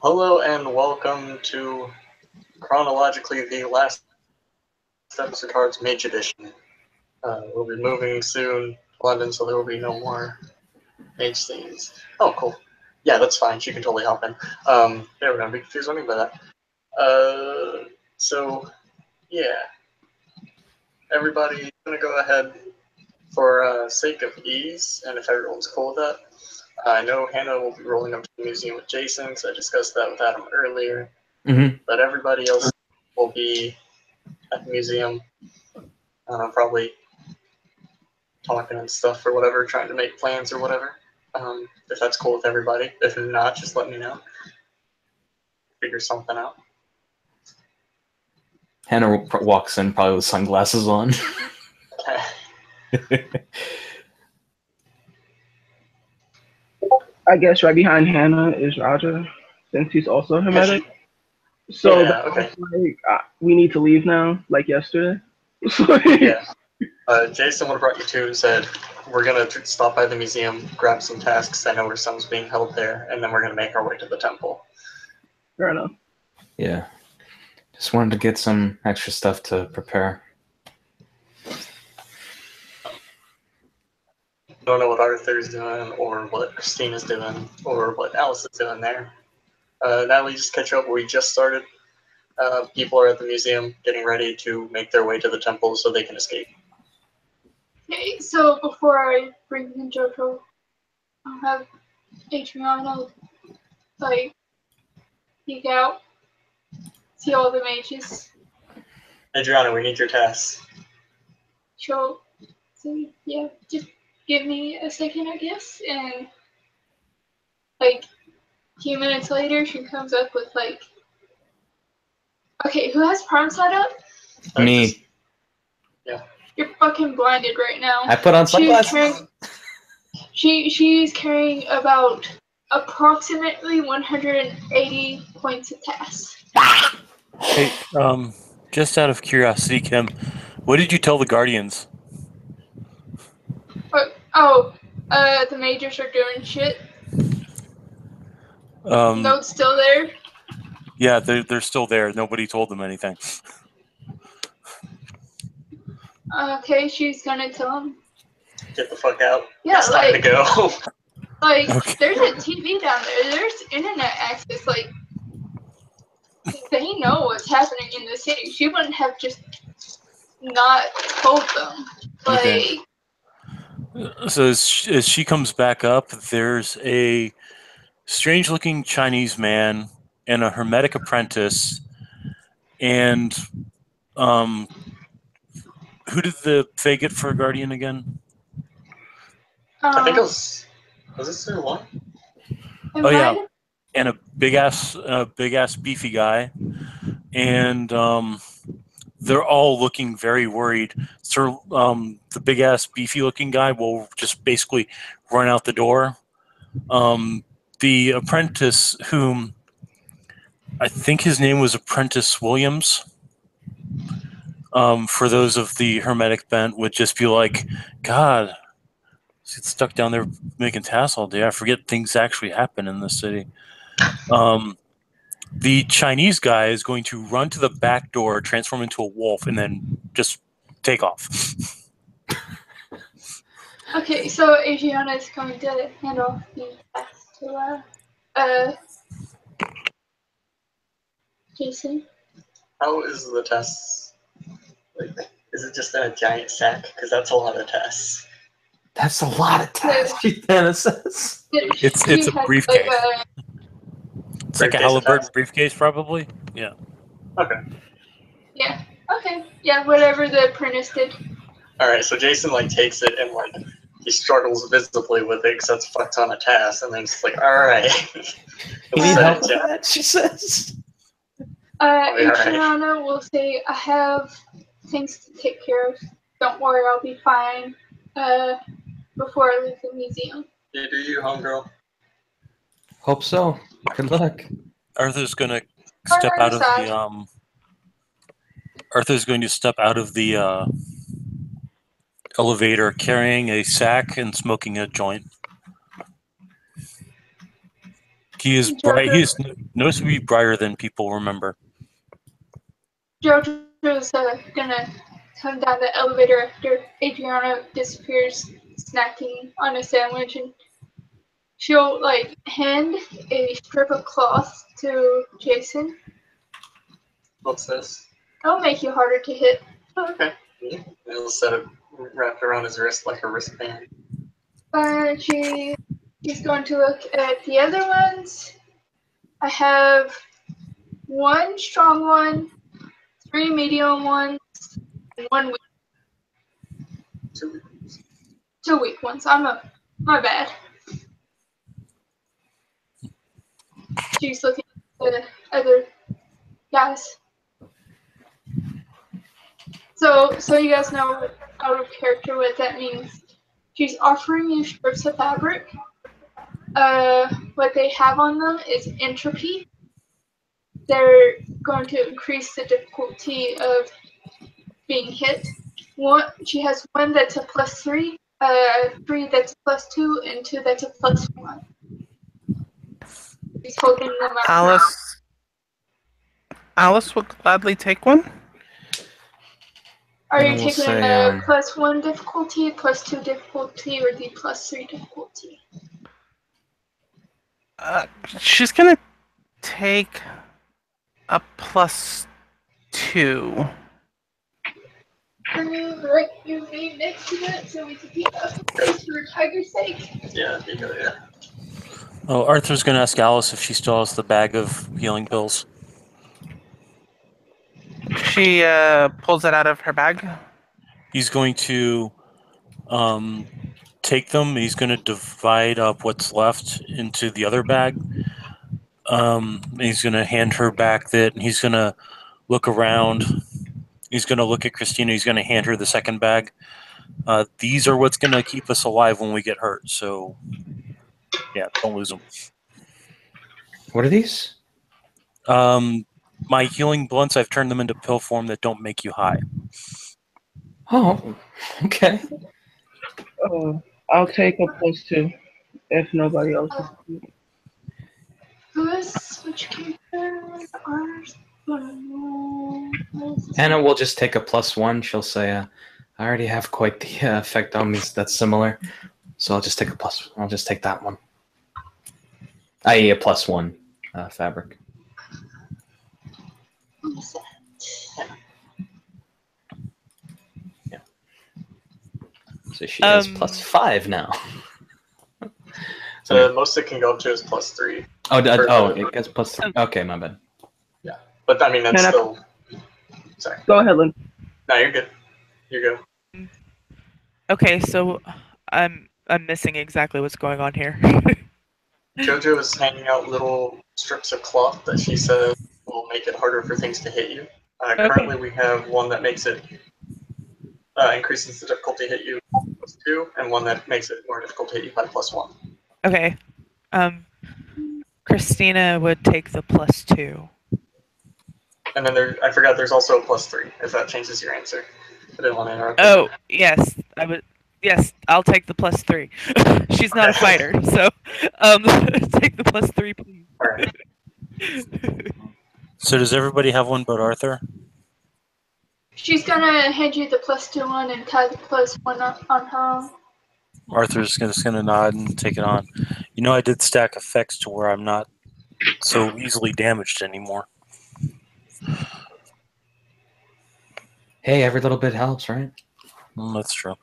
Hello and welcome to chronologically the last episode of Cards Mage Edition. We'll be moving soon to London, so there will be no more mage scenes. Oh, cool. Yeah, that's fine. She can totally hop in. Yeah, we're gonna be confused by that. So yeah, everybody's gonna go ahead for sake of ease, and if everyone's cool with that. I know Hannah will be rolling up to the museum with Jason, because I discussed that with Adam earlier. But everybody else will be at the museum, probably talking and stuff or whatever, trying to make plans or whatever. If that's cool with everybody. If not, just let me know. Figure something out. Hannah walks in probably with sunglasses on. I guess right behind Hannah is Roger, since he's also hermetic. So yeah, okay. Like, we need to leave now, like yesterday. Yeah. Jason would have brought you to and said, we're going to stop by the museum, grab some tasks. I know where some's being held there, and then we're going to make our way to the temple. Fair enough. Yeah. Just wanted to get some extra stuff to prepare. Don't know what Arthur's doing, or what Christina's doing, or what Alice is doing there. Now we just catch up. We just started. People are at the museum getting ready to make their way to the temple so they can escape. Okay, so before I bring in Jojo, I'll have Adriana, like, peek out, see all the mages. Adriana, we need your tasks. She'll say, yeah, just give me a second, I guess, and, like, a few minutes later, she comes up with, like, okay, who has prom set up? Me. Yeah. You're fucking blinded right now. I put on sunglasses. She's carrying about approximately 180 points of tasks. Hey, just out of curiosity, Kim, what did you tell the Guardians? The majors are doing shit. Note's still there? Yeah, they're still there. Nobody told them anything. Okay, she's gonna tell them. Get the fuck out. Yeah, it's time to go. Like, okay. There's a TV down there. There's internet access. Like, they know what's happening in the city. She wouldn't have just not told them. Like. Okay. So as she comes back up, there's a strange-looking Chinese man and a hermetic apprentice, and who did the Fae get for a guardian again? I think it was this Sir One? Oh yeah, and a big ass beefy guy, and they're all looking very worried. So the big ass beefy looking guy will just basically run out the door. The apprentice, whom I think his name was Apprentice Williams, for those of the hermetic bent, would just be like, God, get stuck down there making tasks all day. I forget things actually happen in the city. The Chinese guy is going to run to the back door, transform into a wolf, and then just take off. Okay, so Adriana is going to hand off the task to Jason. How is the test? Like, is it just in a giant sack? Because that's a lot of tests. That's a lot of tasks, Hannah says. It's a briefcase. It's like a Halliburton briefcase, probably. Yeah. Okay. Yeah. Okay. Yeah, whatever the apprentice did. Alright, so Jason, takes it and, he struggles visibly with it because that's a fuck ton of tasks, and then it's like, alright. You need help with that, she says. Adriana will say, I have things to take care of. Don't worry, I'll be fine. Before I leave the museum. You do you, homegirl? Hope so. Good luck. Arthur's gonna step out of the Arthur's going to step out of the elevator carrying a sack and smoking a joint. He is bright. He is noticeably brighter than people remember. JoJo's gonna come down the elevator after Adriana disappears, snacking on a sandwich, and she'll like hand a strip of cloth to Jason. What's this? It'll make you harder to hit. Oh, okay. Yeah. It'll set it wrapped around his wrist like a wristband. She's going to look at the other ones. I have 1 strong one, 3 medium ones, and 1 weak. 2 weeks. 2 weak ones. My bad. She's looking at the other guys. So you guys know out of character what that means. She's offering you strips of fabric. What they have on them is entropy. They're going to increase the difficulty of being hit. She has 1 that's a +3, 3 that's a +2, and 2 that's a +1. She's holding them up. Alice would gladly take one. Are you taking a +1 difficulty, +2 difficulty, or the +3 difficulty? She's gonna take a +2. Right, you name next to it so we can keep up for tiger's sake. Yeah, yeah. Oh, Arthur's going to ask Alice if she still has the bag of healing pills. She pulls it out of her bag. He's going to take them. He's going to divide up what's left into the other bag. He's going to hand her back that, and he's going to look around. He's going to look at Christina. He's going to hand her the second bag. These are what's going to keep us alive when we get hurt. So, yeah, don't lose them. What are these? My healing blunts, I've turned them into pill form that don't make you high. Oh, okay. I'll take a +2 if nobody else is. Who is which character? Hannah will just take a +1. She'll say, "I already have quite the effect on me that's similar, so I'll just take I'll just take that one." I.e., a +1 fabric. Yeah. So she has +5 now. The most it can go up to is +3. Oh, it gets +3. Okay, my bad. Yeah, but I mean that's still. Sorry. Go ahead, Lynn. No, you're good. You go. Okay, so I'm missing exactly what's going on here. JoJo is handing out little strips of cloth that she says will make it harder for things to hit you. Currently, we have one that makes it increases the difficulty to hit you +2, and one that makes it more difficult to hit you by +1. Okay. Christina would take the +2. And then I forgot there's also a +3, if that changes your answer. I didn't want to interrupt. Oh, yes. I would. Yes, I'll take the +3. She's not a fighter, so take the +3, please. All right. So does everybody have one but Arthur? She's gonna hand you the +2 one and tie the +1 on her own. Arthur's just gonna nod and take it on. You know, I did stack effects to where I'm not so easily damaged anymore. Hey, every little bit helps, right? That's true.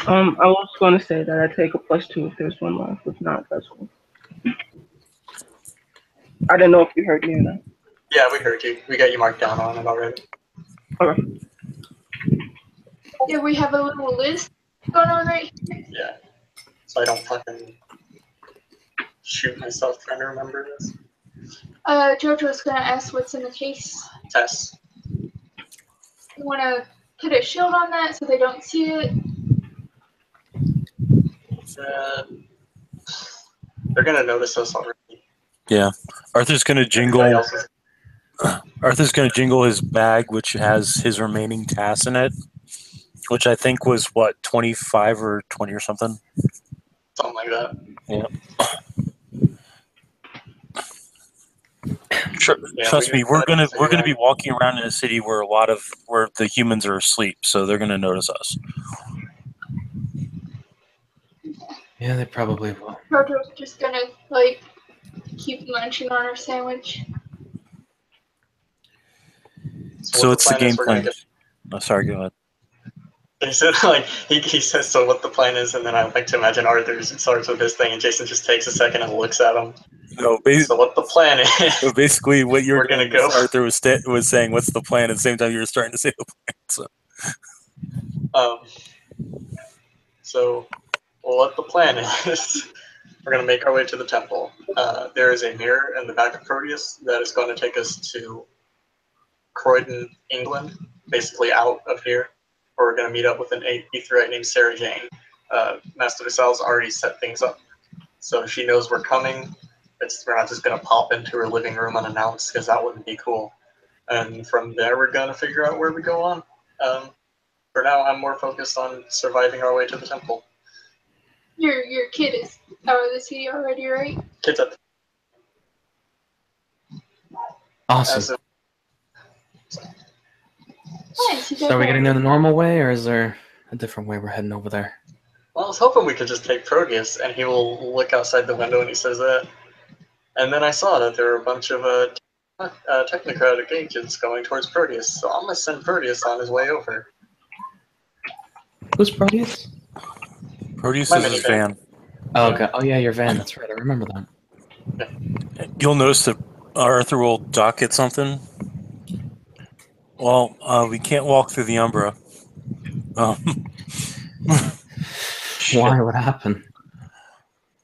I was going to say that I take a +2 if there's one left. If not, that's cool. I didn't know if you heard me or not. Yeah, we heard you. We got you marked down on it already. Okay. Yeah, we have a little list going on right here. Yeah. So I don't fucking shoot myself trying to remember this. JoJo's gonna ask what's in the case. Tess. You wanna put a shield on that so they don't see it? They're gonna notice us already. Yeah. Arthur's gonna jingle. Arthur's gonna jingle his bag, which has his remaining tasks in it, which I think was what 25 or 20 or something. Something like that. Yeah. Trust me, we're gonna be walking around in a city where where the humans are asleep, so they're gonna notice us. Yeah, they probably will. Jojo's just gonna keep munching on her sandwich. So it's the game plan. Oh, sorry, go ahead. He said, he says, so what the plan is, and then I like to imagine Arthur starts with this thing, and Jason just takes a second and looks at him. No, so what the plan is? So basically, what you're we're gonna go. Arthur was saying, "What's the plan?" At the same time, you were starting to say the plan. So what the plan is? We're gonna make our way to the temple. There is a mirror in the back of Proteus that is going to take us to Croydon, England, basically out of here. Where we're going to meet up with an Aetheryte named Sarah Jane. Master DeSalle's already set things up, so she knows we're coming. We're not just going to pop into her living room unannounced, because that wouldn't be cool. And from there, we're going to figure out where we go on. For now, I'm more focused on surviving our way to the temple. Your kid is out of the city already, right? Kid's up. Awesome. Nice, So are we getting there the normal way, or is there a different way we're heading over there? Well, I was hoping we could just take Proteus, and he will look outside the window and he says that. And then I saw that there were a bunch of technocratic agents going towards Proteus, so I'm going to send Proteus on his way over. Who's Proteus? Proteus is his van. Oh, okay. Oh, yeah, your van. That's right. I remember that. Yeah. You'll notice that Arthur will dock at something. Well, we can't walk through the Umbra. Why? What happened?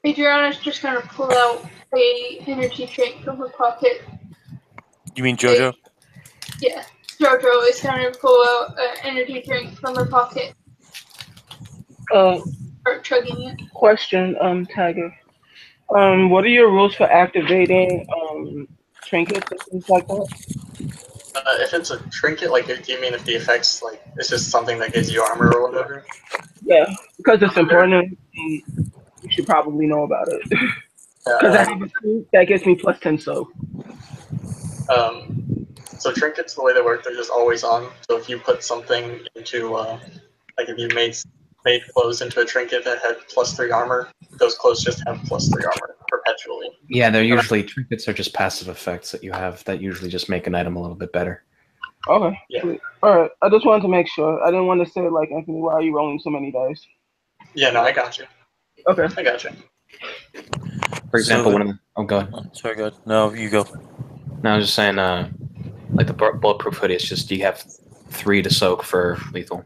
Adriana's just gonna pull out a energy drink from her pocket. You mean Jojo? Yeah, Jojo is gonna pull out an energy drink from her pocket. Start chugging it. Question, Tiger. What are your rules for activating trinkets and things like that? If it's a trinket, do you mean if the effect's it's just something that gives you armor or whatever? Yeah, because it's important. You should probably know about it. Because I have a suit that gives me +10 so. So trinkets, the way they work, they're just always on. So if you put something into, if you made clothes into a trinket that had +3 armor, those clothes just have +3 armor perpetually. Yeah, they're usually trinkets are just passive effects that you have that usually just make an item a little bit better. Okay. Yeah. All right. I just wanted to make sure. I didn't want to say Anthony, why are you rolling so many dice? Yeah, no, I got you. Okay. I got you. For example, one of them. Oh, go ahead. Sorry, go ahead. No, you go. No, I was just saying, the bulletproof hoodie, it's just you have 3 to soak for lethal.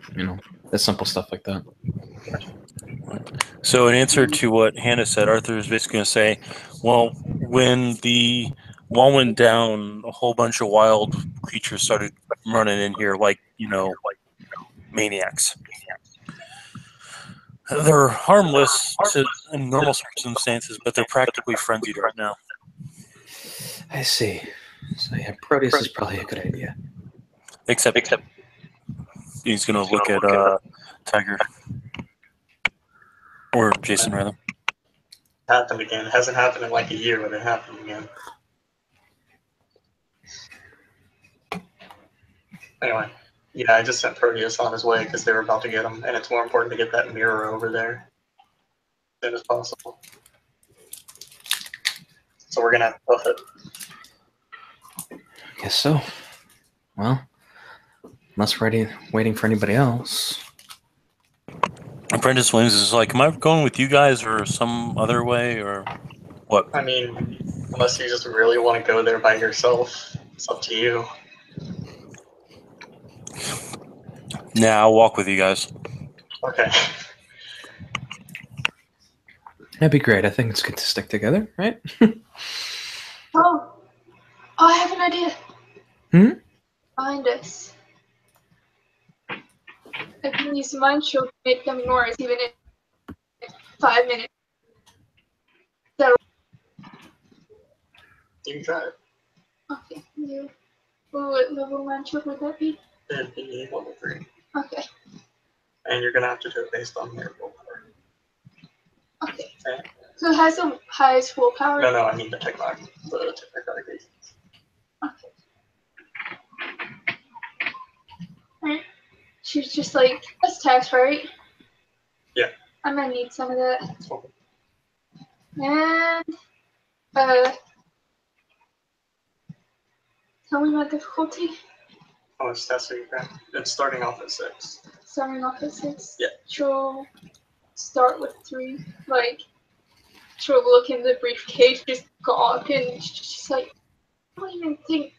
The simple stuff like that. So in answer to what Hannah said, Arthur is basically going to say, well, when the wall went down, a whole bunch of wild creatures started running in here like maniacs. They're harmless in normal circumstances, but they're practically frenzied right now. I see. So yeah, Proteus is probably a good idea. Except he's going to look at Tiger. Or Jason, rather. Happened again. It hasn't happened in a year, but it happened again. Anyway, yeah, I just sent Proteus on his way because they were about to get him, and it's more important to get that mirror over there as soon as possible. So we're going to have to buff it. Guess so. Well, unless we're waiting for anybody else. Apprentice Williams is like, am I going with you guys or some other way or what? I mean, unless you just really want to go there by yourself, it's up to you. Nah, I'll walk with you guys. Okay. That'd be great. I think it's good to stick together, right? Oh, I have an idea. Behind us. I can use Mind Shield to make them ignore us even in 5 minutes. You can try it. Okay. Yeah. What level Mind Shield would that be? It'd be level 3. Okay. And you're going to have to do it based on your willpower. Okay. So it has the highest willpower? No, I mean the technocratic agents. she's just like, that's tax, right? Yeah. I'm gonna need some of that. Okay. And, tell me my difficulty. How much stats are you got? It's starting off at 6. Starting off at 6? Yeah. She'll start with 3. Like, she'll look in the briefcase, just gawk, and she's just like, I don't even think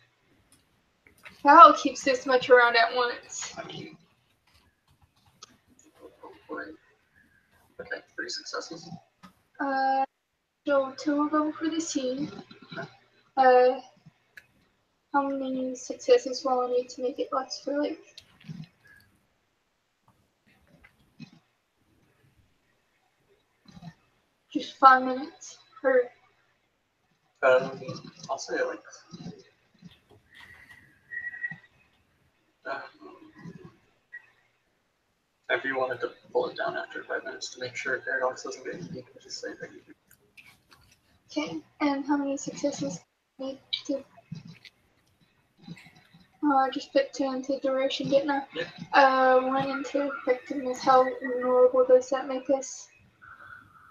Val keeps this much around at once. I mean, okay, 3 successes. So 2 of them for the scene. How many successes will I need to make it last for like? Just 5 minutes. Or I'll say like. If you wanted to pull it down after 5 minutes to make sure Paradox doesn't get anything, you can just say that you do. okay, and how many successes need to? I just put 2 into duration, didn't I? Yeah. 1 into effectiveness. How ignorable does that make us?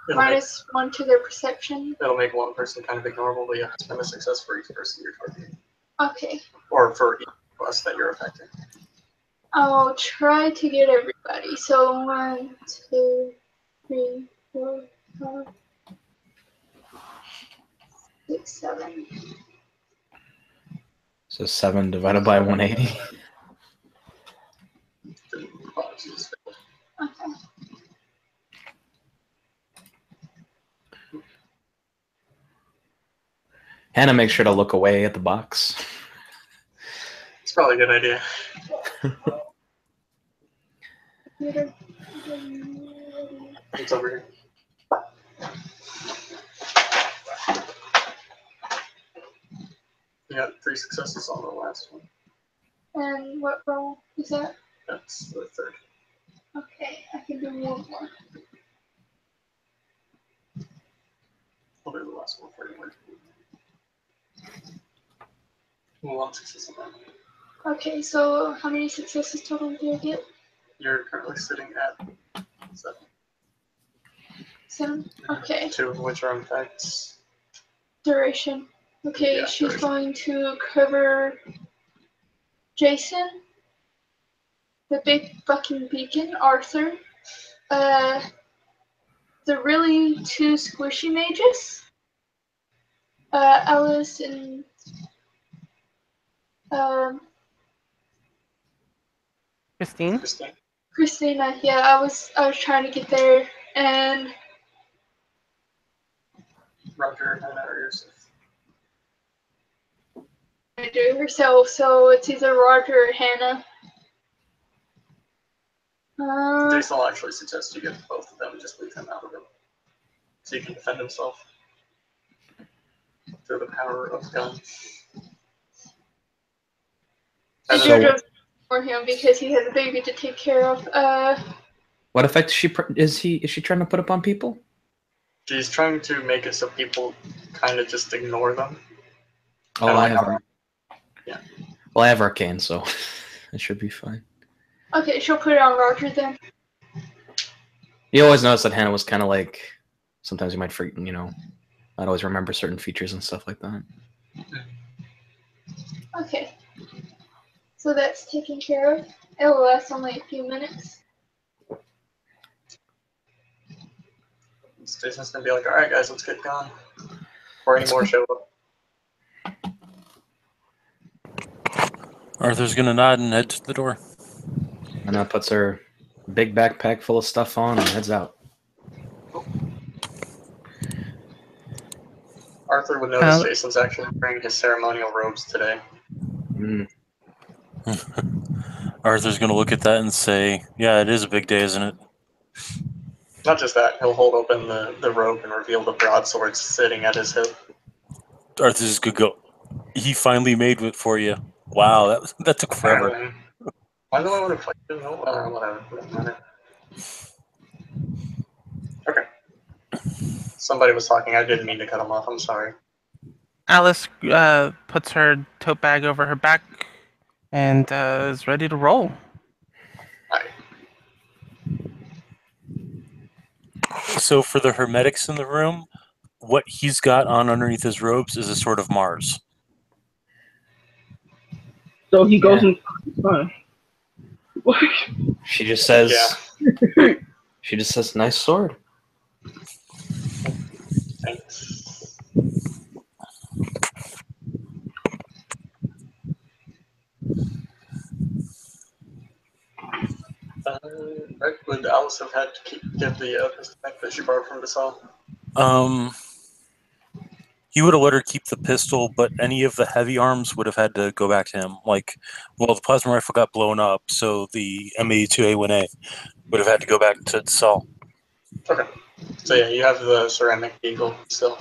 Minus 1 to their perception. It'll make one person kind of ignorable, but you have to spend a success for each person you're targeting. Okay. Or for each class that you're affecting. I'll try to get everybody. So 1, 2, 3, 4, 5, 6, 7. So 7 divided by 180. Okay. Hannah, make sure to look away at the box. It's probably a good idea. It's over here. You got 3 successes on the last one. And what roll is that? That's the 3rd. Okay, I can do 1 more. I'll do the last one for you. 1 success on that. Okay, so how many successes total do I get? You're currently sitting at 7. 7? Okay. 2 of which are effects. Duration. Okay, Yeah, she's duration. going to cover Jason, the big fucking beacon, Arthur, the really 2 squishy mages, Alice and Christine? Christina. Yeah, I was trying to get there, and Roger, Hannah, or yourself. I do it herself, so it's either Roger or Hannah. Jason will actually suggest you get both of them and just leave him out of it. So he can defend himself. Through the power of gun. I So- do for him because he has a baby to take care of. What effect is she trying to put up on people? She's trying to make it so people kind of just ignore them. Oh, Kinda I like have. how- yeah. Well, I have arcane, so it should be fine. Okay, she'll put it on Roger then. You always notice that Hannah was kind of like. Sometimes you might forget, I'd always remember certain features and stuff like that. Okay. So that's taken care of. It'll last only a few minutes. Jason's gonna be like, alright guys, let's get going. Before any more show up. Arthur's gonna nod and head to the door. Hannah puts her big backpack full of stuff on and heads out. Arthur would notice Jason's actually wearing his ceremonial robes today. Mm. Arthur's gonna look at that and say, yeah, it is a big day, isn't it? Not just that, he'll hold open the robe and reveal the broadsword sitting at his hip. Arthur's just gonna go, he finally made it for you. Wow, that took forever. Why do I want to fight him? No, whatever. Okay. Somebody was talking. I didn't mean to cut him off. I'm sorry. Alice puts her tote bag over her back and is ready to roll. So for the hermetics in the room, what he's got on underneath his robes is a sort of Mars. So he goes into fun. She just says. Yeah. She just says, "Nice sword." Thanks. Right, would Alice have had to give the pistol back that she borrowed from Basal? He would have let her keep the pistol, but any of the heavy arms would have had to go back to him. Like, well, the plasma rifle got blown up, so the M82A1A would have had to go back to Saul. Okay. So yeah, you have the ceramic eagle still.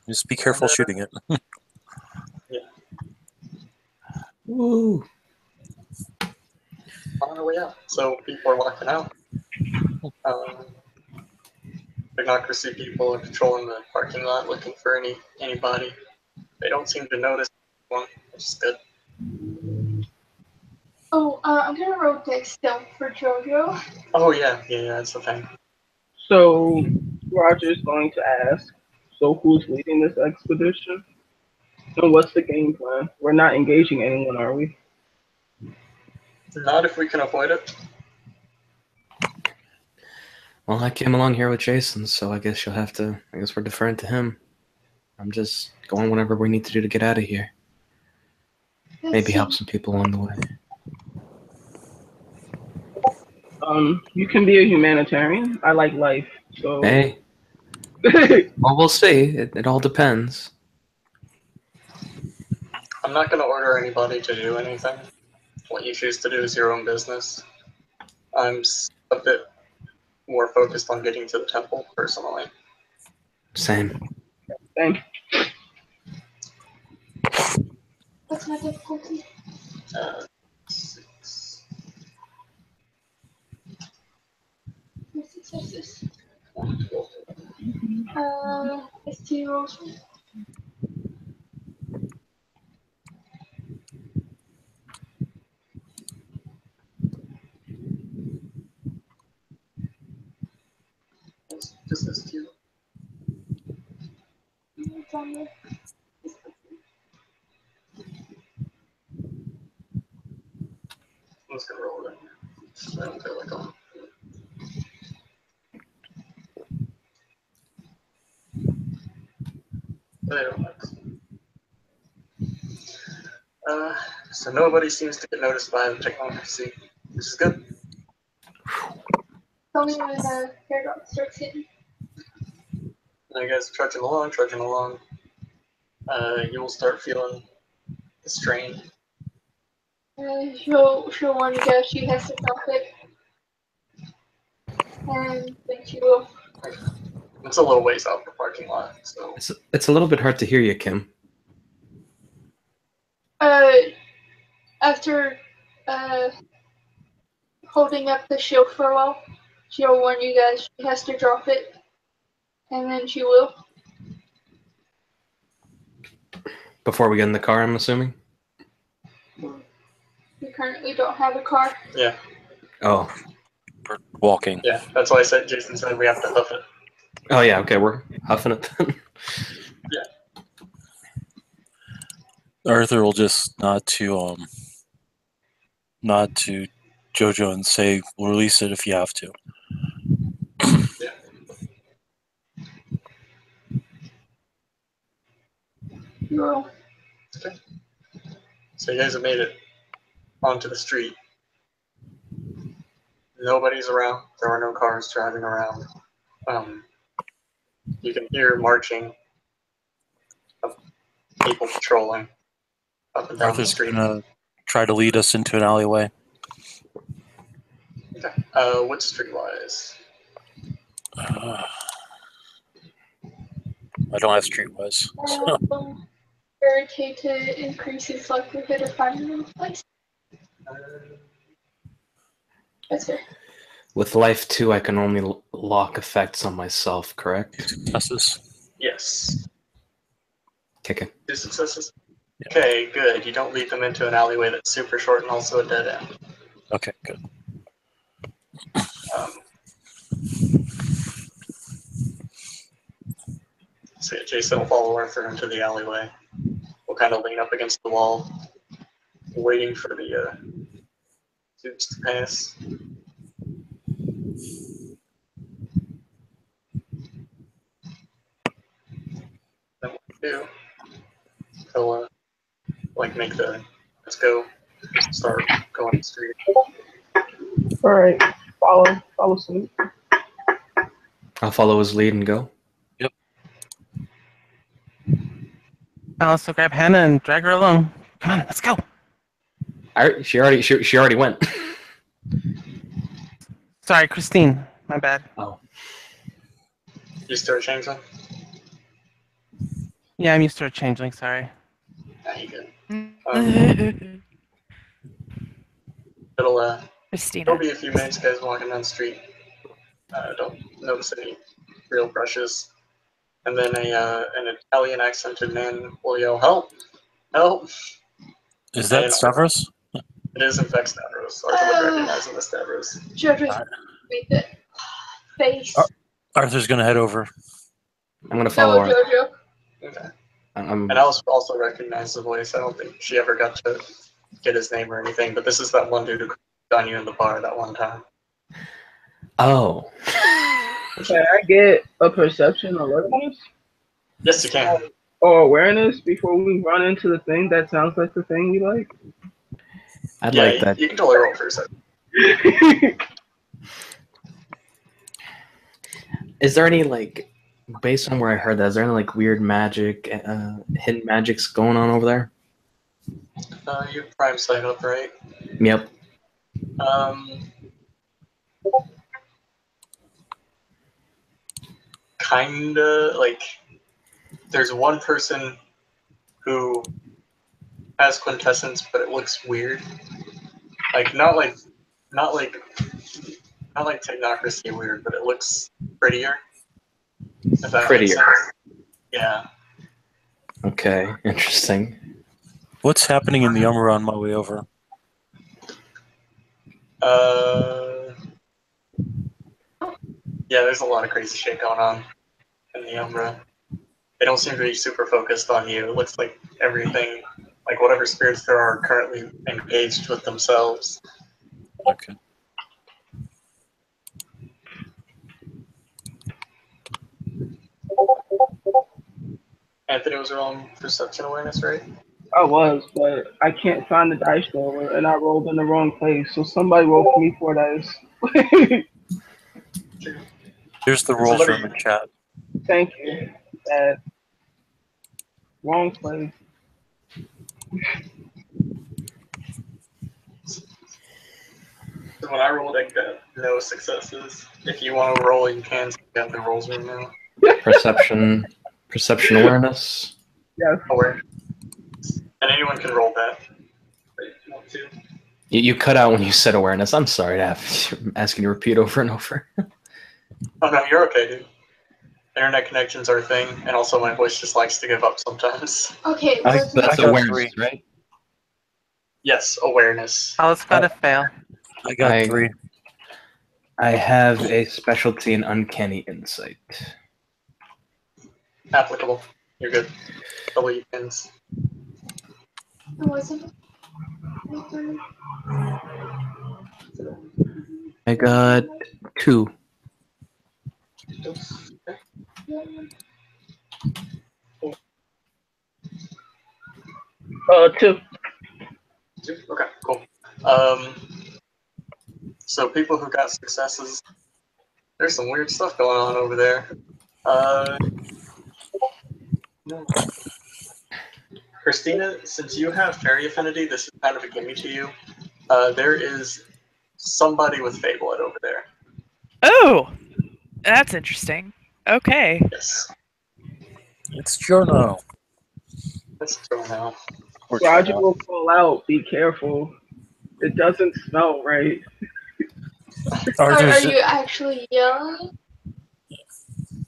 Just be careful shooting it. Yeah. Woo! On our way out. So people are walking out. Technocracy people are patrolling the parking lot looking for anybody. They don't seem to notice one, which is good. Oh, I'm gonna roll dex stealth for JoJo. Oh yeah, that's the thing. So Roger's going to ask, so who's leading this expedition? And what's the game plan? We're not engaging anyone, are we? Not if we can avoid it. Well, I came along here with Jason, so I guess you'll have to. I guess we're deferring to him. I'm just going whatever we need to do to get out of here. Maybe help some people along the way. You can be a humanitarian. I like life, so. Hey. Well, we'll see. It all depends. I'm not going to order anybody to do anything. What you choose to do is your own business. I'm a bit more focused on getting to the temple, personally. Same. What's my difficulty? 6. 2 successes. It's 2 rolls. Just this 2. It's on there. I'm just going to roll it in. I don't feel like I'm... So nobody seems to get noticed by the technocracy, which is good. Tell me when the paradox starts hitting. And you guys are trudging along. You will start feeling the strain. She'll warn you guys she has to stop it. And then she will. It's a little ways out the parking lot, so... It's a little bit hard to hear you, Kim. After holding up the shield for a while, she'll warn you guys she has to drop it, and then she will. Before we get in the car, I'm assuming? We currently don't have a car. Yeah. Oh. We're walking. Yeah, that's why Jason said we have to hoof it. Oh, yeah, okay, we're huffing it then. Yeah. Arthur will just nod to JoJo and say, "We'll release it if you have to." Yeah. No. Okay. So you guys have made it onto the street. Nobody's around. There are no cars driving around. You can hear marching of people patrolling up and down Arthur's the street. gonna try to lead us into an alleyway. Okay. What streetwise? I don't have streetwise. So. Irritate to increase his likelihood of finding a place. That's fair. With life 2, I can only lock effects on myself, correct? Successes. Yes. Kicking. 2 successes? Yeah. Okay, good. You don't lead them into an alleyway that's super short and also a dead end. Okay, good. So Jason will follow Arthur into the alleyway. We'll kind of lean up against the wall, waiting for the suits to pass. Then what we do, he'll like make the let's go, start going the street. All right, follow suit. I'll follow his lead and go. Yep. Alice will grab Hannah and drag her along. Come on, let's go. She already went. Sorry, Christine. My bad. Oh. You start changing? Yeah, I'm used to a changeling. Sorry. Yeah, you good. Christina. It'll be a few minutes, guys, walking down the street. Don't notice any real brushes. And then an Italian accented man will yell, "Help! Help!" Is that Stavros? It is, in fact, Stavros. Arthur would recognize him as Stavros. Jojo, read the face. Arthur's gonna head over. I'm gonna follow her. Jojo. Okay. I'm And Alice also recognized the voice. I don't think she ever got to get his name or anything, but this is that one dude who on you in the bar that one time. Oh. Can I get a perception alertness Yes, you can. or awareness before we run into the thing that sounds like the thing we like? I'd Yeah, like that. you can totally roll for a second. Is there any, like, based on where I heard that, is there any, like, weird magic, hidden magics going on over there? You have prime sight up, right? Yep. Kinda, like, there's one person who has quintessence, but it looks weird. Like, not like technocracy weird, but it looks prettier. If that makes Prettier. sense. Yeah. Okay, interesting. What's happening in the Umbra on my way over? Yeah, there's a lot of crazy shit going on in the Umbra. They don't seem to be super focused on you. It looks like everything, like whatever spirits there are currently engaged with themselves. Okay. Anthony was rolling perception awareness, right? I was, but I can't find the dice roller, and I rolled in the wrong place. So somebody roll for me 4 dice. Here's the roll from the chat. Thank you. Wrong place. So when I rolled, I got no successes. If you want to roll, you can. So you got the rolls right now. Perception awareness. Yes. Aware. And anyone can roll that. If you want to. You cut out when you said awareness. I'm sorry to have asking you to repeat over and over. Oh no, you're okay, dude. Internet connections are a thing, and also my voice just likes to give up sometimes. Okay, That's I got awareness, 3. right? Yes, awareness. Alice got a fail. I got 3. I have a specialty in uncanny insight. Applicable. You're good. Double your pins. it wasn't. I got 2. Two. Okay, cool. So people who got successes, there's some weird stuff going on over there. Christina, since you have fairy affinity, this is kind of a gimme to you. There is somebody with Fablet over there. Oh, that's interesting. Okay. Yes. It's Jono. That's true now. Roger will call out. Be careful. It doesn't smell right. Are Arthur's, you actually yelling?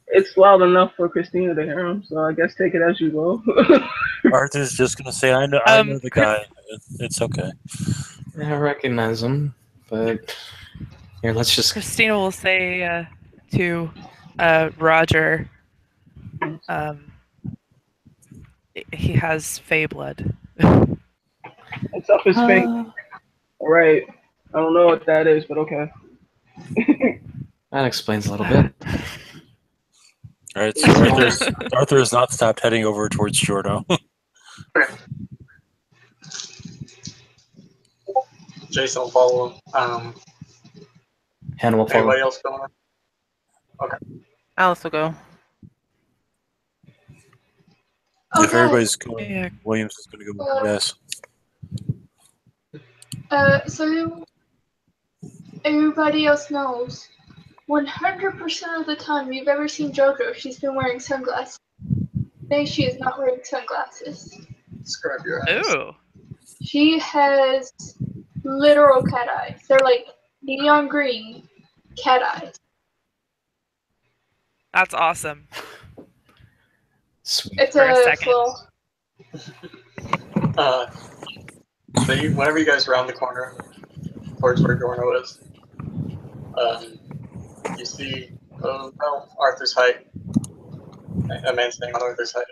It's loud enough for Christina to hear him, so I guess take it as you will. Arthur's just gonna say, I know the guy. It's okay. I recognize him, but Here, let's just. Christina will say to Roger, he has Fey blood. It's up his face. All right. I don't know what that is, but okay. That explains a little bit. All right, so Arthur has not stopped heading over towards Jordo. Jason will follow him. Hannah will follow. Anybody else going? Okay. Alice will go. If everybody's going, Yeah. Williams is going to go. Yes. So everybody else knows, 100% of the time you've ever seen JoJo, she's been wearing sunglasses. Today she is not wearing sunglasses. Scrub your eyes. Ooh. She has literal cat eyes. They're like neon green cat eyes. That's awesome. Sweet. It's For a a second. flaw. So whenever you guys round the corner towards where Jorno is, you see Arthur's height, a man standing on Arthur's height,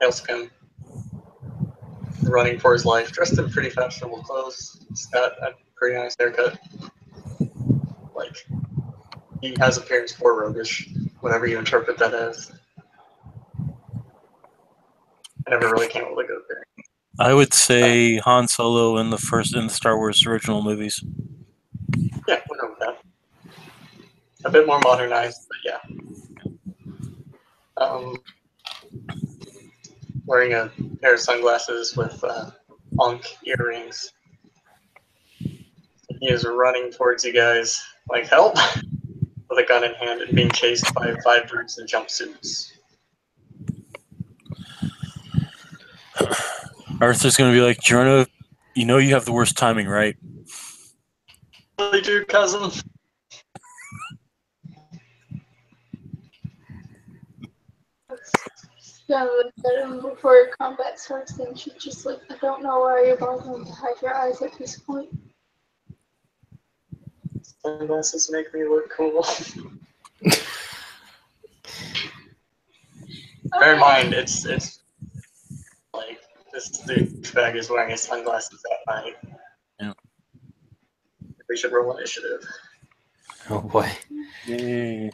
pale skin, running for his life, dressed in pretty fashionable clothes. He's got a pretty nice haircut. Like, he has appearance for roguish, whatever you interpret that as. I never really came up with a good appearance. I would say Han Solo in the Star Wars original movies. Yeah, we'll go with that. A bit more modernized, but yeah. Wearing a pair of sunglasses with Ankh earrings. He is running towards you guys like help, with a gun in hand and being chased by 5 dudes in jumpsuits. Arthur's going to be like, Jorno, you know you have the worst timing, right? Really do, cousin. Yeah, before combat starts, then she's just like, I don't know why you're bothering to hide your eyes at this point. Sunglasses make me look cool. Bear in mind, it's like this douchebag is wearing his sunglasses at night. Yeah. We should roll initiative. Oh boy. Yay.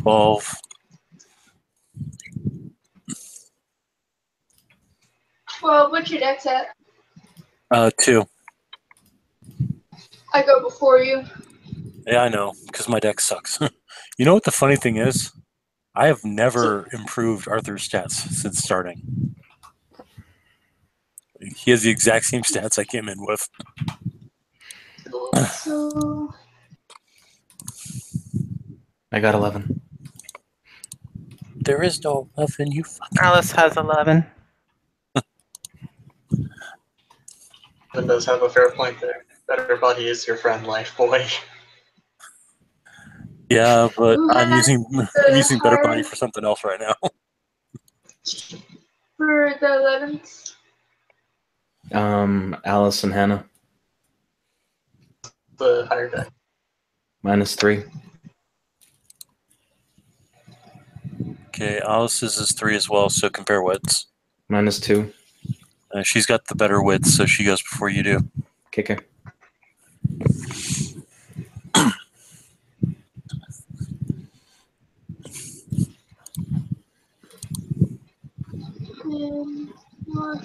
Well, what's your dex at? 2. I go before you. Yeah, I know, because my deck sucks. You know what the funny thing is? I have never improved Arthur's stats since starting. He has the exact same stats I came in with. So I got 11. There is no 11, you fucking... Alice has 11. And does have a fair point there. Better Buddy is your friend, life boy. Yeah, but I'm using Better Body higher- for something else right now. For the 11th, Alice and Hannah. The higher deck. -3. Okay, Alice's is 3 as well, so compare wits. -2. She's got the better wits, so she goes before you do. Okay.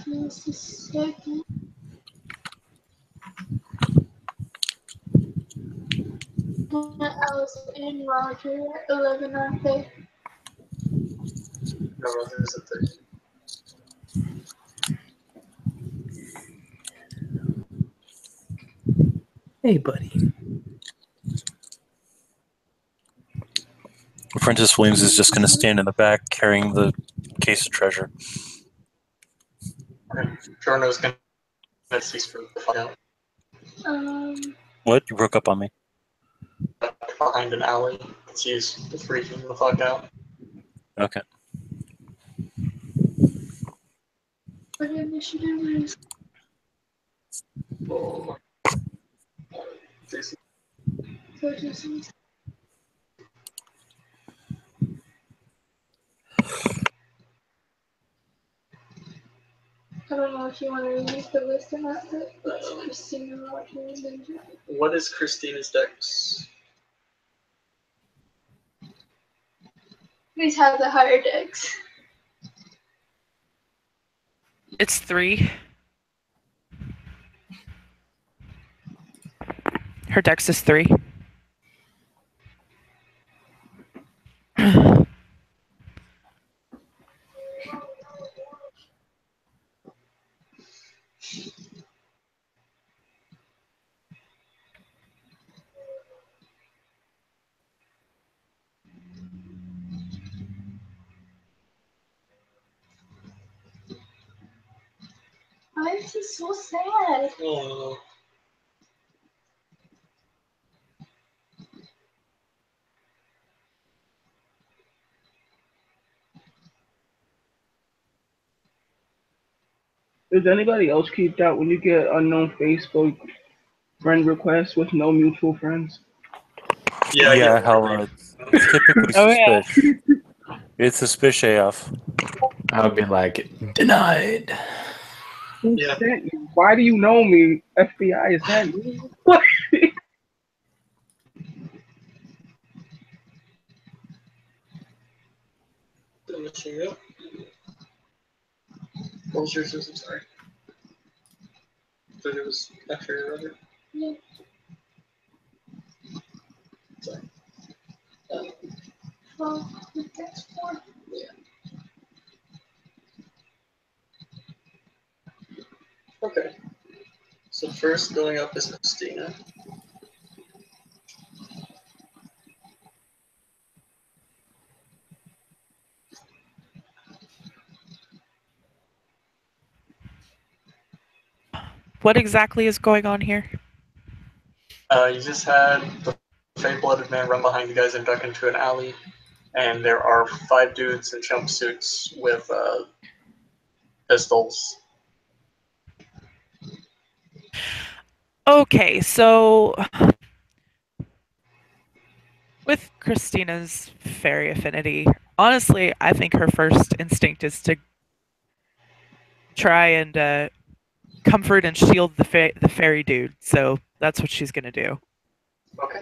Just a second. Alice and Roger at 11, aren't they? No, Roger's at 13. Hey, buddy. Apprentice Williams is just going to stand in the back carrying the case of treasure. Jorno's going to cease for the fuck out. What? You broke up on me. Behind an alley. It's used to freaking the fuck out. Okay. What initiative is? Oh. Jason. So Jason's. I don't know if you want to use the list or not, but it's Christina, Roger, and Benjamin. What is Christina's dex? These have the higher dex. It's 3. Her dex is 3. Why is he so sad? Oh. Does anybody else keep that when you get unknown Facebook friend requests with no mutual friends? Yeah, how it's typically Oh, yeah. suspicious. It's suspicious AF. I would be like, denied. Who Yeah. sent you? Why do you know me? FBI is that you? Finishing up. What was yours? I'm sorry. But it was after your other. Yeah. Sorry. Well, that's 4. Yeah. Okay. So first going up is Christina. What exactly is going on here? You just had the Fey-blooded man run behind you guys and duck into an alley, and there are 5 dudes in jumpsuits with pistols. Okay, so with Christina's fairy affinity, honestly, I think her first instinct is to try and comfort and shield the fairy dude. So that's what she's gonna do. Okay.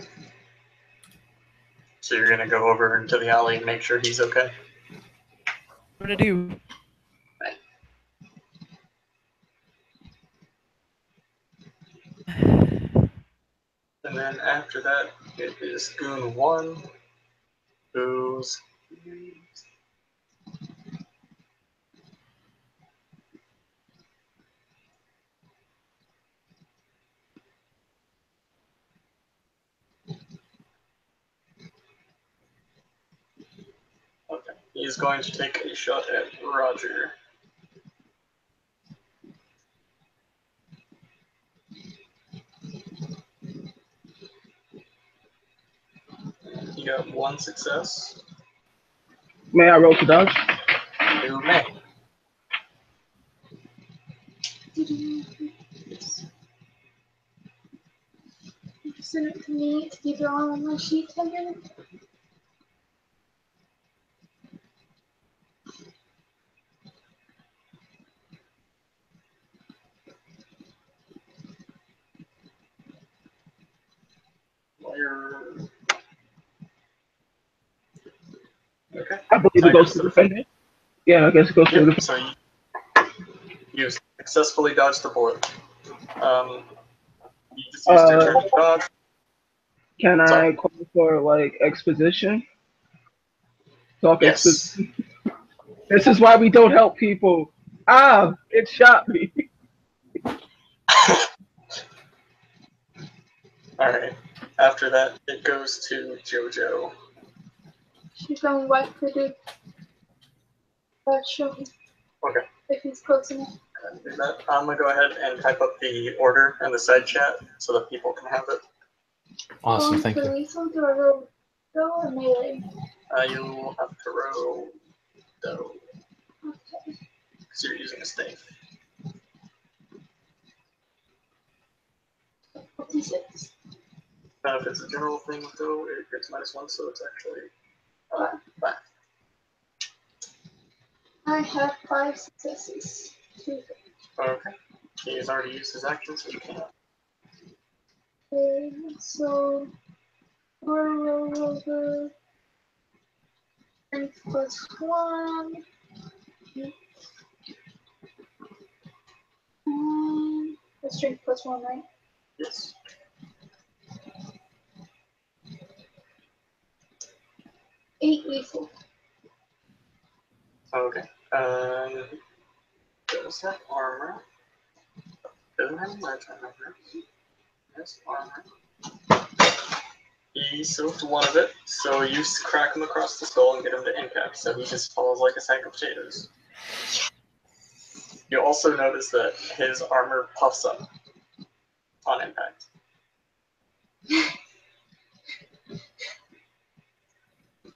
So you're gonna go over into the alley and make sure he's okay? I'm gonna do. And then after that, it is Goon 1, who's... Okay, he's going to take a shot at Roger. He got 1 success. May I roll to dodge? You may. Yes. You send it to me to be drawn on my sheet again. Okay. I believe it goes to the defendant. Yeah, I guess it goes to the defendant. So you successfully dodged the bullet. You just used your turn to dodge. Can Sorry. I call for like exposition? Talk Yes. exposition. This is why we don't help people. Ah, it shot me. Alright. After that, it goes to JoJo. She's going to wipe for the show me Okay. if he's close enough. Do that. I'm going to go ahead and type up the order in the side chat so that people can have it. Awesome, Going thank for you. lethal, do I roll or melee? You'll have to roll though. Okay. Because you're using a stave. 56. If it's a general thing, though, it gets -1, so it's actually 5. I have 5 successes. Okay. He's already used his action, so you can't. Okay, so roll. Strength +1. That's strength +1, right? Yes. 8 lethal. Okay. Does have armor? Doesn't have much armor. Yes, armor. He soaked one of it, so you crack him across the skull and get him to impact, so he just falls like a sack of potatoes. You also notice that his armor puffs up on impact.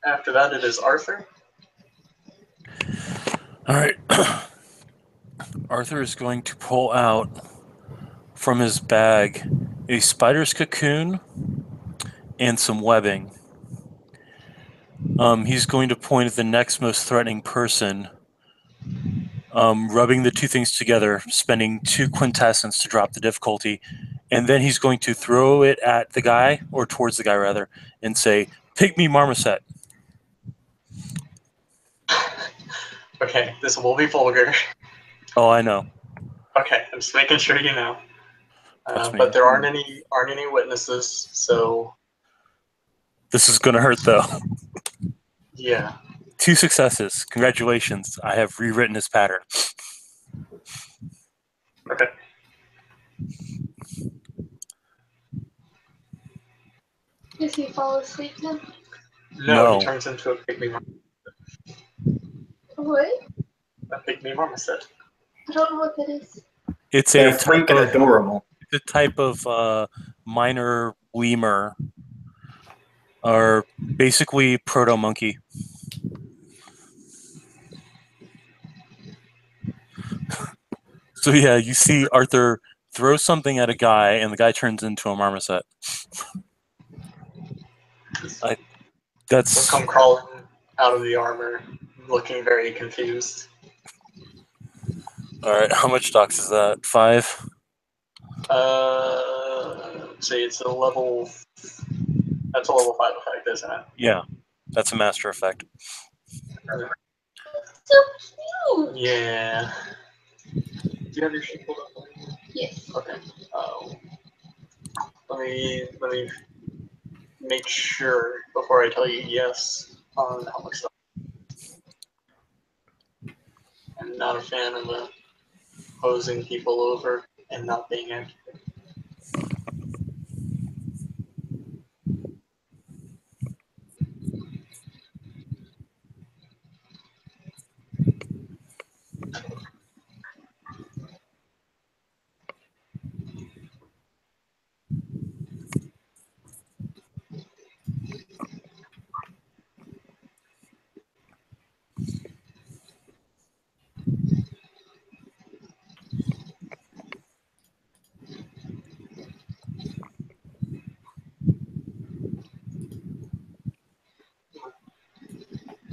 After that, it is Arthur. All right. Arthur is going to pull out from his bag a spider's cocoon and some webbing. He's going to point at the next most threatening person, rubbing the two things together, spending 2 quintessence to drop the difficulty, and then he's going to throw it at the guy, or towards the guy rather, and say, "Pygmy Marmoset." Okay, this will be vulgar. Oh, I know. Okay, I'm just making sure you know. But there aren't any witnesses, so this is gonna hurt though. Yeah. 2 successes. Congratulations. I have rewritten his pattern. Okay. Does he fall asleep then? No, he turns into a pygmy marmoset. What? A pygmy marmoset. I don't know what that is. It's They're freaking adorable. It's a type of minor lemur, or basically proto-monkey. So yeah, you see Arthur throw something at a guy, and the guy turns into a marmoset. He'll come crawling out of the armor, looking very confused. All right, how much docs is that? 5? Say it's a level. That's a level 5 effect, isn't it? Yeah, that's a master effect. So cute. Yeah. Do you have your sheet pulled up? Yes. Okay. Let me make sure before I tell you yes on how much stuff. I'm not a fan of the hosing people over and not being accurate.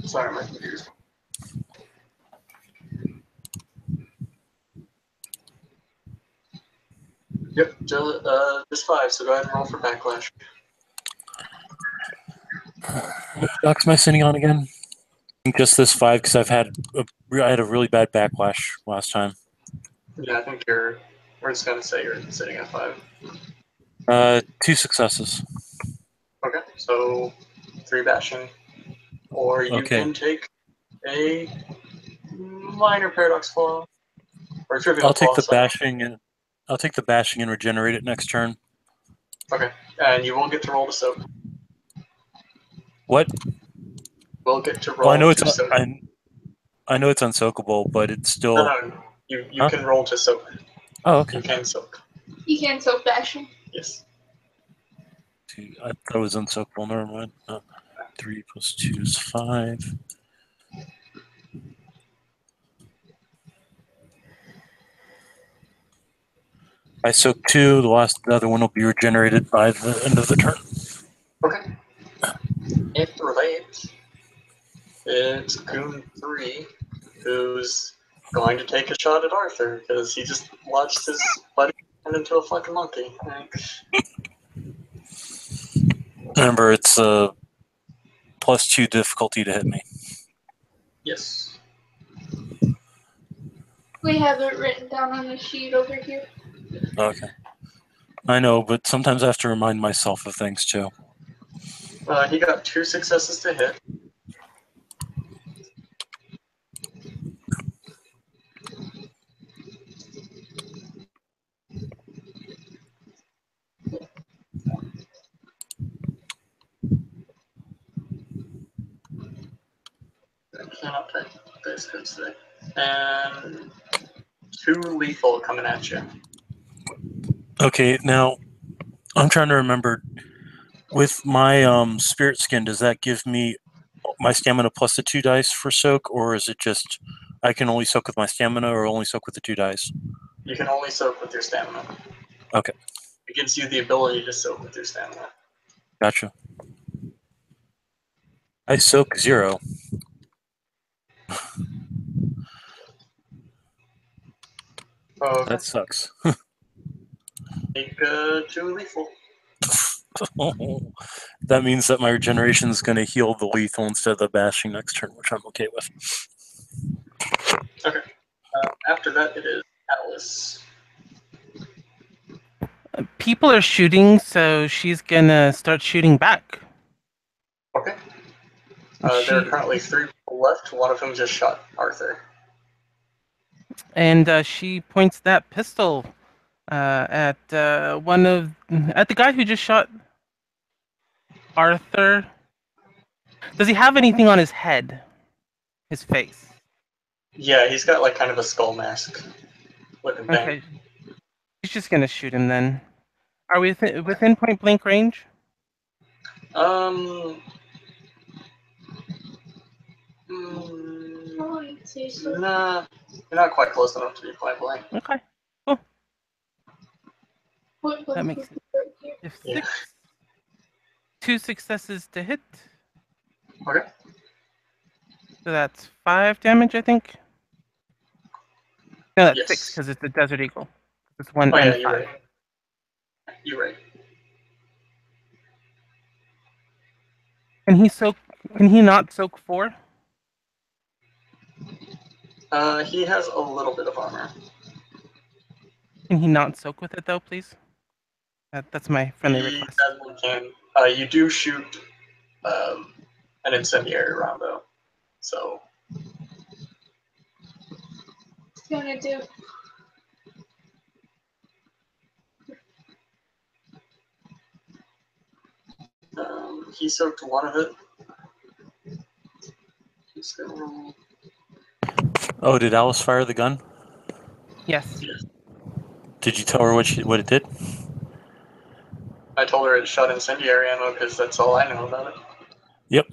Sorry, my computer's. Yep, just 5, so go ahead and roll for backlash. What docs am I sitting on again? Just this 5 because I had a really bad backlash last time. Yeah, I think we're just gonna say you're sitting at 5. 2 successes. Okay, so 3 bashing, or you can take a minor paradox flaw, or trivial. I'll take the bashing and regenerate it next turn. Okay, and you won't get to roll to soak. What? We'll get to roll. Well, I know it's soak. I know it's unsoakable, but it's still. No, you can roll to soak. Oh, okay. You can soak. You can soak bashing. Yes. I thought it was unsoakable. Never mind. 3 + 2 is 5. I soak 2. The other one will be regenerated by the end of the turn. Okay. After that, it's Goon 3, who's going to take a shot at Arthur because he just watched his buddy turn into a fucking monkey. Remember, it's a +2 difficulty to hit me. Yes. We have it written down on the sheet over here. Okay. I know, but sometimes I have to remind myself of things too. He got 2 successes to hit. I cannot type this today. And 2 lethal coming at you. Okay, now I'm trying to remember. With my spirit skin, does that give me my stamina plus the 2 dice for soak, or is it just I can only soak with my stamina, or only soak with the 2 dice? You can only soak with your stamina. Okay. It gives you the ability to soak with your stamina. Gotcha. I soak 0. Oh, That sucks. Take 2 lethal. That means that my regeneration is going to heal the lethal instead of the bashing next turn, which I'm okay with. Okay. After that, it is Alice. People are shooting, so she's gonna start shooting back. Okay. There are currently 3 people left. One of them just shot Arthur. And she points that pistol at the guy who just shot Arthur. Does he have anything on his head? His face? Yeah, he's got like kind of a skull mask looking thing. Okay. She's just gonna shoot him then. Are we within point blank range? Nah, you're not quite close enough to be point blank. Okay. Cool. What That makes it right here? if Yeah. 6, 2 successes to hit. Okay. So that's 5 damage, I think. No, that's Yes. 6 because it's a Desert Eagle. It's 1 Oh and yeah, 5. you're right. You're right. Can he not soak 4? He has a little bit of armor. Can he not soak with it though, please? That's my friendly He request. definitely can. You do shoot an incendiary round though, so. What's he gonna do? He soaked 1 of it. He's gonna roll. Oh, did Alice fire the gun? Yes. Did you tell her what it did? I told her it shot incendiary ammo because that's all I know about it. Yep.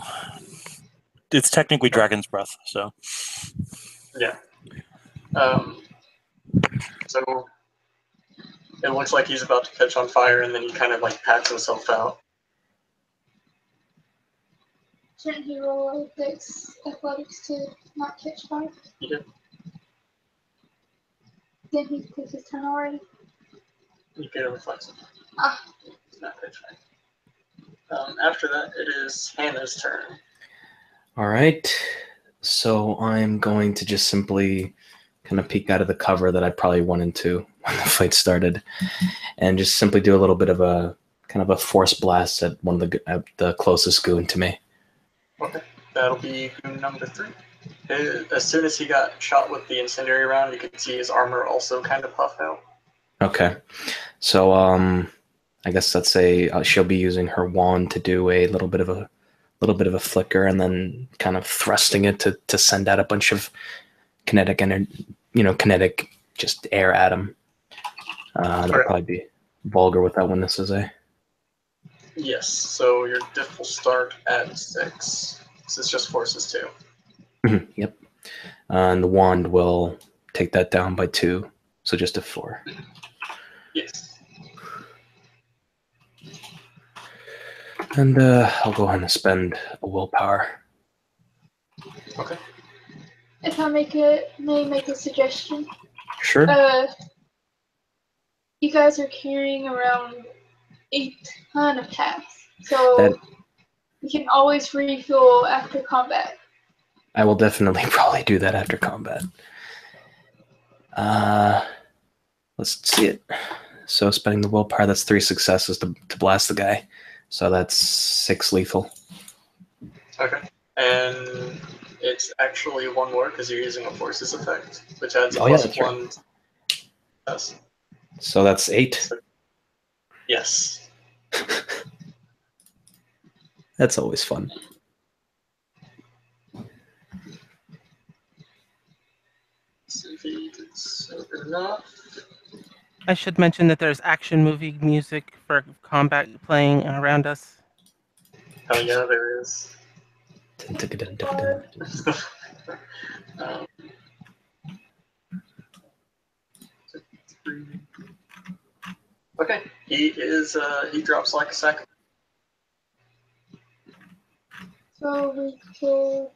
It's technically Dragon's Breath, so. Yeah. So it looks like he's about to catch on fire, and then he kind of like pats himself out. Shouldn't he roll athletics to not catch fire? He did. Then he takes his turn already. You get a reflex. Ah. It's not catch fire. After that, it is Hannah's turn. All right. So I'm going to just simply kind of peek out of the cover that I probably went into when the fight started, and just simply do a little bit of a kind of a force blast at one of the closest goon to me. Okay, that'll be goon number 3. As soon as he got shot with the incendiary round, you could see his armor also kind of puff out. Okay, so I guess let's say she'll be using her wand to do a little bit of a flicker, and then kind of thrusting it to send out a bunch of kinetic energy, kinetic just air at him. That'll probably be vulgar with that one. This is a. Yes, so your diff will start at 6. This is just forces 2. Yep. And the wand will take that down by 2, so just a 4. Yeah. And I'll go ahead and spend a willpower. Okay. If I may make a suggestion. Sure. You guys are carrying around a ton of tabs, so you can always refuel after combat. I will definitely probably do that after combat. Let's see it. So spending the willpower, that's 3 successes to blast the guy. So that's 6 lethal. Okay. And it's actually 1 more because you're using a forces effect, which adds a +1. Right. So that's 8. So, yes. That's always fun. I should mention that there's action movie music for combat playing around us. Oh yeah, there is. Okay, he drops like a sack. So we kill.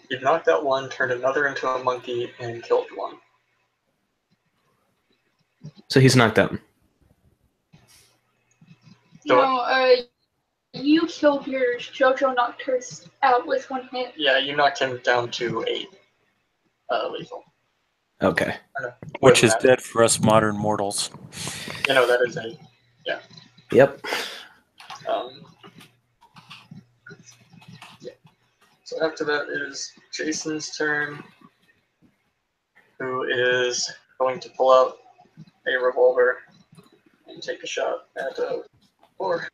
You've knocked out 1, turned another into a monkey, and killed 1. So he's knocked out. No, you killed yours. Jojo knocked hers out with 1 hit. Yeah, you knocked him down to 8 lethal. Okay. Which is dead for us modern mortals. You know, that is 8. Yeah. Yep. Yeah. So after that is Jason's turn, who is going to pull out a revolver and take a shot at 4.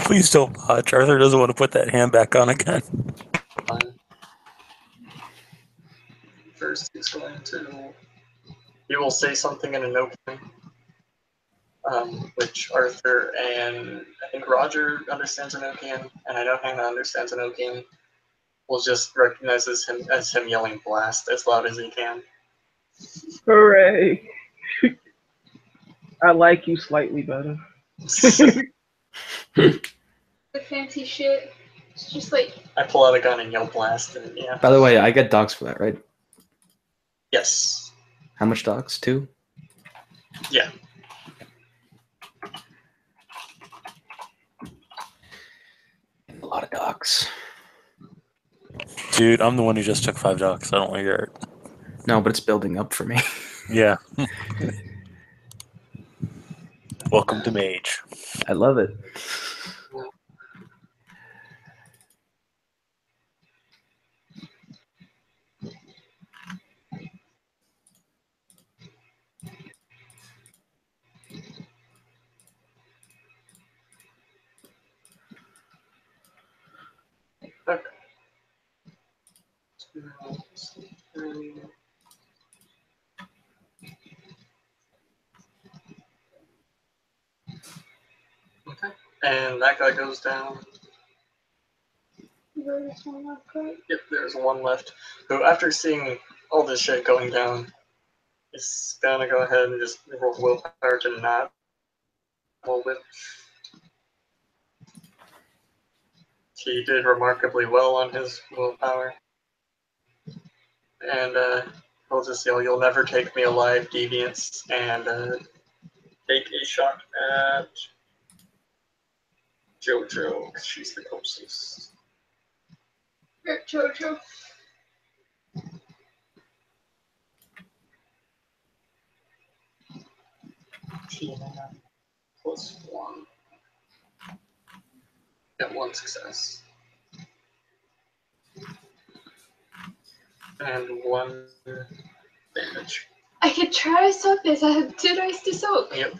Please don't watch. Arthur doesn't want to put that hand back on again. Fine. First, he's going to. He will say something in Enochian, which Arthur and I think Roger understands Enochian, and I know Hannah understands Enochian. Will just recognize him yelling "blast" as loud as he can. Hooray! I like you slightly better. The fancy shit. It's just like. I pull out a gun and yell "blast," and yeah. By the way, I get dogs for that, right? Yes. How much dogs? 2? Yeah. A lot of dogs. Dude, I'm the one who just took 5 dogs. I don't want to hear it. No, but it's building up for me. Yeah. Welcome to Mage. I love it. Okay. 2, 3. Okay. And that guy goes down. There's 1 left, right? Yep, there's 1 left. Who, after seeing all this shit going down, is gonna go ahead and just roll willpower to not roll it. He did remarkably well on his willpower. And he'll just yell, "You'll never take me alive, deviants," and take a shot at Jojo, because she's the closest. Jojo. +1. Get 1 success. And 1 damage. I could try soak this. I have 2 dice to soak. Yep.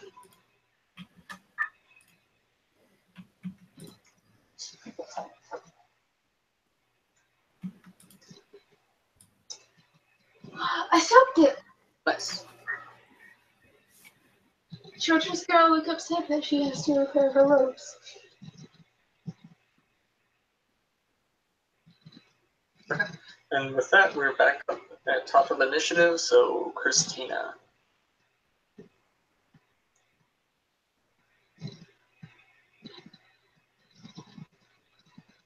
I soaked it. Nice. Jojo's gonna look upset that she has to repair her robes. Okay. And with that, we're back up at top of initiative, so Christina.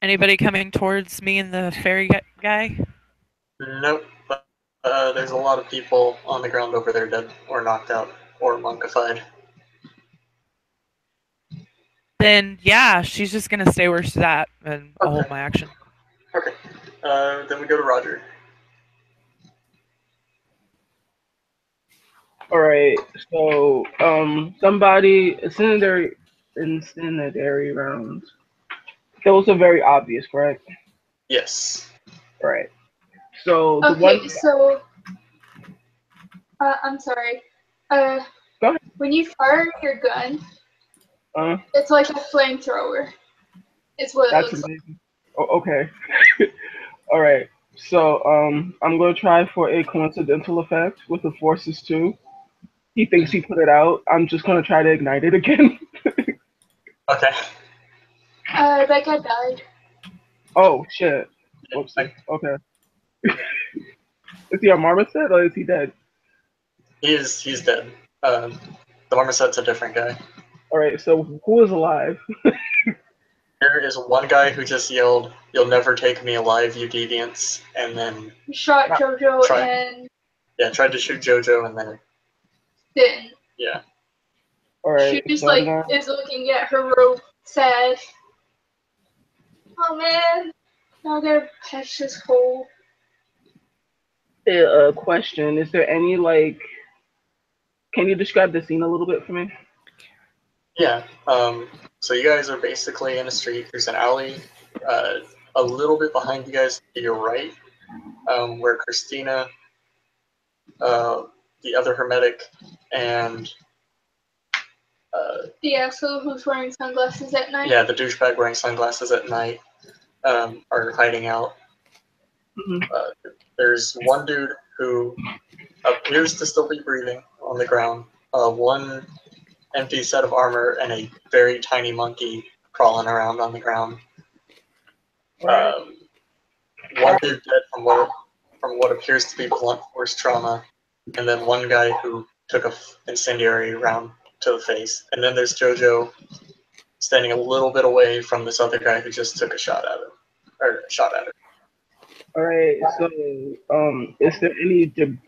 Anybody coming towards me and the fairy guy? Nope. But, there's a lot of people on the ground over there dead or knocked out or monkified. Then yeah, she's just gonna stay where she's at, and I'll hold Okay. my action. Okay. Then we go to Roger. All right. So, somebody incendiary rounds. Those are very obvious, correct? Yes. All right. So the Okay, one. so I'm sorry. Go ahead. When you fire your gun, it's like a flamethrower. It's what it That's looks like. amazing. Oh, okay. All right. So I'm gonna try for a coincidental effect with the forces too. He thinks he put it out. I'm just gonna try to ignite it again. Okay. That guy died. Oh shit. Whoopsie. Okay. Is he a marmoset or is he dead? He's dead. The marmoset's a different guy. All right. So who is alive? There is one guy who just yelled, "You'll never take me alive, you deviants," and then He shot JoJo and tried to shoot JoJo and then didn't. yeah. All right. She just so is looking at her real sad. Oh man, now they're patch this hole. A question: is there any Can you describe the scene a little bit for me? Yeah. So you guys are basically in a street. There's an alley, a little bit behind you guys to your right, where Christina, the other hermetic, and The asshole who's wearing sunglasses at night. yeah, the douchebag wearing sunglasses at night, are hiding out. Mm-hmm. There's one dude who appears to still be breathing on the ground. One empty set of armor and a very tiny monkey crawling around on the ground. One dude dead from what appears to be blunt force trauma, and then one guy who took a incendiary round to the face. And then there's JoJo standing a little bit away from this other guy who just took a shot at him, or shot at her. All right. So, is there any? You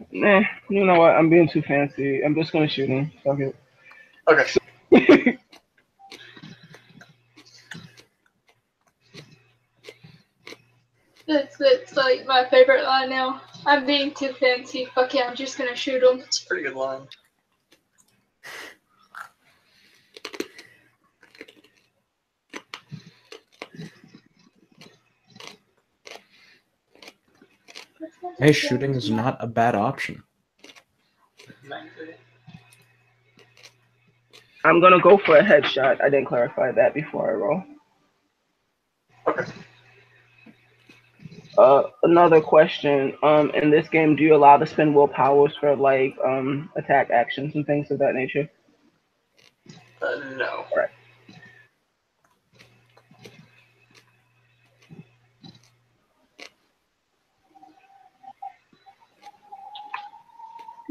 know what? I'm being too fancy. I'm just gonna shoot him. Fuck it. Okay. That's like my favorite line now. I'm being too fancy. Fuck yeah, I'm just gonna shoot him. It's a pretty good line. Hey, shooting is not a bad option. I'm gonna go for a headshot. I didn't clarify that before I roll. Okay. Another question. In this game, do you allow to spend will powers for attack actions and things of that nature? No. All right.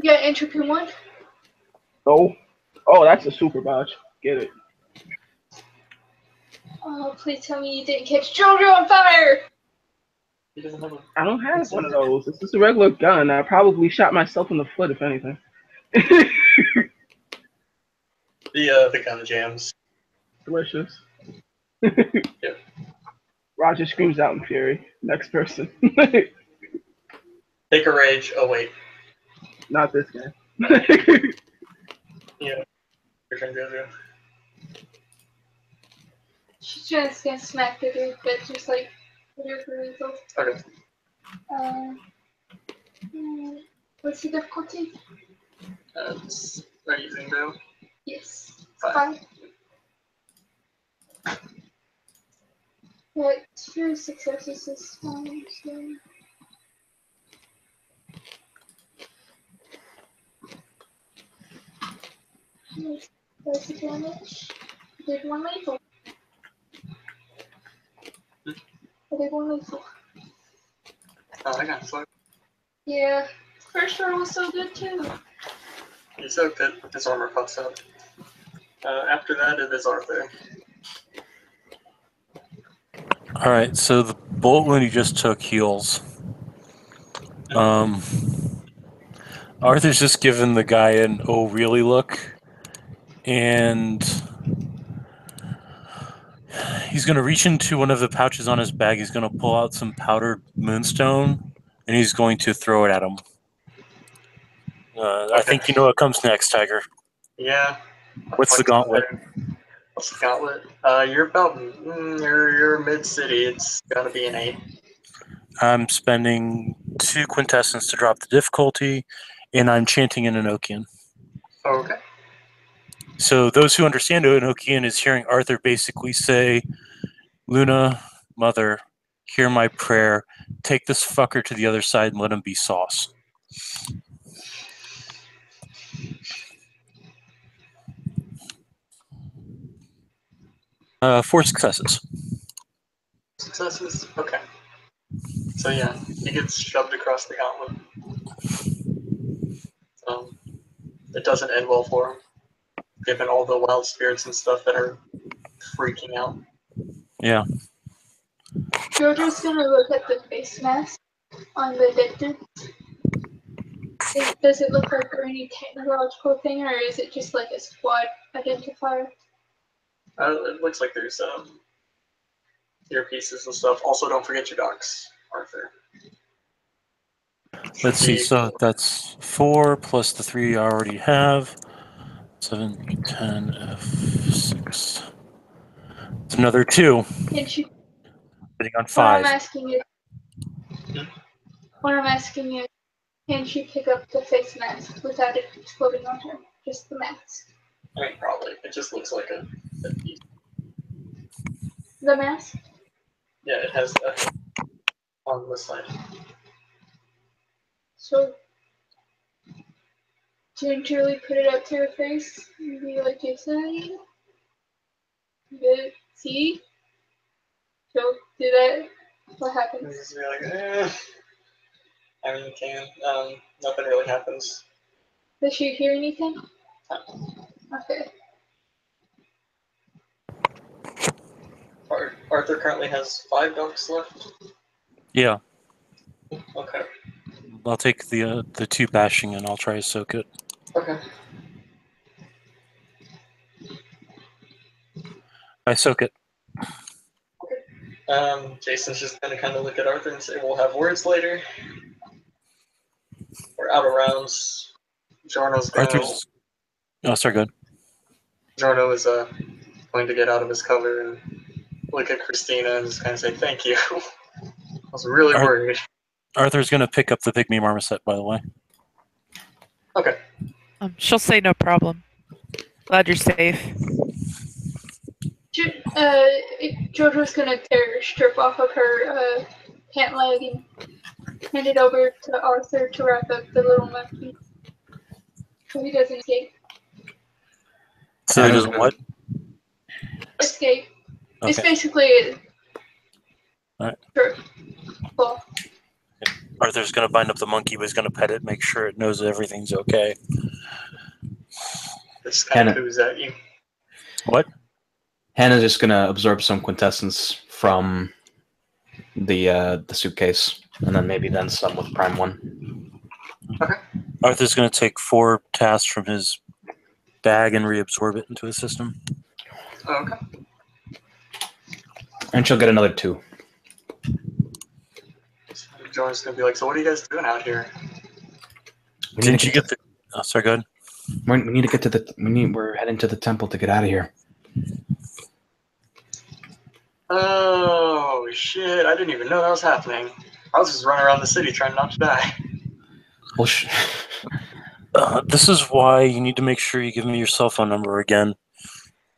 You got entropy 1? Oh, that's a super botch. Get it. Oh, please tell me you didn't catch JoJo on fire! I don't have one of those. It's just a regular gun. I probably shot myself in the foot, if anything. The gun jams. Delicious. Yep. Roger screams out in fury. Next person. Take a rage. Oh wait. Not this guy. Yeah. Your turn, JoJo. She's just gonna smack the dude, but just like, whatever result. Okay. What's the difficulty? Are you using Bill? Yes. 5. Like 2 successes is fine, so. That's the damage. Did 1 lethal. I did 1 lethal. Oh, I got fucked. Yeah. First roll was so good too. You soaked it. His armor pops up. After that, it is Arthur. All right, so the bullet wound he just took heals. Arthur's just given the guy an "oh really" look, and he's going to reach into one of the pouches on his bag. He's going to pull out some powdered moonstone, and he's going to throw it at him. I think you know what comes next, Tiger. Yeah. What's the gauntlet? What's the gauntlet? You're about you're mid city. It's gotta be an 8. I'm spending 2 quintessence to drop the difficulty, and I'm chanting in Enochian. Okay. So those who understand Enochian is hearing Arthur basically say, "Luna, mother, hear my prayer. Take this fucker to the other side and let him be sauce." Four successes. Successes? Okay. So yeah, he gets shoved across the gauntlet. It doesn't end well for him, given all the wild spirits and stuff that are freaking out. Yeah. Jojo's gonna look at the face mask on the victim. Does it look like any technological thing, or is it just like a squad identifier? It looks like there's earpieces and stuff. Also, don't forget your docs, Arthur. Let's see. So that's 4 plus the 3 I already have. 7, 10, F6. It's another 2. Can she? Hitting on 5. Hmm? What I'm asking is, can she pick up the face mask without it exploding on her? Just the mask. I mean, probably. It just looks like a piece. The mask? Yeah, it has that on the side. So, gingerly put it up to her face and be like, Jason, good, see? So, do that. What happens? Just be like, I mean, you can. Nothing really happens. Does she hear anything? Okay. Arthur currently has 5 docs left. Yeah. Okay. I'll take the 2 bashing and I'll try to soak it. Okay. I soak it. Jason's just gonna kind of look at Arthur and say, "We'll have words later." We're out of rounds. Jorno's gonna. Arthur's. Oh, sorry, good. Jorno is going to get out of his cover and look at Christina and just kind of say, "Thank you." I was really worried. Arthur's gonna pick up the pygmy marmoset, by the way. Okay. She'll say no problem. Glad you're safe. Jojo's gonna tear a strip off of her pant leg and hand it over to Arthur to wrap up the little monkey so he doesn't escape. So he doesn't what? Escape. Okay. It's basically Alright. Sure. Cool. Arthur's gonna bind up the monkey, but he's gonna pet it, make sure it knows that everything's okay. Just kind of coos at you. What? Hannah's just gonna absorb some quintessence from the suitcase, and then maybe then some with Prime 1. Okay. Arthur's gonna take 4 tasks from his bag and reabsorb it into his system. Okay. And she'll get another 2. Jorno's gonna be like, "So what are you guys doing out here?" Didn't you get the? Oh, sorry, go ahead. We need to get to the. We're heading to the temple to get out of here. Oh shit! I didn't even know that was happening. I was just running around the city trying not to die. Well, this is why you need to make sure you give me your cell phone number again.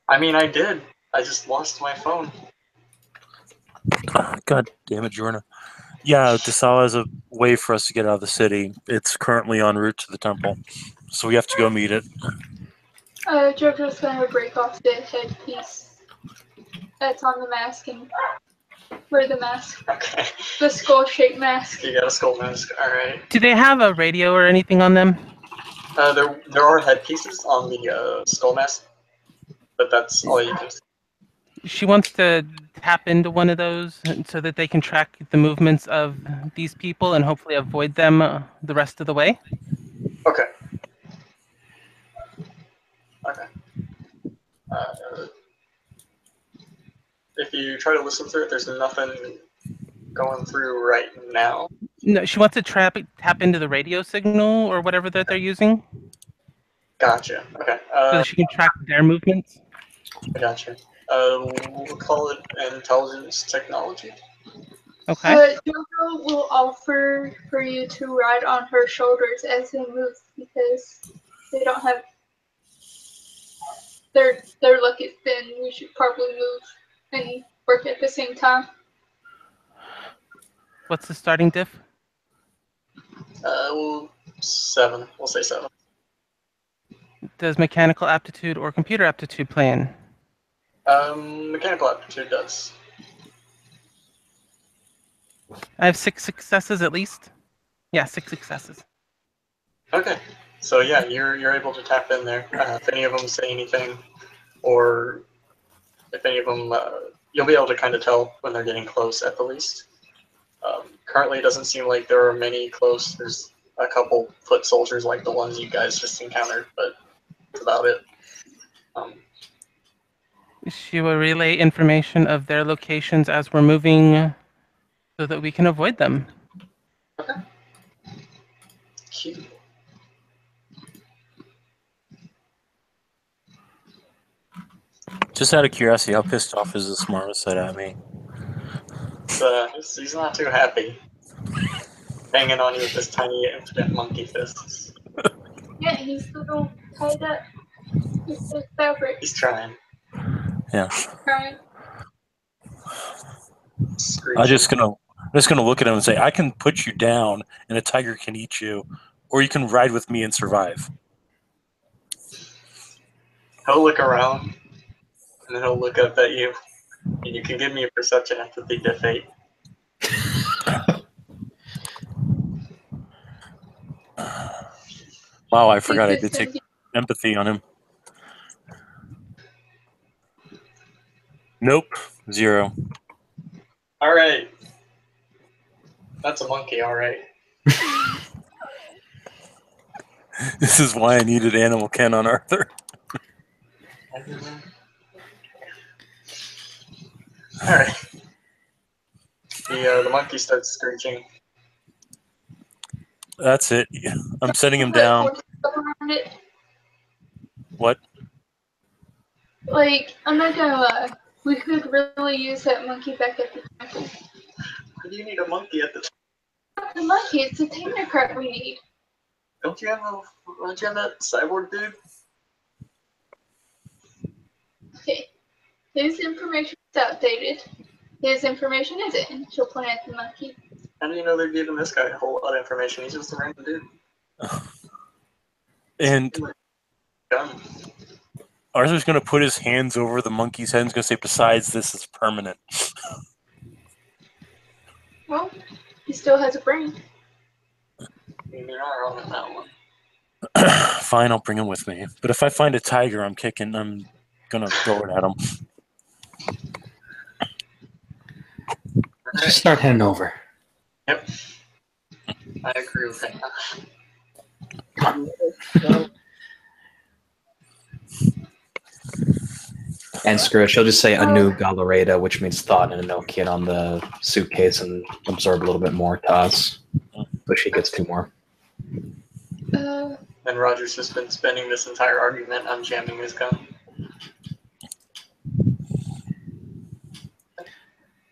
I mean, I did. I just lost my phone. God damn it, Jorna. Yeah, Desala is a way for us to get out of the city. It's currently en route to the temple, so we have to go meet it. Jojo's gonna break off the headpiece that's on the mask and wear the mask. Okay. The skull-shaped mask. You got a skull mask. All right. Do they have a radio or anything on them? There are headpieces on the skull mask, but that's all you can see. She wants to tap into one of those so that they can track the movements of these people and hopefully avoid them the rest of the way. Okay. Okay. If you try to listen through it, there's nothing going through right now. No, she wants to tap into the radio signal or whatever that they're using. Gotcha. Okay. So that she can track their movements. I gotcha. We'll call it intelligence technology. Okay. Jojo will offer for you to ride on her shoulders as they move because they don't have their luck is thin. We should probably move and work at the same time. What's the starting diff? 7. We'll say 7. Does mechanical aptitude or computer aptitude play in? Mechanical aptitude does. I have 6 successes at least. Yeah, 6 successes. Okay. So yeah, you're able to tap in there. If any of them say anything, or if any of them, you'll be able to kind of tell when they're getting close at the least. Currently, it doesn't seem like there are many close. There's a couple foot soldiers like the ones you guys just encountered, but that's about it. She will relay information of their locations as we're moving so that we can avoid them. Okay. Cute. Just out of curiosity, how pissed off is this marmoset at me? He's not too happy. Banging on you with his tiny infinite monkey fists. Yeah, he's a little tied up with his fabric. He's trying. Yeah. Trying. I'm just gonna look at him and say, I can put you down and a tiger can eat you, or you can ride with me and survive. He'll look around, and then he'll look up at you, and you can give me a perception empathy diff 8. Wow, I forgot I did take empathy on him. Nope, 0. All right. That's a monkey, all right. This is why I needed Animal Ken on Arthur. All right. The monkey starts screeching. That's it. I'm setting him down. What? Like, I'm not gonna lie. We could really use that monkey back at the temple. Why do you need a monkey at the time? Not the monkey, it's the technocrat we need. Don't you have that cyborg dude? Okay. His information is outdated. His information isn't, and she'll point at the monkey. How do you know they're giving this guy a whole lot of information? He's just a random dude. And Done. Arthur's going to put his hands over the monkey's head and he's going to say, besides, this is permanent. Well, he still has a brain. You're not wrong on that one. Fine, I'll bring him with me. But if I find a tiger, I'm going to throw it at him. Just start heading over. Yep. I agree with that. And screw it, she'll just say a new Galareta, which means thought and Enochian on the suitcase and absorb a little bit more to us. So she gets 2 more. And Roger's just been spending this entire argument on jamming his gun.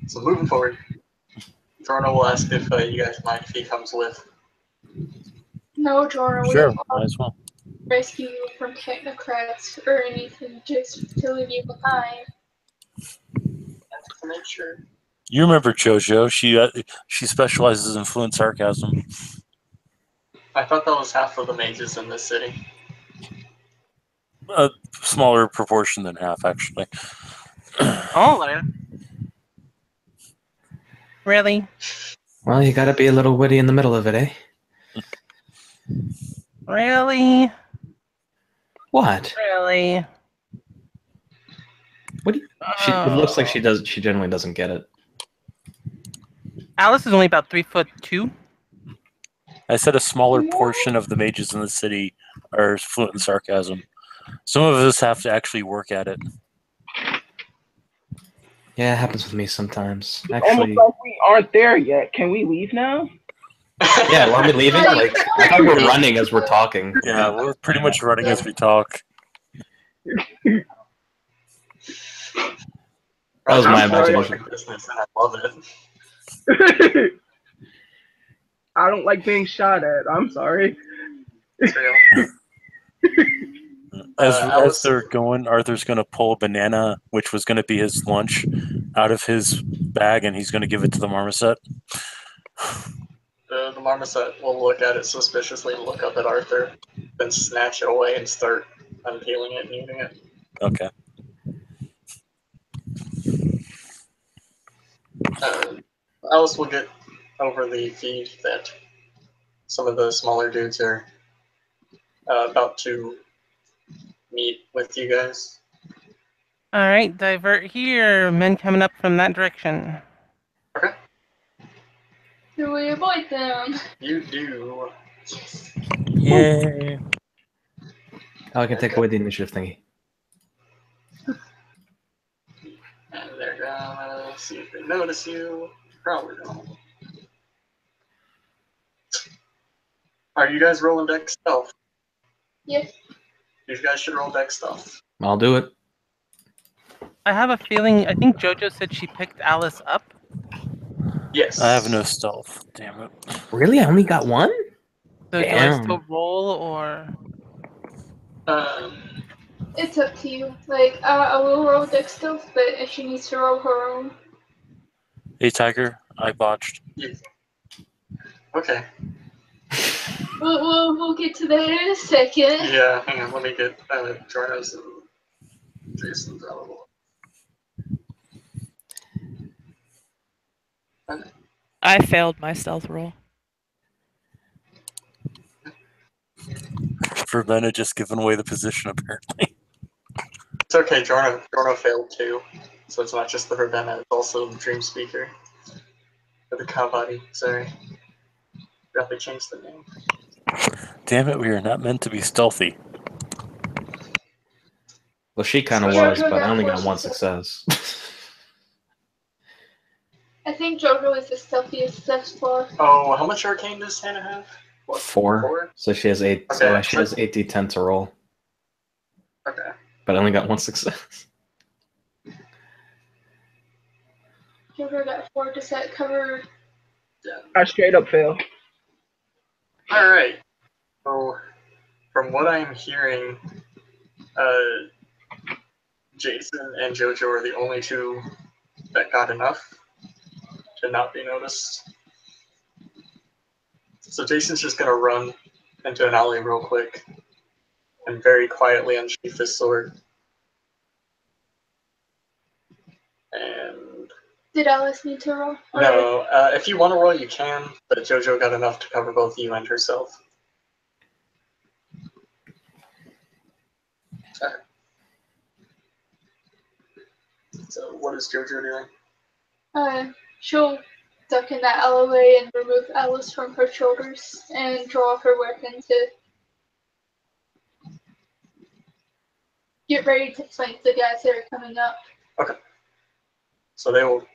So moving forward, Jorno will ask if you guys mind if he comes with. No, Jorno, Sure, we might won't as well. rescue you from technocrats or anything, just to leave you behind. To make sure. You remember JoJo. She specializes in fluent sarcasm. I thought that was half of the mages in this city. A smaller proportion than half, actually. Oh, really? Well, you gotta be a little witty in the middle of it, eh? Really? What? Really? What do you... It looks like she does. She generally doesn't get it. Alice is only about 3'2". I said a smaller portion of the mages in the city are fluent in sarcasm. Some of us have to actually work at it. Yeah, it happens with me sometimes. It's Actually, almost like we aren't there yet. Can we leave now? yeah. Well, are we leaving? Like, I thought we were running as we're talking. Yeah, we're pretty much running as we talk. That was my imagination. Business, and I love it. I don't like being shot at. I'm sorry. As they're going, Arthur's going to pull a banana, which was going to be his lunch, out of his bag, and he's going to give it to the marmoset. The marmoset will look at it suspiciously, look up at Arthur, then snatch it away and start unpeeling it and eating it. Okay. Alice will get over the feed that some of the smaller dudes are about to meet with you guys. All right, divert here. Men coming up from that direction. Okay. Do we avoid them? You do. Yay. Oh, I can take away the initiative thingy. And they're gonna see if they notice you. Probably don't. Are you guys rolling deck stealth? Yes. You guys should roll deck stealth. I'll do it. I have a feeling. I think JoJo said she picked Alice up. Yes. I have no stealth. Damn it. Really? I only got one? So do I still roll or? It's up to you. Like, I will roll deck stealth, but if she needs to roll her own. Hey, Tiger, I botched. Yeah. Okay. We'll get to that in a second. Yeah, hang on. Let me get Jorno's and Jason's out of the way. I failed my stealth roll. Verbena just giving away the position, apparently. It's okay, Jorno failed too. So it's not just the Verbena, it's also the Dream Speaker. Or the Kavadi, sorry. Forgot they changed the name. Damn it, we are not meant to be stealthy. Well, she kind of was, but I only got one success. I think JoJo is the stealthiest thus far. Oh, how much arcane does Hannah have? What, 4. So she has 8. Okay. So she has 8 d10 to roll. Okay. But I only got one success. JoJo got 4. Does that cover? Yeah. I straight up fail. Alright. So, from what I'm hearing, Jason and JoJo are the only two that got enough to not be noticed. So Jason's just gonna run into an alley real quick and very quietly unsheath his sword. And Did Alice need to roll? no, if you want to roll, you can, but JoJo got enough to cover both you and herself. Okay. So what is JoJo doing? She'll duck in that alleyway and remove Alice from her shoulders and draw her weapon to get ready to flank the guys that are coming up. Okay. So they will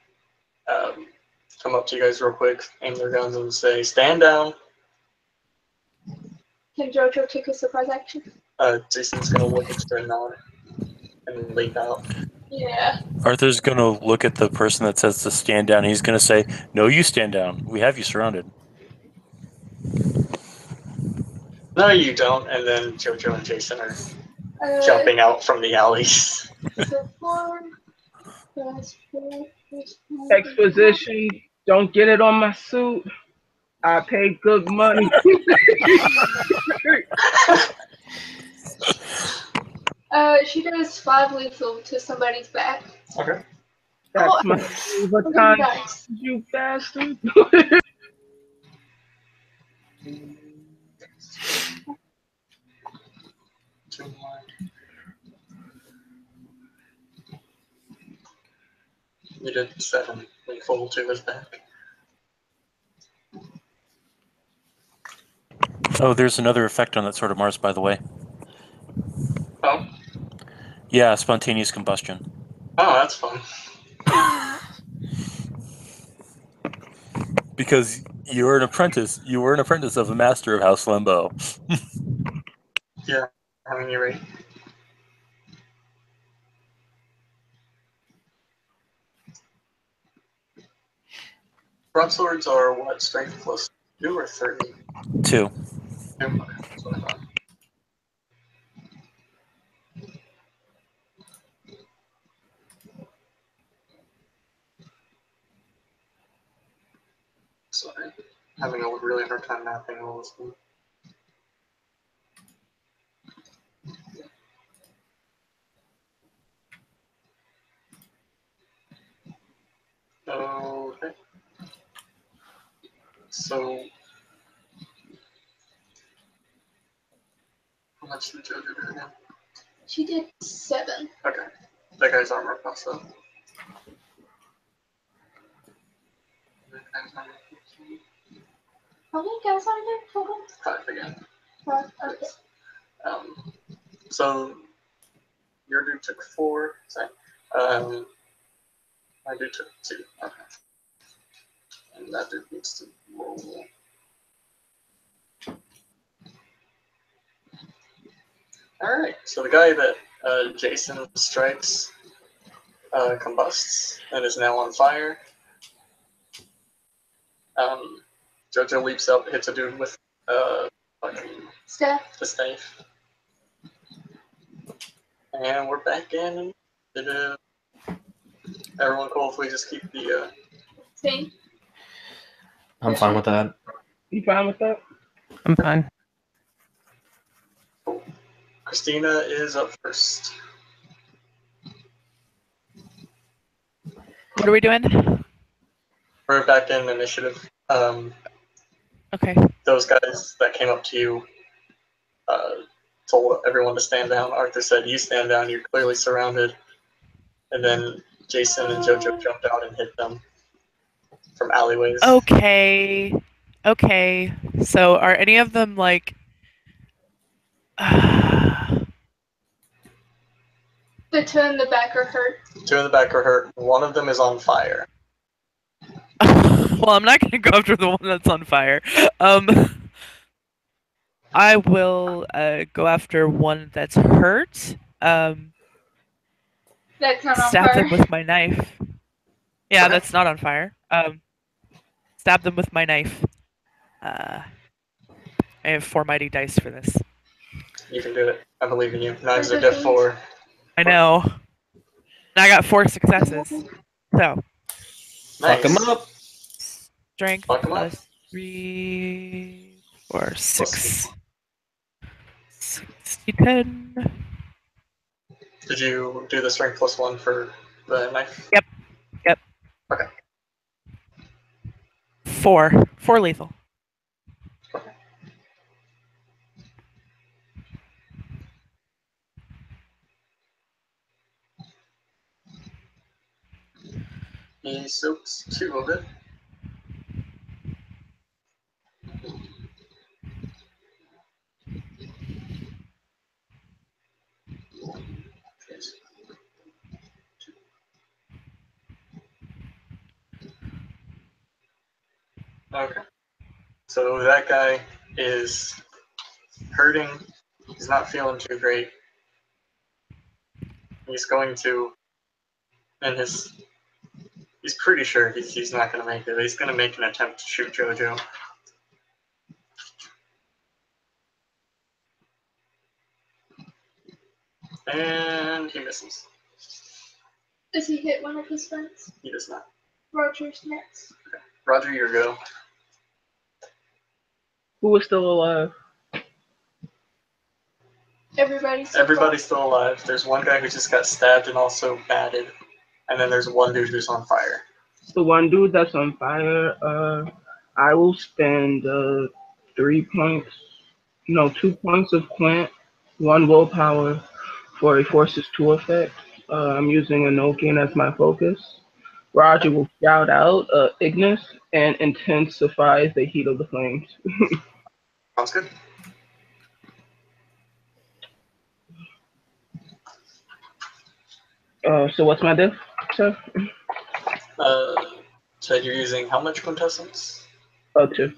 come up to you guys real quick, aim their guns, and say, "Stand down." Can JoJo take a surprise action? Jason's gonna look at her and nod and leap out. Yeah. Arthur's going to look at the person that says to stand down. He's going to say, "No, you stand down. We have you surrounded." No, you don't. And then JoJo and Jason are jumping out from the alleys. So 4 plus 4 plus 4. Exposition. Don't get it on my suit. I pay good money. She does 5 lethal to somebody's back. Okay. That's my favorite kind, you bastard. You did 7 when Fold 2 was back. Oh, there's another effect on that sort of Mars, by the way. Oh? Yeah, spontaneous combustion. Oh, that's fun. Because you were an apprentice. You were an apprentice of a master of House Limbo. Yeah, I mean, you're right. Broadswords are what? Strength plus 2 or 3? 2. 2? Okay, that's what I thought. Sorry. Having a really hard time mapping all this one. Okay. So, how much did JoJo do again? She did 7. Okay. That guy's armor plus up. How many guys are there total? 5 again. 5. Okay. So, your dude took 4. Sorry. My dude took 2. Okay. And that dude needs to roll. Alright, so the guy that Jason strikes combusts and is now on fire. JoJo leaps up, hits a dude with Staff. the staff. And we're back in. Everyone cool if we just keep the Same. I'm fine with that. You fine with that? I'm fine. Christina is up first. What are we doing? We're back in initiative. Okay. Those guys that came up to you told everyone to stand down. Arthur said, "You stand down, you're clearly surrounded." And then Jason and JoJo jumped out and hit them from alleyways. Okay. Okay. So are any of them like... The 2 in the back are hurt. 2 in the back are hurt. One of them is on fire. Well, I'm not going to go after the one that's on fire. I will go after one that's hurt. That's not on Stab fire. them with my knife. Yeah, Okay. that's not on fire. Stab them with my knife. I have 4 mighty dice for this. You can do it. I believe in you. Knives are diff 4. I know. And I got 4 successes. So, Fuck him up. strength Fuck 'em up. plus 3, 4, 6. 60, 10. Did you do the strength plus 1 for the knife? Yep. Yep. Okay. 4 lethal. He soaks 2 of it. Okay. So that guy is hurting. He's not feeling too great. He's going to, and he's pretty sure he's not going to make it. He's going to make an attempt to shoot JoJo. And he misses. Does he hit one of his friends? He does not. Roger's next. Roger, your go. Who is still alive? Everybody's still alive. There's one guy who just got stabbed and also batted. And then there's one dude who's on fire. The one dude that's on fire, I will spend 2 points of Quint, 1 willpower for a Forces 2 effect. I'm using Enochian as my focus. Roger will shout out Ignis and intensifies the heat of the flames. Sounds good. So what's my diff, sir? So you're using how much quintessence? 2.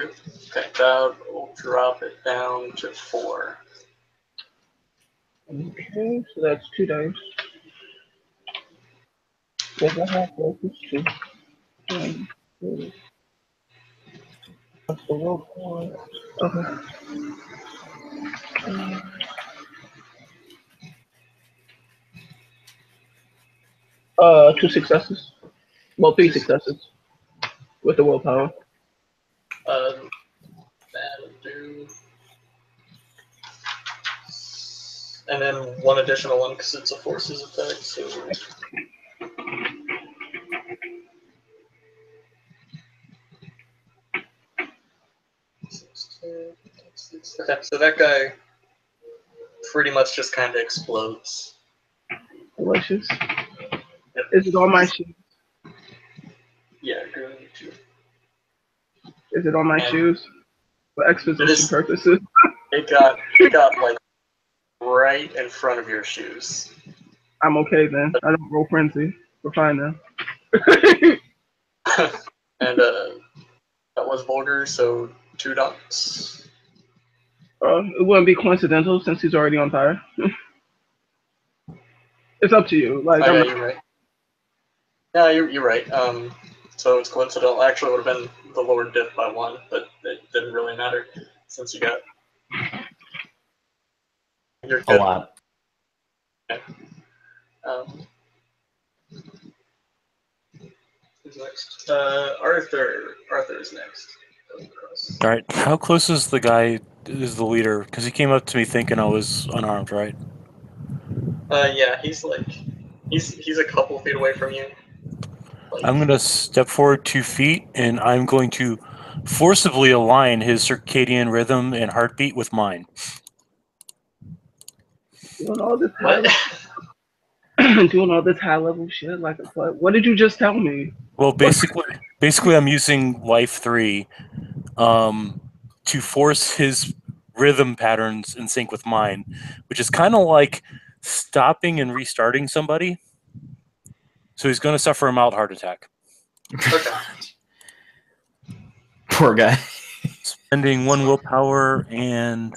Okay, that will drop it down to 4. Okay, so that's 2 dice. Does I have focus 2? That's the roll point. Okay. 2 successes. Well, 3 successes with the willpower. That'll do. And then 1 additional one because it's a forces effect. So. Okay, so that guy pretty much just kind of explodes. Delicious. Yep. Is it on my shoes? Yeah, good. Is it on my shoes? For exposition purposes. It got like right in front of your shoes. I'm okay then. I don't roll frenzy. We're fine now. And that was vulgar, so 2 dots. It wouldn't be coincidental since he's already on fire. It's up to you. Like, yeah, you're right. Yeah, you're right. So it's coincidental. Actually, it would have been the lower diff by 1, but it didn't really matter since you got. You're good. A lot. Okay. Who's next? Arthur. Arthur's next. All right. How close is the guy? Is the leader? Because he came up to me thinking I was unarmed, right? Yeah, he's a couple feet away from you. Like, I'm gonna step forward 2 feet, and I'm going to forcibly align his circadian rhythm and heartbeat with mine. Doing all this high level shit. Like, what did you just tell me? Well, basically, I'm using Life 3 to force his rhythm patterns in sync with mine, which is kind of like stopping and restarting somebody. So he's going to suffer a mild heart attack. Okay. Poor guy. Spending 1 willpower and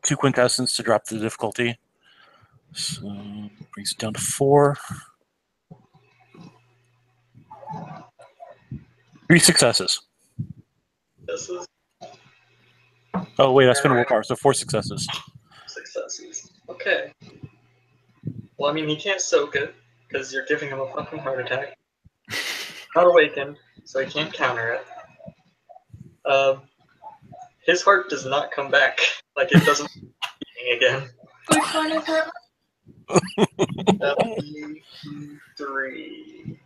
2 quintessence to drop the difficulty. So brings it down to 4. 3 successes. Oh wait, I spent a willpower, so 4 successes. Successes. Okay. Well, I mean, he can't soak it because you're giving him a fucking heart attack. Not awakened, so he can't counter it. His heart does not come back. Like, it doesn't beating again. Which one is it? That'll be 3.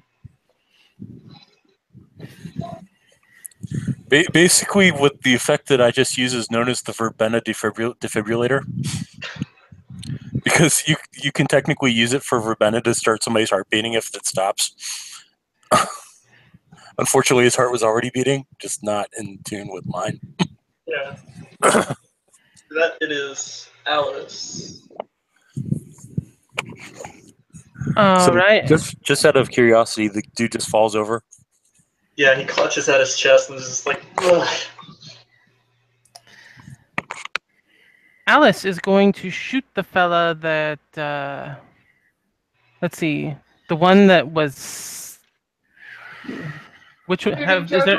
Basically, what the effect that I just use is known as the verbena defibrillator. Because you can technically use it for verbena to start somebody's heart beating if it stops. Unfortunately, his heart was already beating, just not in tune with mine. Yeah. That it is Alice. All right. Just out of curiosity, the dude just falls over. Yeah, he clutches at his chest and is just like, ugh. Alice is going to shoot the fella that, let's see, the one that was, which would have, is there,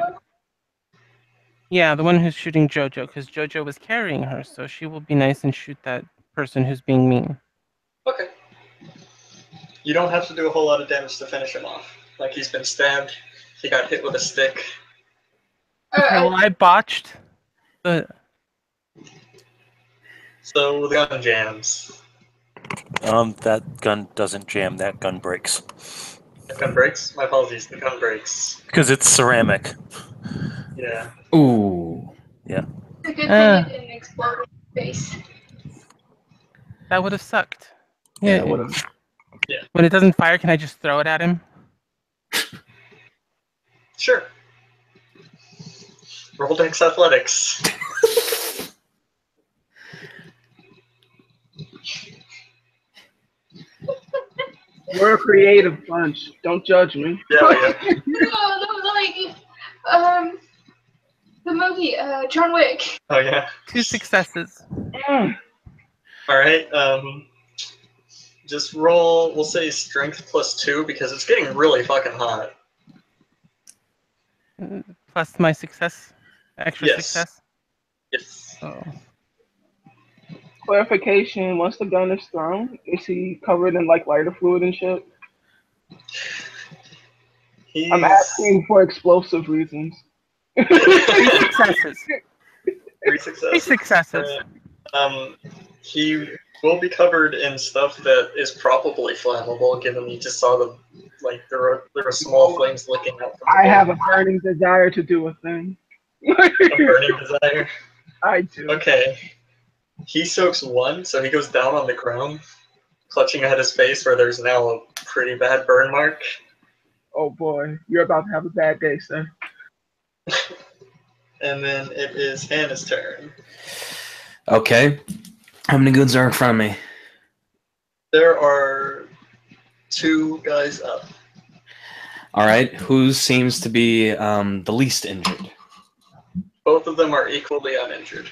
yeah, the one who's shooting Jojo, because Jojo was carrying her, so she will be nice and shoot that person who's being mean. Okay. You don't have to do a whole lot of damage to finish him off. Like, he's been stabbed, he got hit with a stick. Okay, well, I botched the... So the gun jams. That gun doesn't jam, that gun breaks. The gun breaks? My apologies, the gun breaks. Because it's ceramic. Yeah. Ooh. Yeah. It's a good thing it didn't explode in his face. That would have sucked. Yeah, it would have. Yeah. When it doesn't fire, can I just throw it at him? Sure. Roll Dex Athletics. We're a creative bunch. Don't judge me. Yeah. No, like the movie, John Wick. Oh yeah. 2 successes. Mm. All right. Just roll. We'll say Strength +2 because it's getting really fucking hot. Plus my success. Extra Yes. success. Yes. Oh. Clarification: once the gun is thrown, is he covered in like lighter fluid and shit? I'm asking for explosive reasons. 3 successes. 3 successes. 3 successes. He will be covered in stuff that is probably flammable, given you just saw the there are small flames licking out from the I have a bottom. burning desire to do a thing. A burning desire. I do. Okay. He soaks 1, so he goes down on the ground, clutching at his face where there's now a pretty bad burn mark. Oh boy, you're about to have a bad day, sir. And then it is Hannah's turn. Okay. How many goods are in front of me? There are 2 guys up. All right. Who seems to be the least injured? Both of them are equally uninjured.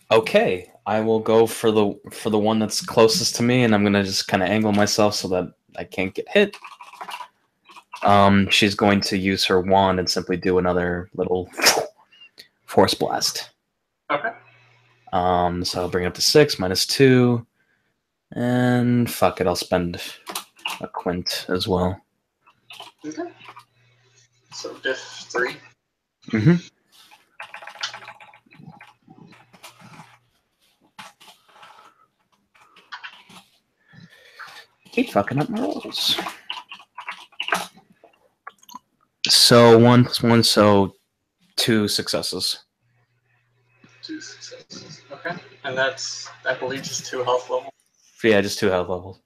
Okay. I will go for the one that's closest to me, and I'm gonna just kind of angle myself so that I can't get hit. She's going to use her wand and simply do another little force blast. Okay. So I'll bring it up to 6 -2, and fuck it, I'll spend a quint as well. Okay. So diff 3. Mm-hmm. Keep fucking up my rolls. So 1 + 1, so 2 successes. 2 successes. Okay. And that's, I believe, just 2 health levels. Yeah, just 2 health levels.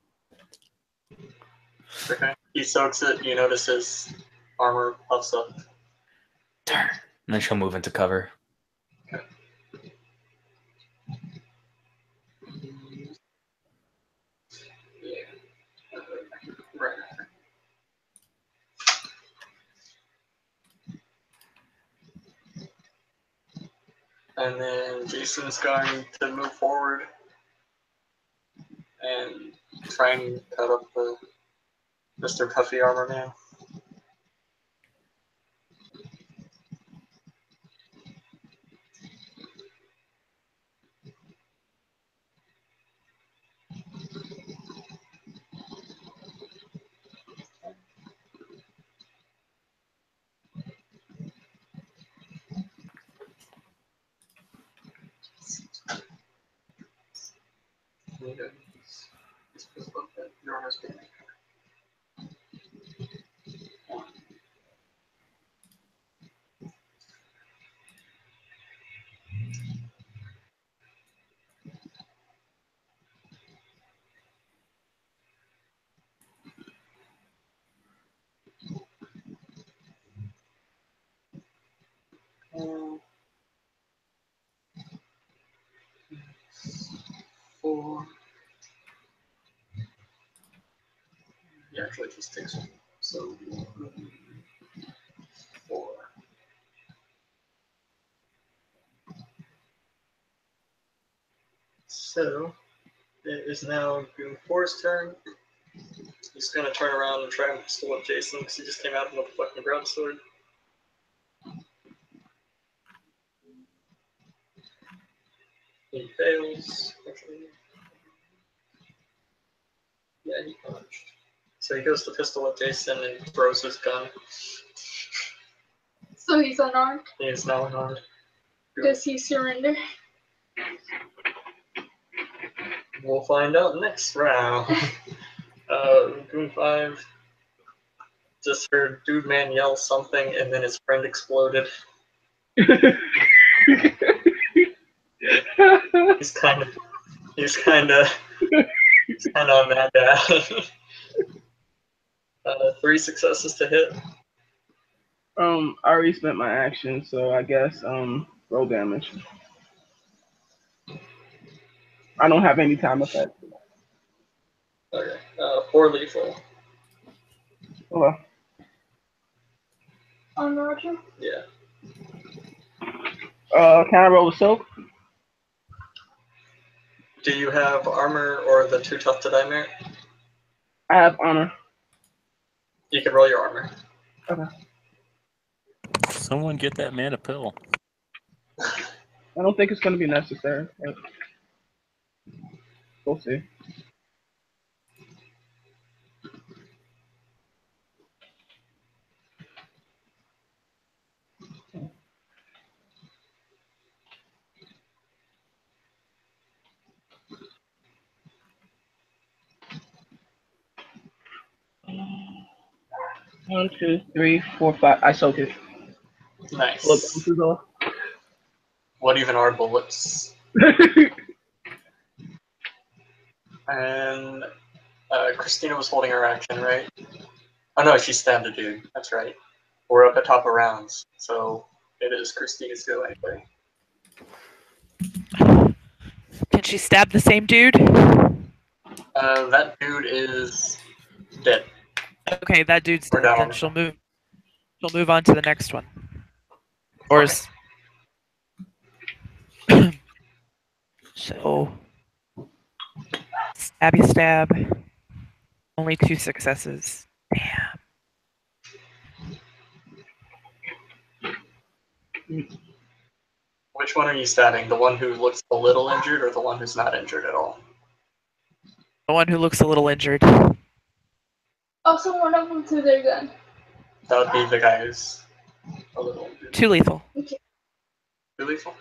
Okay. He soaks it. You notice his armor puffs up. Turn. And then she'll move into cover. Okay. Yeah. Right. And then Jason's going to move forward and try and cut up the Mr. Puffy Armor Man. Your armor's being four. Yeah, actually, it just takes one. So 4. So it is now Goon 4's turn. He's gonna turn around and try and pistol up Jason because he just came out with a fucking broadsword. He fails. Yeah, he punched. So he goes to pistol up Jason and throws his gun. So he's unarmed. He is now unarmed. Does he surrender? We'll find out next round. Goon 5 just heard Dude Man yell something and then his friend exploded. He's kind of on that guy. 3 successes to hit. I already spent my action, so I guess roll damage. I don't have any time effect. Okay. 4 lethal. Okay. On Roger? Yeah. Can I roll with silk? Do you have armor or the too tough to die merit? I have honor. You can roll your armor. Okay. Someone get that man a pill. I don't think it's gonna be necessary. But we'll see. One, two, three, four, five. I soak it. Nice. Look, What even are bullets? And Christina was holding her action, right? Oh no, she stabbed a dude. That's right. We're up at top of rounds, so it is Christina's go anyway. Can she stab the same dude? That dude is dead. Okay, that dude's We're dead. down Then on she'll move. She'll move on to the next one. Or Okay. So stabby stab. Only 2 successes. Damn. Which one are you stabbing? The one who looks a little injured or the one who's not injured at all? The one who looks a little injured. Also, one of them threw their gun. That would be the guy who's a little injured. 2 lethal. Too lethal?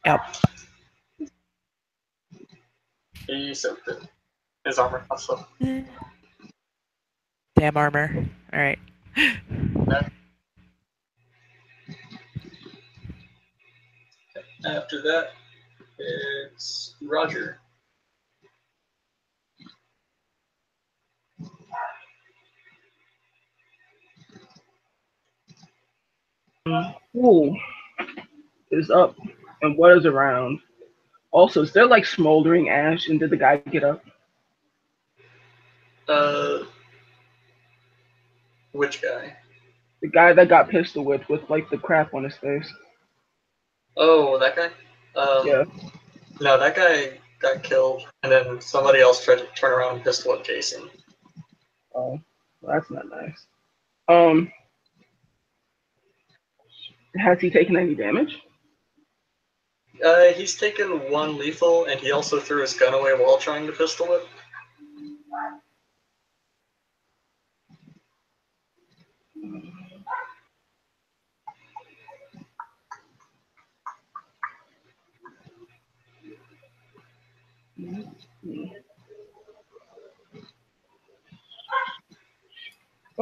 Yep. He soaked it. His armor also. Damn armor. Alright. After that, it's Roger. Ooh, is up, and what is around? Also, is there like smoldering ash, and did the guy get up? Which guy? The guy that got pistol whipped with like the crap on his face. Oh, that guy? Yeah. No, that guy got killed, and then somebody else tried to turn around and pistol whip Jason. Oh, well, that's not nice. Has he taken any damage? He's taken 1 lethal, and he also threw his gun away while trying to pistol whip.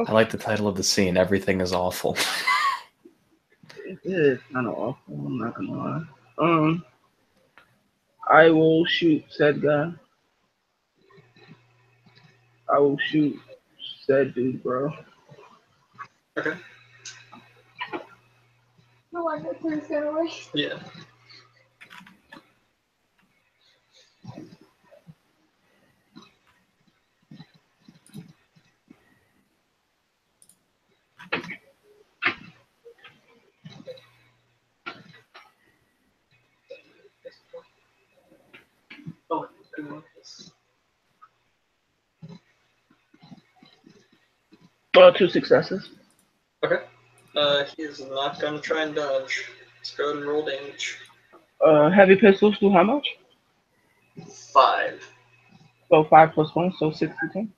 I like the title of the scene. Everything is awful. It is kind of awful. I'm not gonna lie. I will shoot said guy. I will shoot said dude, bro. Okay. The one that threw his gun away. Yeah. Oh, goodness. 2 successes. Okay. He is not gonna try and dodge. Let's go ahead and roll damage. Heavy pistols do how much? 5. So 5 plus 1, so 6 to 10.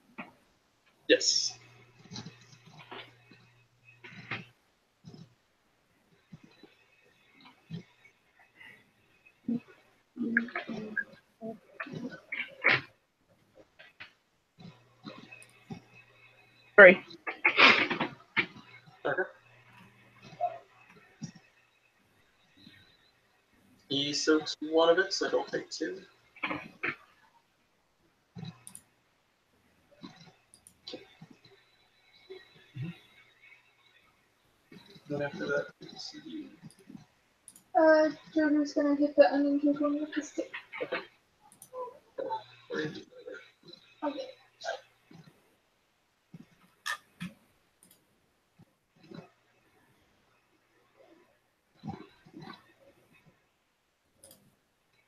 Yes. Three. Okay. He soaks 1 of it, so he'll take 2. Then after that, Joker's gonna hit the uninjured one with the stick. Okay.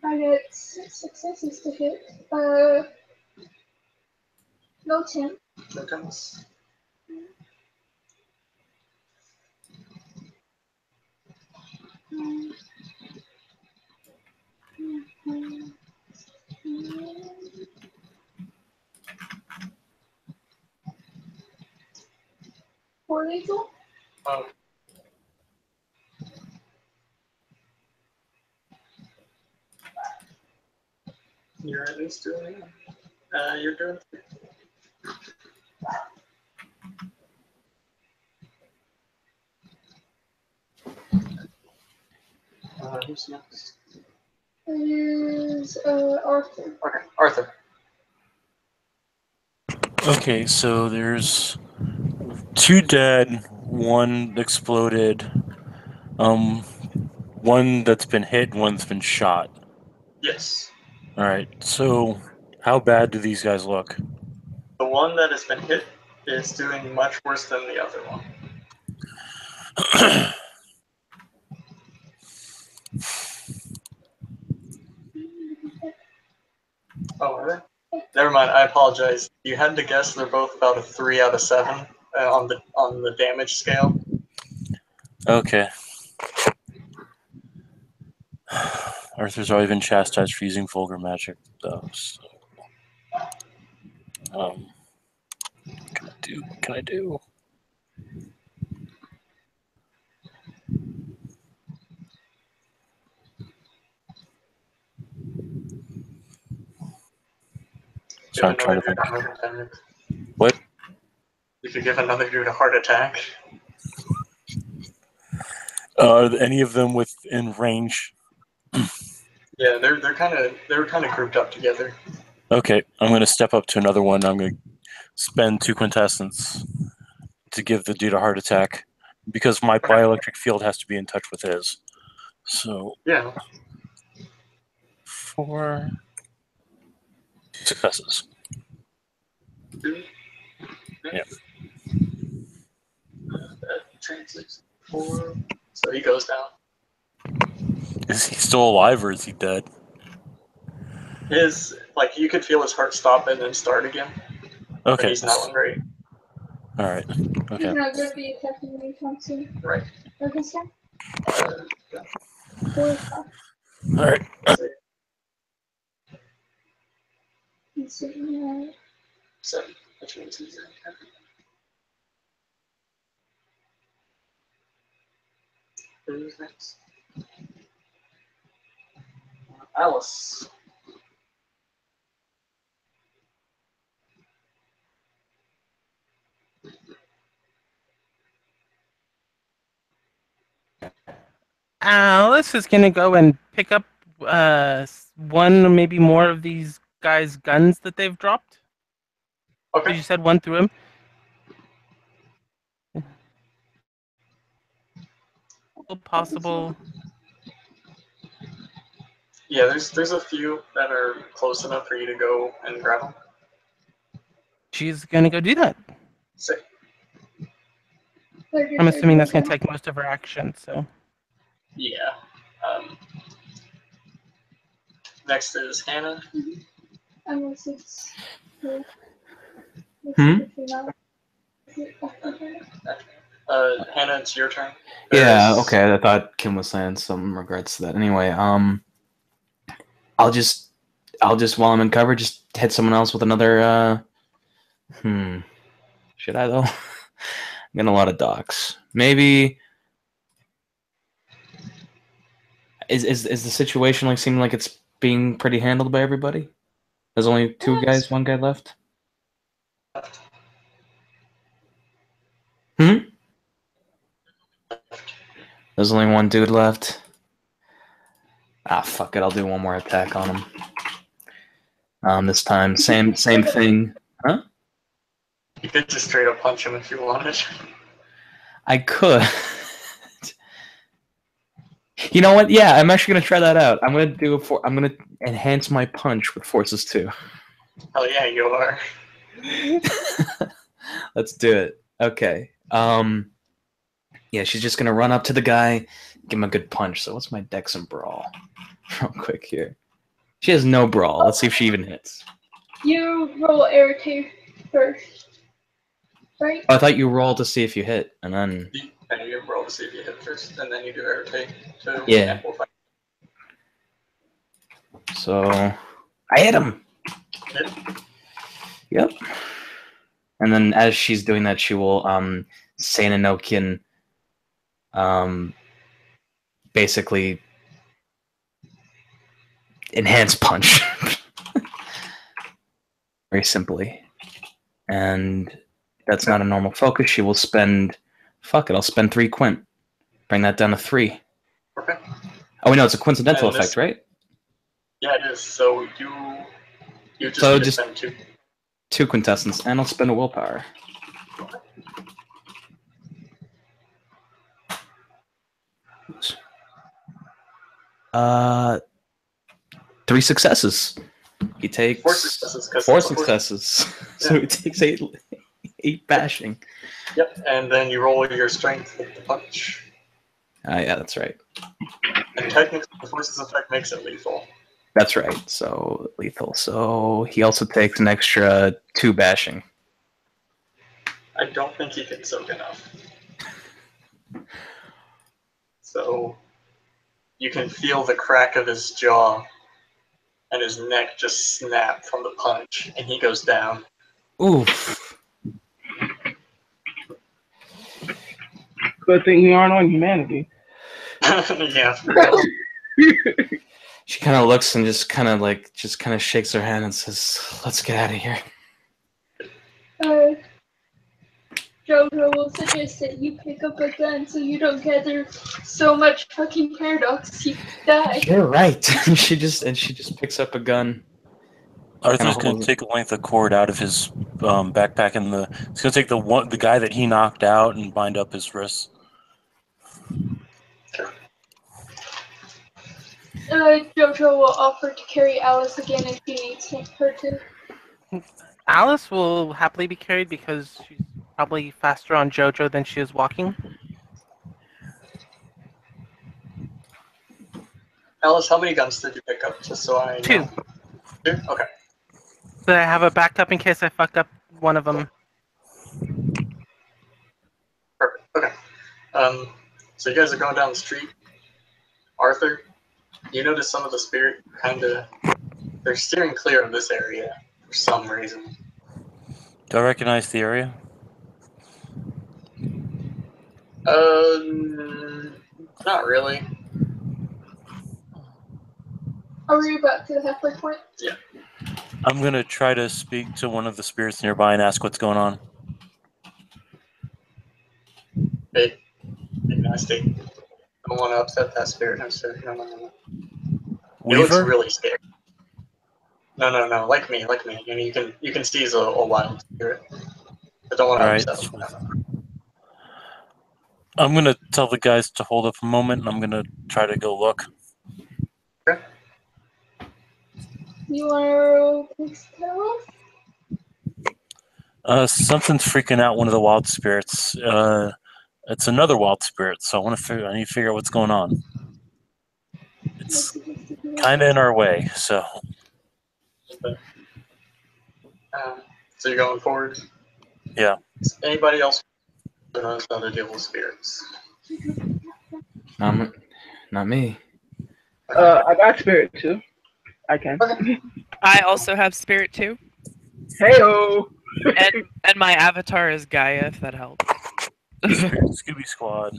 I get 6 successes to hit. No 10. no comes. Four lethal. Oh. You're at least doing it. You're doing it. Who's next? It is Arthur. Okay, Arthur. Okay, so there's 2 dead, 1 exploded, one that's been hit, one's been shot. Yes. All right. So, how bad do these guys look? The one that has been hit is doing much worse than the other one. Oh, are they? Never mind. I apologize. You had to guess. They're both about a 3 out of 7 on the damage scale. Okay. Arthur's already been chastised for using vulgar magic, though. So, what can I do? What can I do? Sorry, I'm trying to think. What? You could give another dude a heart attack. Are any of them within range? Yeah, they were kind of grouped up together. Okay, I'm going to step up to another one. I'm going to spend 2 quintessence to give the dude a heart attack because my bioelectric field has to be in touch with his. So yeah, 4 successes. Yeah. That translates 4. So he goes down. Is he still alive or is he dead? You could feel his heart stop and then start again. Okay. But he's not looking great. All right. Okay. He's not going to be attacking anytime soon. Right. Okay, sir. Yeah. 4 All right. He's sitting at 7, which means he's in. Who's next? Alice. Alice is gonna go and pick up one or maybe more of these guys' guns that they've dropped. Okay. You said one through him. Possible. Yeah, there's a few that are close enough for you to go and grab them. She's gonna go do that. Sick. I'm assuming that's gonna take most of her action. So. Yeah. Next is Hannah. unless it's Hannah, it's your turn. Yeah, okay. I thought Kim was saying some regrets to that. Anyway, I'll just while I'm in cover, just hit someone else with another. Should I though? I'm getting a lot of docs. Maybe. Is the situation like seeming like it's being pretty handled by everybody? There's only two guys, one guy left. There's only one dude left. Ah, fuck it. I'll do one more attack on him. This time, same thing. Huh? You could just straight up punch him if you wanted. I could. You know what? Yeah, I'm actually gonna try that out. I'm gonna enhance my punch with forces 2. Oh yeah, you are. Let's do it. Okay. Yeah, she's just gonna run up to the guy, give him a good punch. So what's my dex and brawl? Real quick here. She has no brawl. Let's see if she even hits. You roll irritate first, right? Oh, I thought you roll to see if you hit, and then. And you roll to see if you hit first, and then you do irritate to amplify. So I hit him. Yep. And then as she's doing that, she will Saninokian basically enhance punch. Very simply. And that's not a normal focus. She will spend fuck it, I'll spend 3 quint. Bring that down to 3. Okay. Oh, we know it's a coincidental effect, right? Yeah, it is. So you just spend 2 quintessence, and I'll spend a willpower. Oops. 3 successes. He takes 4 successes. 4 successes. So he takes 8 bashing. Yep, and then you roll your strength with the punch. Yeah, that's right. And technically, the forces effect makes it lethal. That's right. So lethal. So he also takes an extra 2 bashing. I don't think he can soak enough. So you can feel the crack of his jaw, and his neck just snap from the punch, and he goes down. Oof. Good thing we aren't on humanity. Yeah. She kind of looks and just kind of shakes her hand and says, "Let's get out of here." Jojo will suggest that you pick up a gun so you don't gather so much fucking paradox you die. You're right. she just picks up a gun. Arthur's gonna take a length of cord out of his backpack, and he's gonna take the guy that he knocked out and bind up his wrists. Jojo will offer to carry Alice again if she needs her to. Alice will happily be carried because she's probably faster on Jojo than she is walking. Alice, how many guns did you pick up? Just so I know. 2. 2? Okay. So I have a backup in case I fuck up one of them. Perfect. Okay. So you guys are going down the street. Arthur, you notice some of the spirit they're steering clear of this area for some reason. Do I recognize the area? Not really. Are we about to the halfway point? Yeah. I'm gonna try to speak to one of the spirits nearby and ask what's going on. Hey, nasty. I don't want to upset that spirit. No, sir. No. He looks really scared. No. Like me. And you can see he's a wild spirit. I don't want to upset him. I'm gonna tell the guys to hold up a moment, and I'm gonna try to go look. Okay. You want to tell us? Something's freaking out one of the wild spirits. It's another wild spirit, so I need to figure out what's going on. It's kind of in our way, so. Okay. So you're going forward? Yeah. Anybody else knows how to deal with spirits? Not me. I got spirit too. I can. I also have spirit too. Heyo. And my avatar is Gaia, if that helps. Scooby Squad.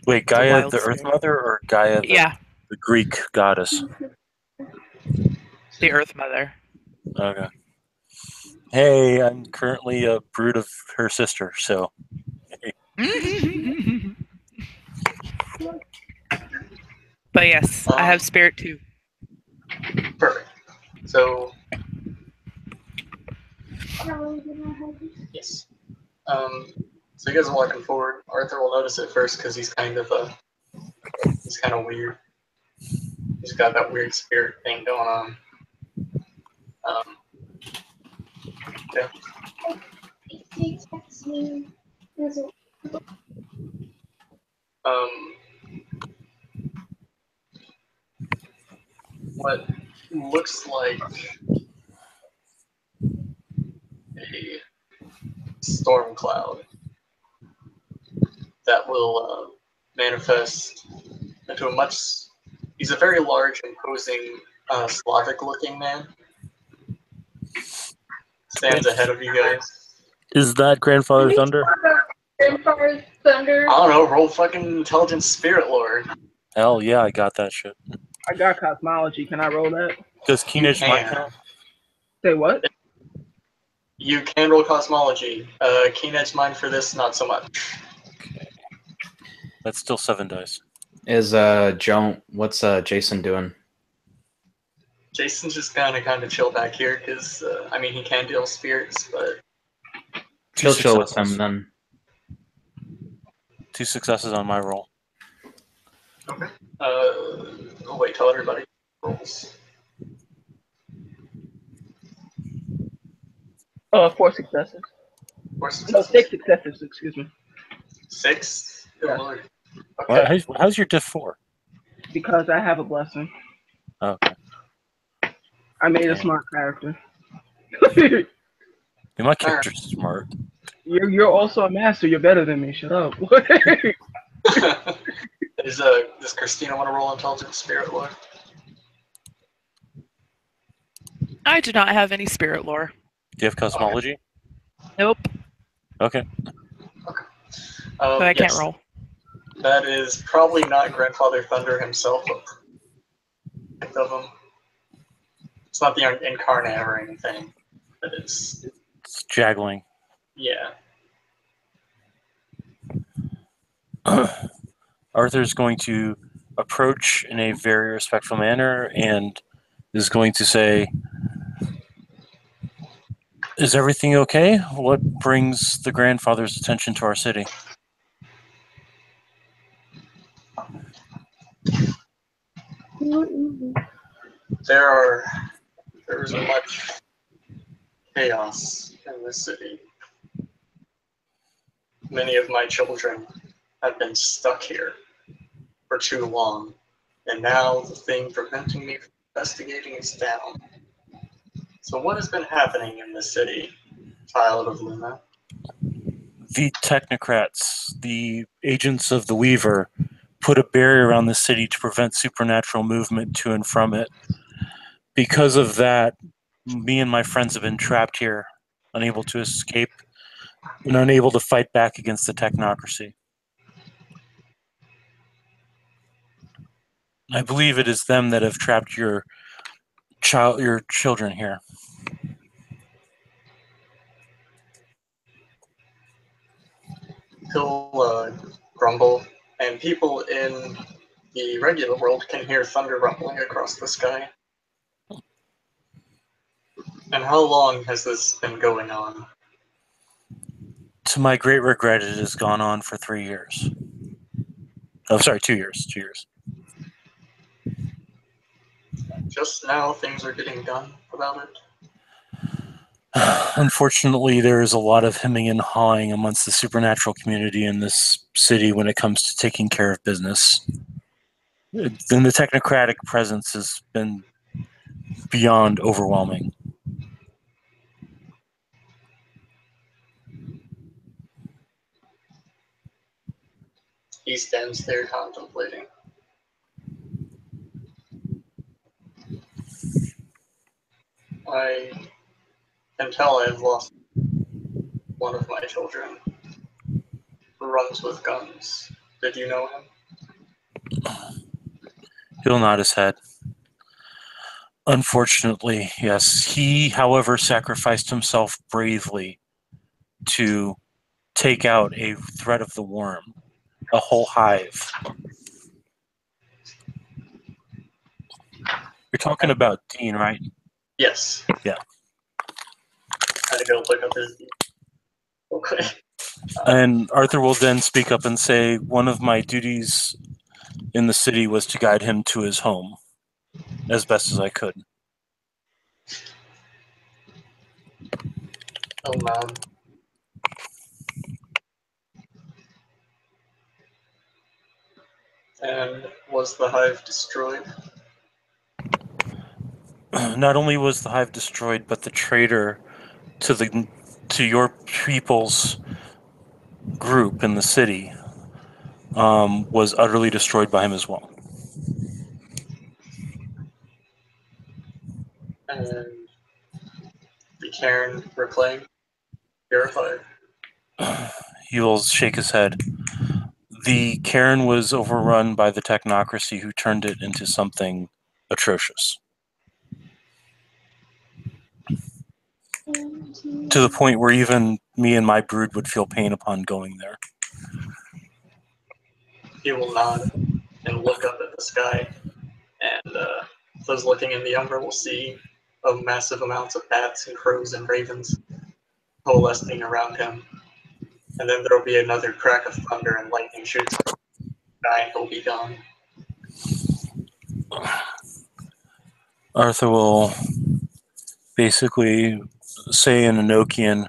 Wait, Gaia the Earth Mother or Gaia the Greek goddess? The Earth Mother. Okay. Hey, I'm currently a brood of her sister, so. But yes, I have spirit too. Perfect. So. Yes. So you guys are walking forward. Arthur will notice it first because he's kind of weird. He's got that weird spirit thing going on. Yeah. What looks like a storm cloud that will manifest into a much. He's a very large, imposing, Slavic-looking man. Stands ahead of you guys. Is that Grandfather Thunder? Grandfather Thunder. I don't know. Roll fucking intelligence spirit lore. Hell yeah, I got that shit. I got cosmology. Can I roll that? Does Keen Edge Mind count? Say what? You can roll cosmology. Keen Edge Mind for this, not so much. Okay. That's still 7 dice. Is what's Jason doing? Jason's just kind of chill back here because he can deal spirits, but He'll chill with him then. 2 successes on my roll. okay. I'll wait till everybody rolls. 4 successes. 4 No, successes. 6 successes. Excuse me. 6. Good Yeah. lord. Okay. How's your diff 4? Because I have a blessing. Okay. I made a smart character. My character's smart. You're also a master. You're better than me. Shut up. Does Christina want to roll intelligence spirit lore? I do not have any spirit lore. Do you have cosmology? Nope. Okay. So I can't yes. roll. That is probably not Grandfather Thunder himself, but of him. It's not the incarnate or anything, but it's Jaggling. Yeah. Arthur's going to approach in a very respectful manner and is going to say, "Is everything okay? What brings the grandfather's attention to our city?" There is much chaos in this city. Many of my children have been stuck here for too long, and now the thing preventing me from investigating is down. So what has been happening in this city, child of Luna? The technocrats, the agents of the Weaver, put a barrier around the city to prevent supernatural movement to and from it. Because of that, me and my friends have been trapped here, unable to escape and unable to fight back against the technocracy. I believe it is them that have trapped your children here. He'll grumble, and people in the regular world can hear thunder rumbling across the sky. And how long has this been going on? To my great regret, it has gone on for 3 years. Oh, sorry, 2 years. 2 years. Just now things are getting done about it? Unfortunately, there is a lot of hemming and hawing amongst the supernatural community in this city when it comes to taking care of business. Then the technocratic presence has been beyond overwhelming. He stands there contemplating. I can tell I have lost one of my children who runs with guns. Did you know him? He'll nod his head. Unfortunately, yes. He, however, sacrificed himself bravely to take out a threat of the worm, a whole hive. You're talking about Dean, right? Yes. Yeah. I had to go look up his. Okay. And Arthur will then speak up and say, one of my duties in the city was to guide him to his home as best as I could. Oh man. And was the hive destroyed? Not only was the hive destroyed, but the traitor to your people's group in the city was utterly destroyed by him as well. And the Cairn reclaimed, purified. He will shake his head. The Cairn was overrun by the technocracy who turned it into something atrocious. To the point where even me and my brood would feel pain upon going there. He will nod and look up at the sky, and those looking in the Umbra will see massive amounts of bats and crows and ravens coalescing around him. And then there will be another crack of thunder and lightning shoots from the sky, and he'll be gone. Arthur will basically say in Enochian,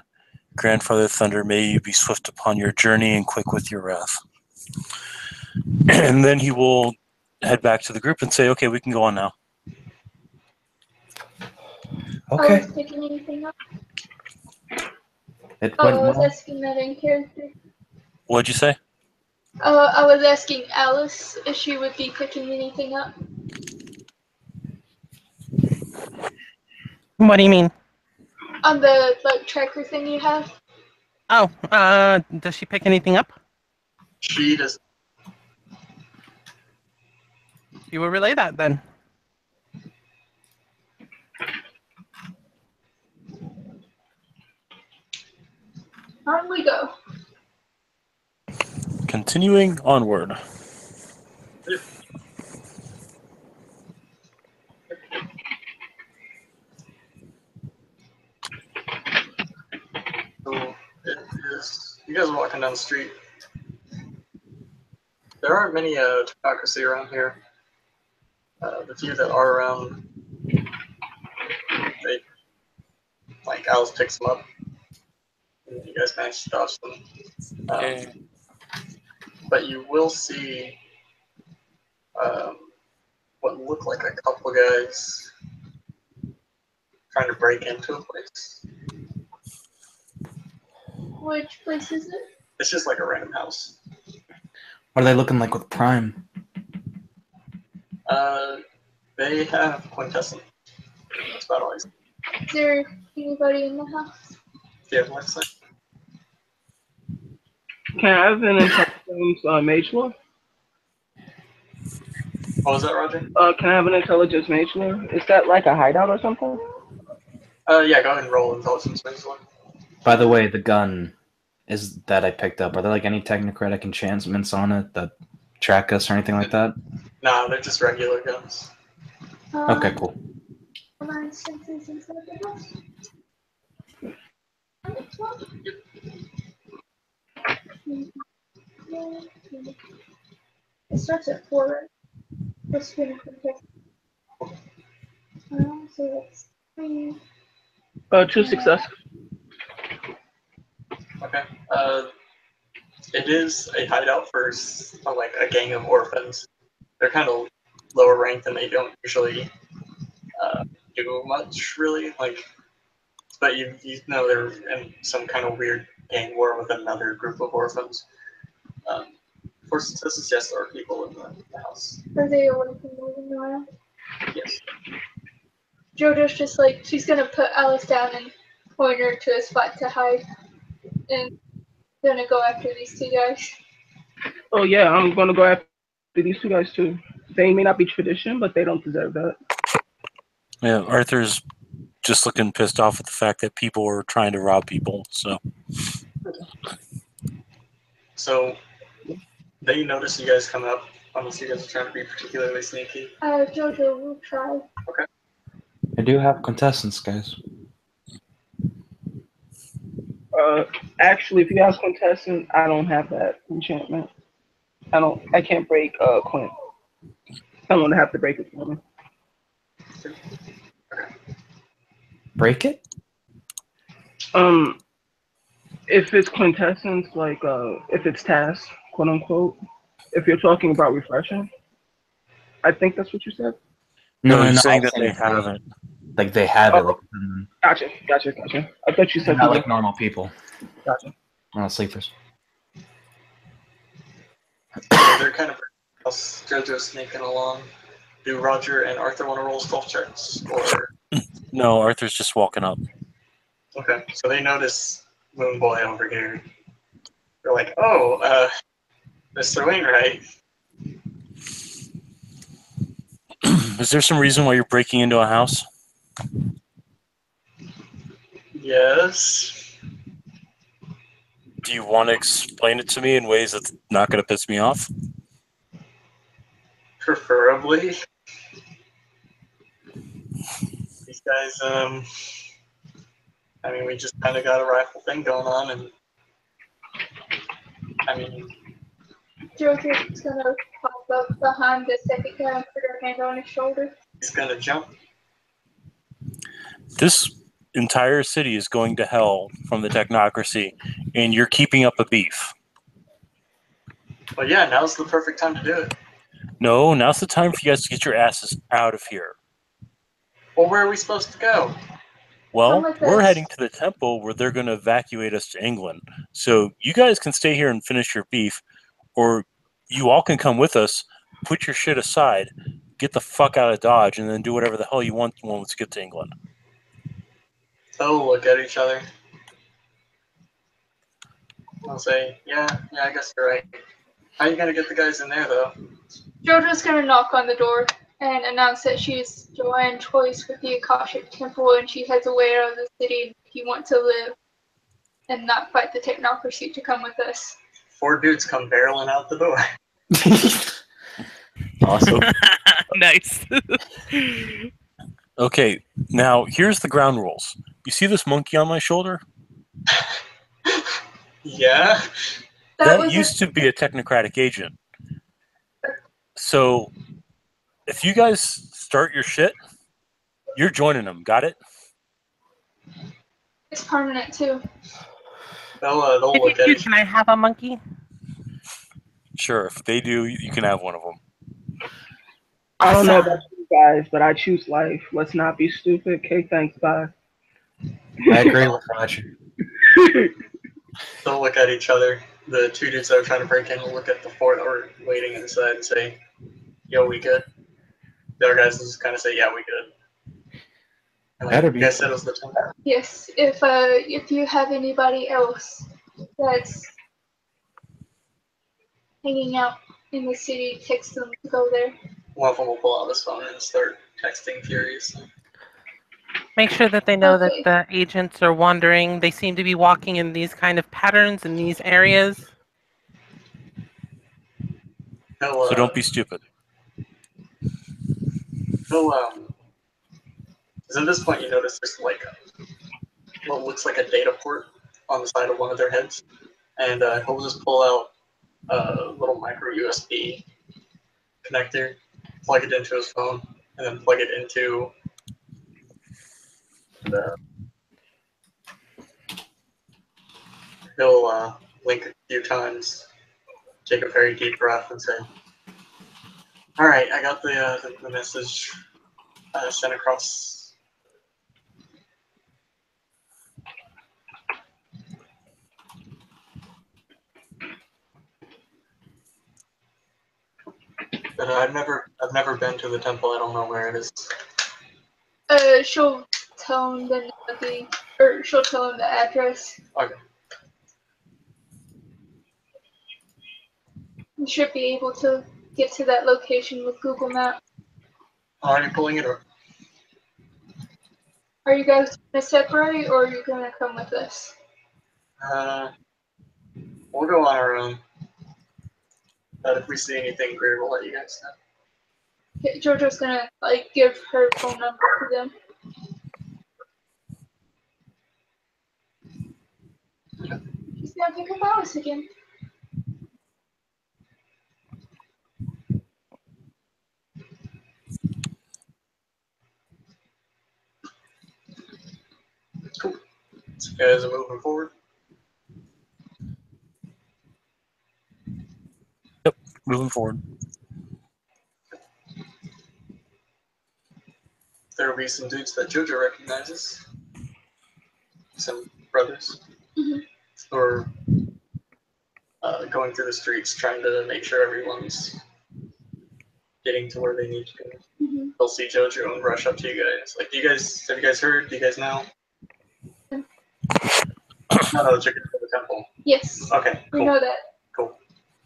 Grandfather Thunder, may you be swift upon your journey and quick with your wrath. And then he will head back to the group and say, okay, we can go on now. Okay. I was picking anything up. It I went was well. asking that in character. What'd you say? I was asking Alice if she would be picking anything up. What do you mean? On the tracker thing you have. Oh, does she pick anything up? She does. You will relay that then. On we go. Continuing onward. So it is. You guys are walking down the street. There aren't many technocracy around here. The few that are around, they like Alice picks them up, and you guys manage to dodge them. Okay. But you will see what look like a couple guys trying to break into a place. Which place is it? It's just like a random house. What are they looking like with Prime? They have Quintessence. That's about all I see. Is there anybody in the house? Do you have what to say? Can I have an intelligence mage lore? What was that, Roger? Can I have an intelligence mage lore? Is that like a hideout or something? Yeah, go ahead and roll intelligence mage lore. By the way, the gun is that I picked up. Are there like any technocratic enchantments on it that track us or anything like that? Nah, they're just regular guns. Okay, cool. My senses inside the house. It starts at 4, right? What's been so that's 3. 2 success. Okay. It is a hideout for like a gang of orphans. They're kind of lower ranked and they don't usually do much, really. Like, but you know they're in some kind of weird gang war with another group of orphans. For statistics, yes, there are people in the house. Are they away from moving around? Yes. JoJo's just like, she's gonna put Alice down and point her to a spot to hide. And gonna go after these 2 guys. Oh yeah, I'm gonna go after these 2 guys too. They may not be tradition, but they don't deserve that. Yeah, Arthur's just looking pissed off at the fact that people are trying to rob people, so. So, they notice you guys come up, unless you guys are trying to be particularly sneaky. JoJo will try. Okay. I do have contestants, guys. Actually, if you ask Quintessence, I don't have that enchantment. I can't break Quint. Someone would have to break it for me. Break it? If it's Quintessence, like if it's task, quote unquote. If you're talking about refreshing, I think that's what you said. No, No, he's saying I'm that they haven't. Like they have it. Like, Gotcha. I thought you said not like normal people. Gotcha. Not sleepers. They're kind of JoJo sneaking along. Do Roger and Arthur want to roll stealth checks? Or No, Arthur's just walking up. okay, so they notice Moon Boy over here. They're like, "Oh, Mr. Wainwright." Is there some reason why you're breaking into a house? Yes. Do you want to explain it to me in ways that's not going to piss me off? Preferably. These guys, I mean, we just kind of got a rifle thing going on, and I mean, JoJo's gonna pop up behind the second guy and put her hand on his shoulder. he's gonna jump. This entire city is going to hell from the technocracy, and you're keeping up a beef. Well, yeah, now's the perfect time to do it. No, now's the time for you guys to get your asses out of here. Well, where are we supposed to go? Well, Come with we're us. heading to the temple where they're going to evacuate us to England. So you guys can stay here and finish your beef, or you all can come with us, put your shit aside, get the fuck out of Dodge, and then do whatever the hell you want once you get to England. They'll look at each other. They'll say, yeah, I guess you're right. How are you gonna get the guys in there, though? JoJo's gonna knock on the door and announce that she's Joanne Choice with the Akashic Temple and she has a way out of the city if you want to live and not fight the technocracy to come with us. 4 dudes come barreling out the door. Awesome. Nice. Okay, now here's the ground rules. You see this monkey on my shoulder? Yeah? That used to be a technocratic agent. So, if you guys start your shit, you're joining them. Got it? It's permanent too. They'll look at each Can I have a monkey? Sure. If they do, you can have one of them. I don't know about you guys, but I choose life. Let's not be stupid. Okay, thanks. Bye. I agree with Roger. They'll look at each other. The 2 dudes that are trying to break in will look at the 4 that were waiting inside and say, yo, we good? The other guys just kind of say, yeah, we good. And like, you guys said it was the 10. Yes, if you have anybody else that's hanging out in the city, text them to go there. One of them will pull out his phone and start texting furiously. Make sure that they know Okay. that the agents are wandering. They seem to be walking in these kind of patterns in these areas. So don't be stupid. Because at this point you notice there's like what looks like a data port on the side of one of their heads, and he'll just pull out a little micro USB connector, plug it into his phone, and then plug it into the. He'll blink a few times, take a very deep breath, and say, "All right, I got the message sent across." But I've never been to the temple. I don't know where it is. She'll tell him she'll tell him the address. Okay. You should be able to get to that location with Google Maps. Already pulling it up. Are you guys gonna separate or are you gonna come with us? We'll go on our own. But if we see anything weird, we'll let you guys know. Okay, JoJo's gonna give her phone number to them. He's gonna pick up Alice again. Cool. So you guys are moving forward. Yep, moving forward. There will be some dudes that JoJo recognizes. Some brothers. Mhm. Who are going through the streets trying to make sure everyone's getting to where they need to go. Mhm. They'll see JoJo and rush up to you guys. Like, have you guys heard? Do you guys know? No, the chicken for the temple. Yes. Okay, We cool. know that. Cool.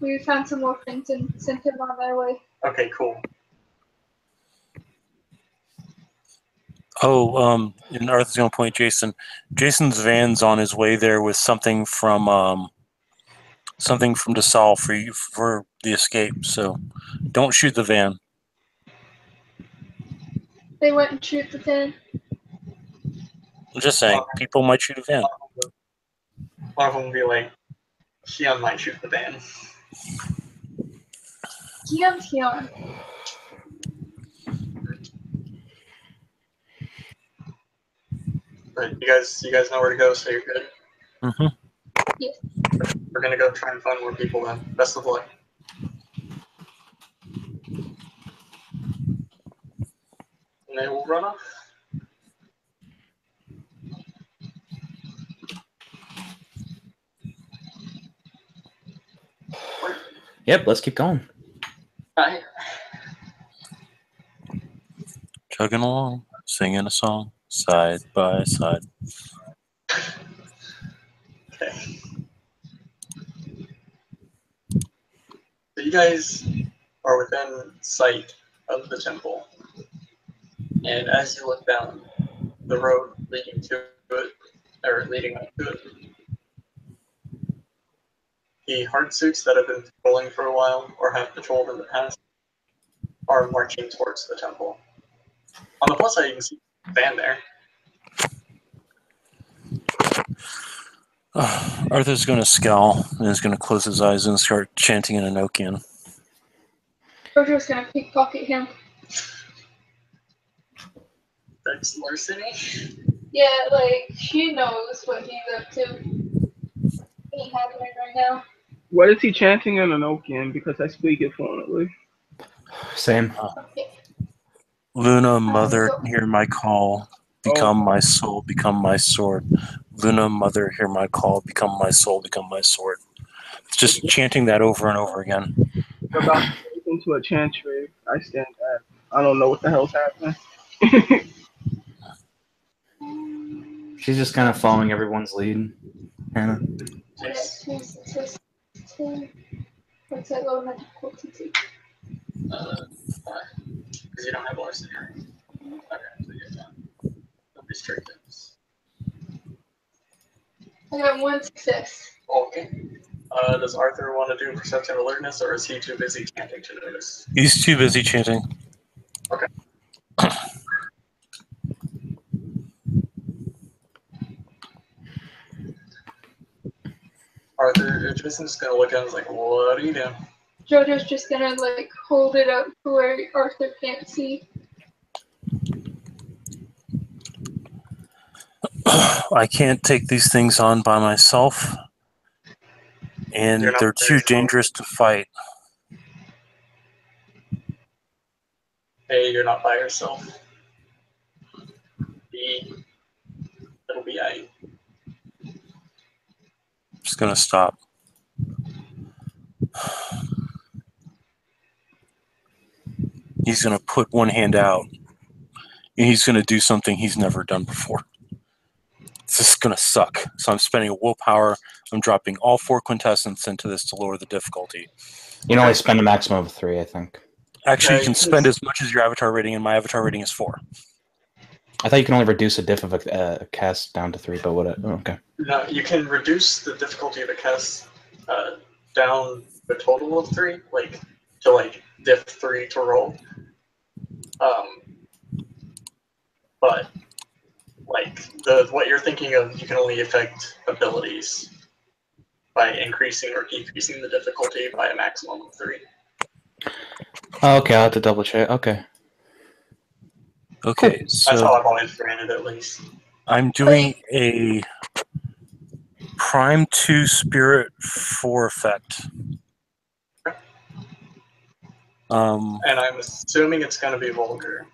We found some more things and sent them on their way. Okay, cool. Oh, and Arthur's gonna point Jason. Jason's van's on his way there with something from Desal for you for the escape. So don't shoot the van. They went and shoot the van. I'm just saying, people might shoot a van. One of them will be like, Keon might shoot the van. Keon. But you guys know where to go, so you're good. Mm-hmm. Yes. We're gonna go try and find more people then. Best of luck. And they will run off. Yep, let's keep going. Bye. Chugging along, singing a song, side by side. Okay. So you guys are within sight of the temple. And as you look down the road leading to it, or leading up to it, the hard suits that have been patrolling for a while, or have patrolled in the past, are marching towards the temple. On the plus side, you can see the van there. Arthur's going to scowl and is going to close his eyes and start chanting in Enochian. JoJo's gonna pickpocket him. That's larceny. Yeah, like, she knows what he's up to. Ain't happening right now. What is he chanting in Enochian? Because I speak it fluently. Same. Okay. Luna, mother, hear my call. Become my soul, become my sword. Luna, mother, hear my call. Become my soul, become my sword. It's just chanting that over and over again. We're about to get into a chantry. I stand back. I don't know what the hell's happening. She's just kind of following everyone's lead. Hannah. Yes. What's that low difficulty to? Because you don't have larceny, right? Okay, so you have no restrictions. I got one success. Okay. Does Arthur want to do perception alertness, or is he too busy chanting to notice? He's too busy chanting. Okay. Arthur, Jason's just gonna look at him and is like, what are you doing? JoJo's just gonna like hold it up to where Arthur can't see. I can't take these things on by myself, and they're too dangerous to fight. Hey, you're not by yourself. It'll be I. Just gonna stop. He's gonna put one hand out, and he's gonna do something he's never done before. This is gonna suck. So I'm spending a willpower. I'm dropping all 4 quintessence into this to lower the difficulty. You can only spend a maximum of 3, I think. Actually, you can spend as much as your avatar rating, and my avatar rating is 4. I thought you can only reduce a diff of a cast down to 3, but what? Okay. No, you can reduce the difficulty of a cast down a total of 3, like to like diff 3 to roll. But like what you're thinking of, you can only affect abilities. by increasing or decreasing the difficulty by a maximum of 3. Okay, I'll have to double check. Okay. Okay, That's how so I've always ran it, at least. I'm doing a Prime 2 Spirit 4 effect. And I'm assuming it's going to be vulgar.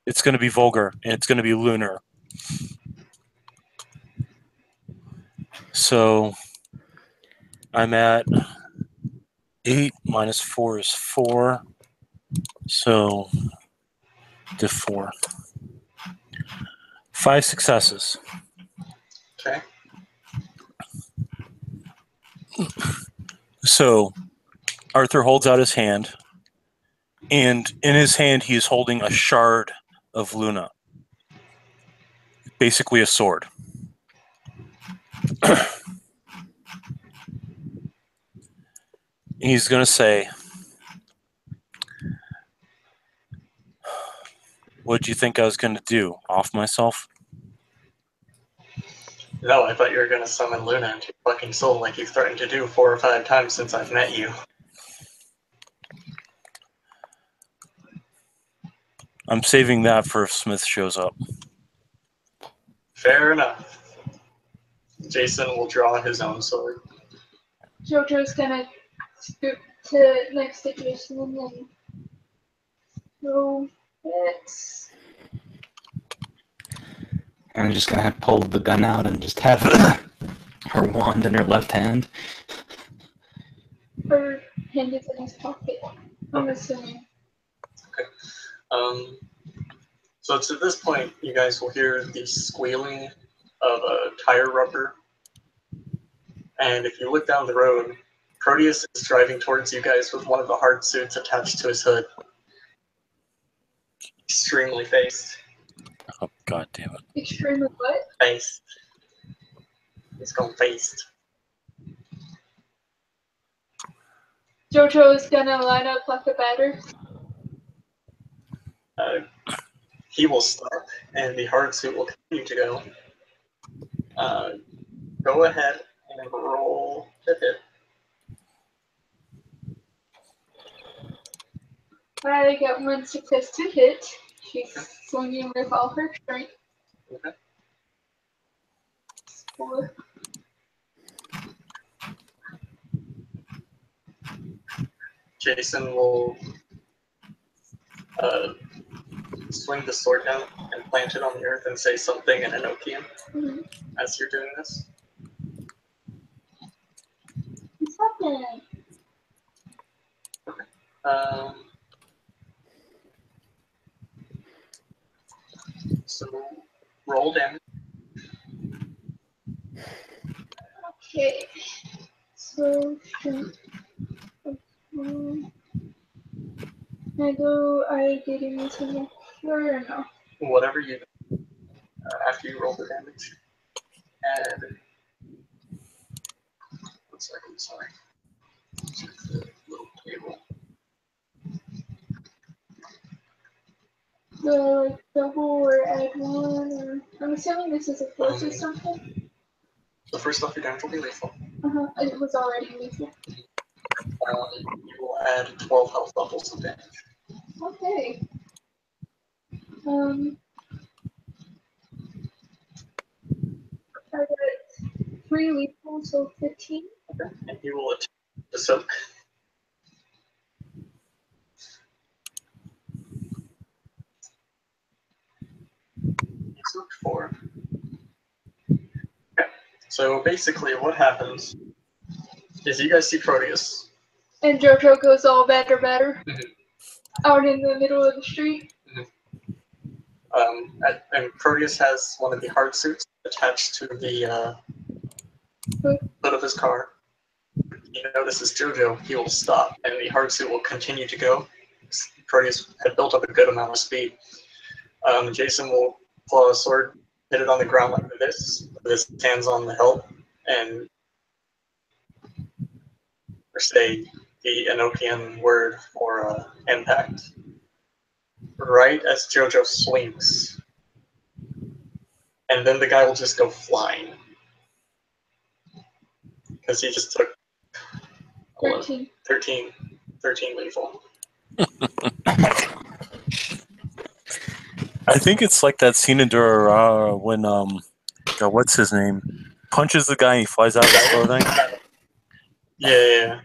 It's going to be vulgar, and it's going to be lunar. So I'm at 8 minus 4 is 4. So diff 4. 5 successes. Okay. So Arthur holds out his hand, and in his hand he is holding a shard of Luna. Basically a sword. He's going to say, what did you think I was going to do? Off myself? No, I thought you were going to summon Luna into your fucking soul like you threatened to do 4 or 5 times since I've met you. I'm saving that for if Smith shows up. Fair enough. Jason will draw his own sword. JoJo's gonna scoop to next to Jason and then throw it. I'm just gonna pull the gun out and just have her wand in her left hand. Her hand is in his pocket. I'm assuming. Okay. So to this point, you guys will hear the squealing of a tire rubber. And if you look down the road, Proteus is driving towards you guys with one of the hard suits attached to his hood. Extremely faced. Oh, God damn it. Extremely what? Faced. He's going faced. JoJo is gonna line up like a batter. He will stop, and the hard suit will continue to go. Go ahead and roll to hit. I got 1 success to hit. She's swinging with all her strength. Okay. 4. Jason will swing the sword down and plant it on the earth and say something in Enochian as you're doing this. What's happening? So roll damage. Okay. So strength. I didn't miss enough or no? Whatever you do after you roll the damage. And 1 second, sorry. Check the little table. The double or add 1 or I'm assuming this is a force or something. So first off, your damage will be lethal. It was already lethal. You will add 12 health levels of damage. Okay. I got 3 lethal, so 15. Okay. And you will attempt to soak. You soaked 4. Okay. So basically what happens is you guys see Proteus. And JoJo goes all better. Out in the middle of the street. And Proteus has one of the hard suits attached to the hood of his car. You notices JoJo, he will stop, and the hard suit will continue to go. Proteus had built up a good amount of speed. Jason will pull out a sword, hit it on the ground like this, with his hands on the hilt, and or say the Enochian word for impact. Right as JoJo swings. And then the guy will just go flying. Because he just took 13. 13 lethal. I think it's like that scene in Durarara when God, what's his name? Punches the guy and he flies out of his clothing. Yeah.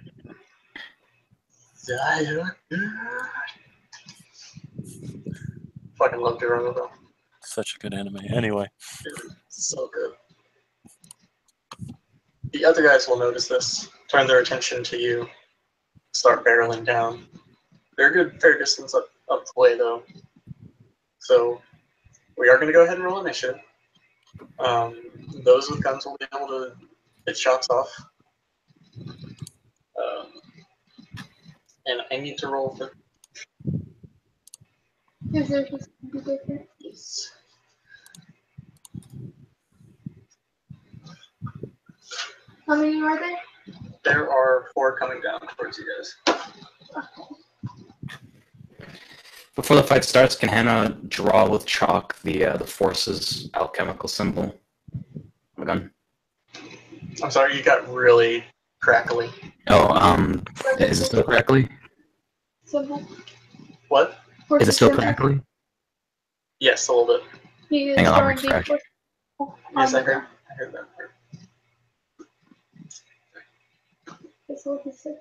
Fucking love Durarara though. Such a good anime. Anyway. So good. The other guys will notice this, turn their attention to you, start barreling down. They're a good fair distance up the way though. So we are going to go ahead and roll initiative. Those with guns will be able to get shots off. And I need to roll for... Is there just be different? Yes. How many are there? There are 4 coming down towards you guys. Before the fight starts, can Hannah draw with chalk the Force's alchemical symbol on the gun? I'm sorry, you got really crackly. Oh, is it still crackly? Symbol. What? Is it still crackly? Yes, a little bit. Hang on, I'll refresh. Yes, I heard that part. That's what he said.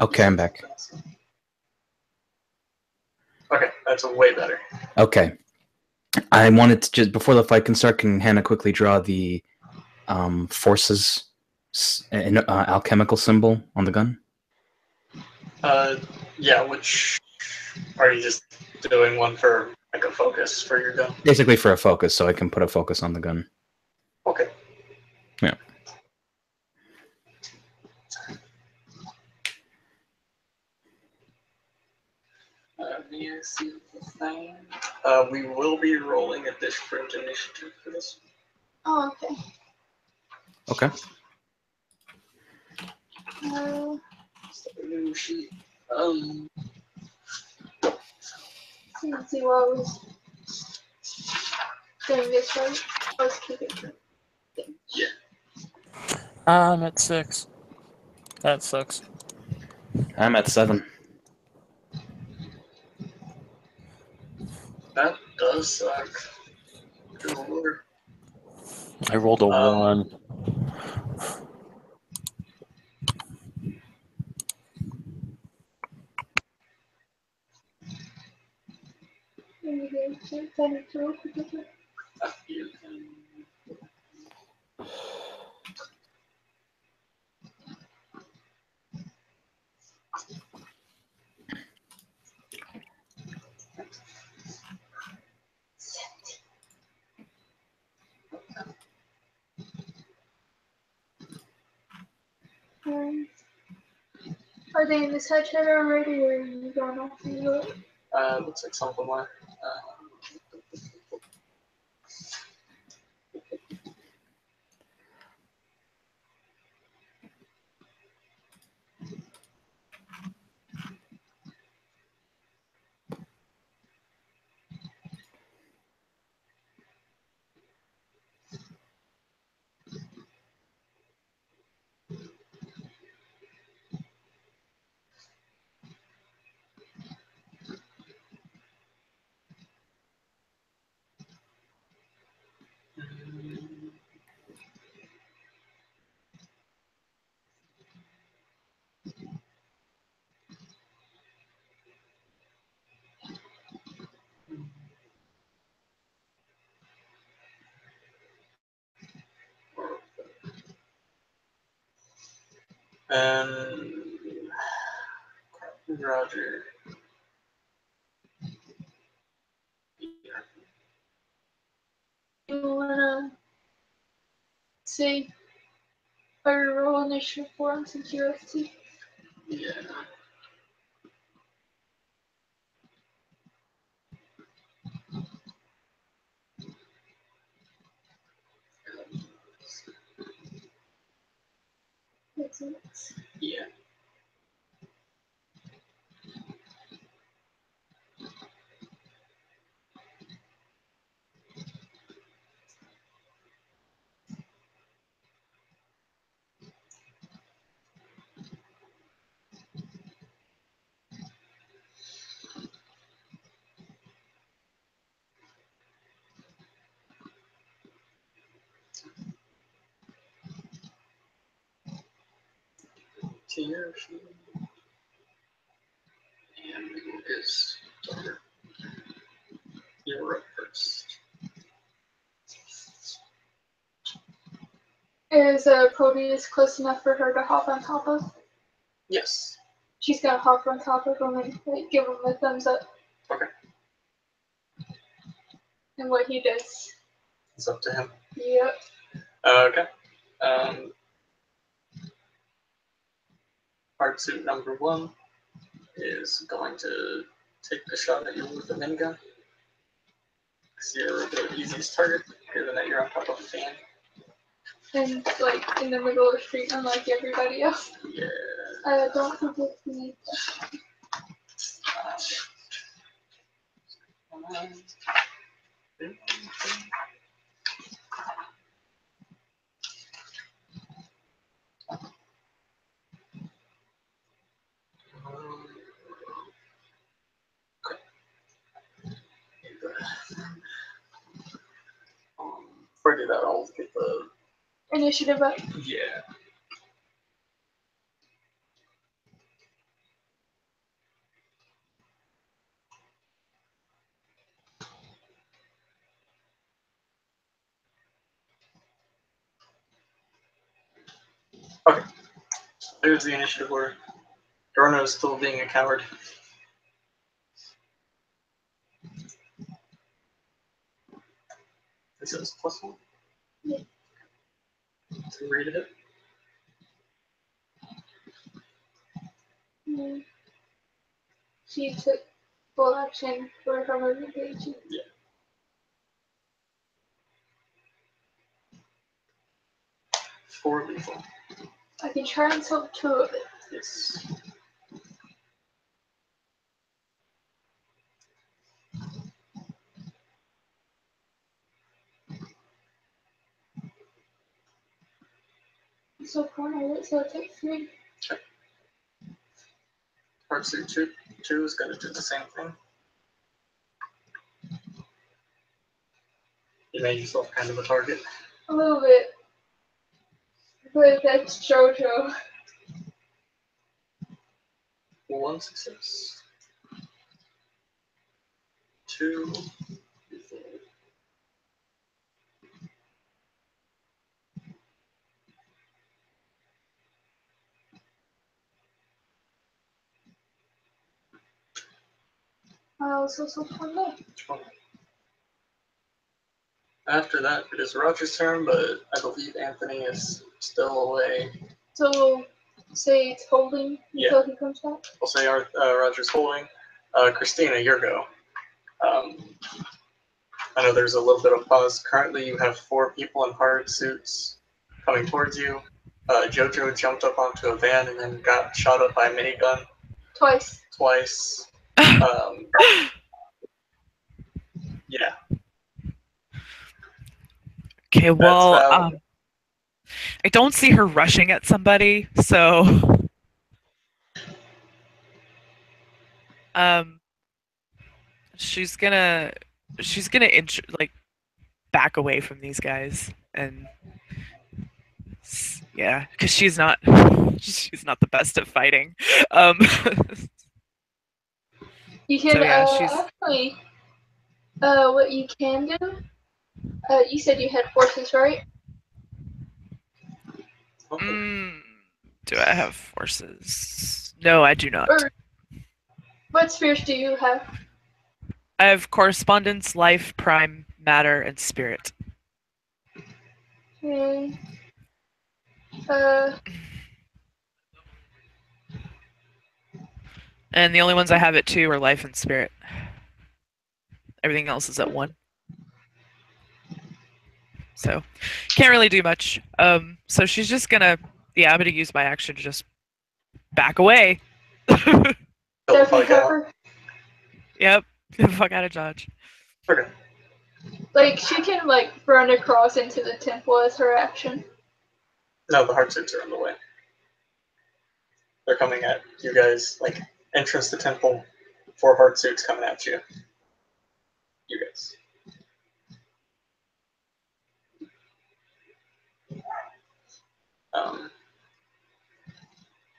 Okay, I'm back. Okay, that's way better. Okay. I wanted to just, before the fight can start, can Hannah quickly draw the Force's alchemical symbol on the gun? Yeah, which... Are you just doing one for, like, a focus for your gun? Basically for a focus, so I can put a focus on the gun. Okay. Yeah. May I see the thing? We will be rolling a different initiative for this. Oh, okay. Okay. New sheet. Let's see what I was doing this right. I was keeping it. Yeah. I'm at 6. That sucks. I'm at 7. That does suck. Good lord. I rolled a 1. You can... Are they in the set header already, or are you going off and do it? Looks like something like... And... Roger. You wanna see or roll initiative for him since you're FC? Yeah. That's it. Yeah. here. And who is daughter? You're up first. Is Proteus close enough for her to hop on top of? Yes. She's gonna hop on top of him and like, give him a thumbs up. Okay. And what he does. It's up to him. Yep. Okay. Hard suit number 1 is going to take a shot at you with a minigun. Because you're the easiest target, given that you're on top of a fan. And like in the middle of the street, unlike everybody else. Yeah. Don't forget the. Before I do that, I'll get the Initiative up. yeah. Okay. There's the initiative order. Dorno is still being a coward. This is +1? Yeah. To read it? She took full action for her movement page. Yeah. For lethal. I can try and solve 2 of it. Yes. So corner, so it takes 3. Okay. Hard suit 2 is going to do the same thing. You made yourself kind of a target. A little bit. But that's JoJo. 1 success. 2. So fun there. After that, it is Roger's turn, but I believe Anthony is still away. So say it's holding until he comes back? We'll say Roger's holding. Christina, your go. I know there's a little bit of pause. Currently, you have 4 people in hard suits coming towards you. JoJo jumped up onto a van and then got shot up by a minigun. Twice. Yeah. Okay, well, I don't see her rushing at somebody, so she's gonna like back away from these guys, and yeah, because she's not the best at fighting. You can so yeah, actually what you can do. You said you had forces, right? Do I have forces? No, I do not. Or what spheres do you have? I have correspondence, life, prime, matter, and spirit. Okay. And the only ones I have at 2 are life and spirit. Everything else is at 1. So, can't really do much. So she's just gonna, I'm gonna use my action to just back away. Yep. Get the fuck out of Dodge. Okay. Like, she can, like, run across into the temple as her action. No, the hard suits are in the way. They're coming at you guys, like, entrance to temple, 4 hard suits coming at you. You guys.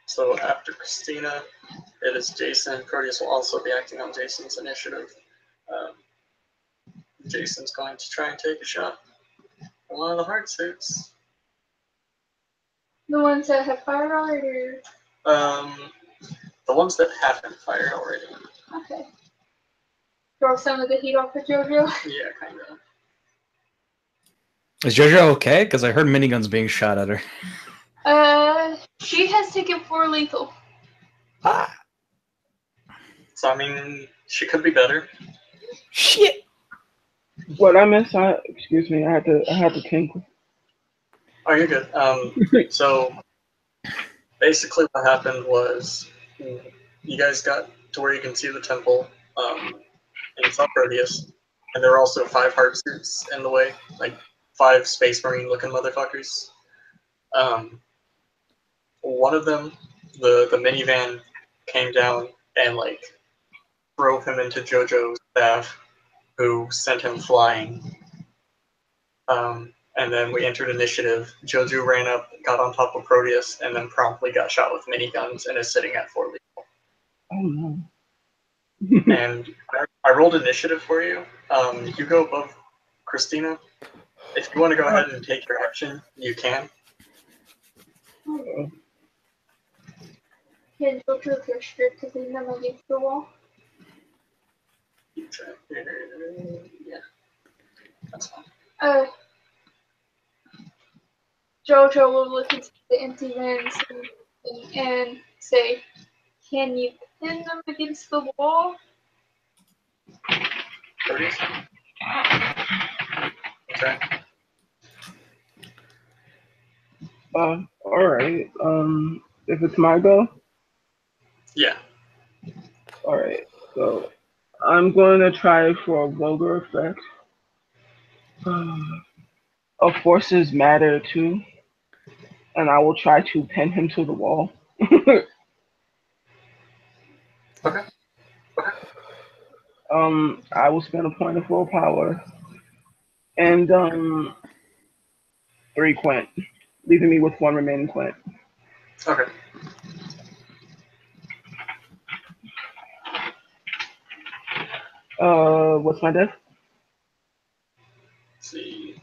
So after Christina, it is Jason. Proteus will also be acting on Jason's initiative. Jason's going to try and take a shot at one of the hard suits. The ones that have fired already? The ones that haven't fired already. Okay. Throw some of the heat off of JoJo? Yeah, kind of. Is JoJo okay? Because I heard miniguns being shot at her. She has taken 4 lethal. Ah. So, I mean, she could be better. Shit. What I missed? Excuse me. I had to tinkle. Oh, you're good. So basically, what happened was you guys got to where you can see the temple, and saw Proteus, and there were also 5 hard suits in the way, like 5 Space Marine looking motherfuckers. One of them, the minivan, came down and like drove him into JoJo's staff, who sent him flying. And then we entered initiative. JoJo ran up, got on top of Proteus, and then promptly got shot with miniguns and is sitting at 4 lethal. Oh no. And I rolled initiative for you. You go above Christina. If you want to go ahead and take your action, you can. Can JoJo if you're strict to lean them against the wall? Yeah, that's fine. JoJo will look into the empty vents and say, "Can you pin them against the wall?" Proteus? Okay. Alright. If it's my go? Yeah. Alright. So I'm going to try for a vulgar effect. Forces matter too. And I will try to pin him to the wall. Okay. I will spend a point of willpower. And 3 quint, leaving me with 1 remaining quint. Okay. What's my death? Let's see.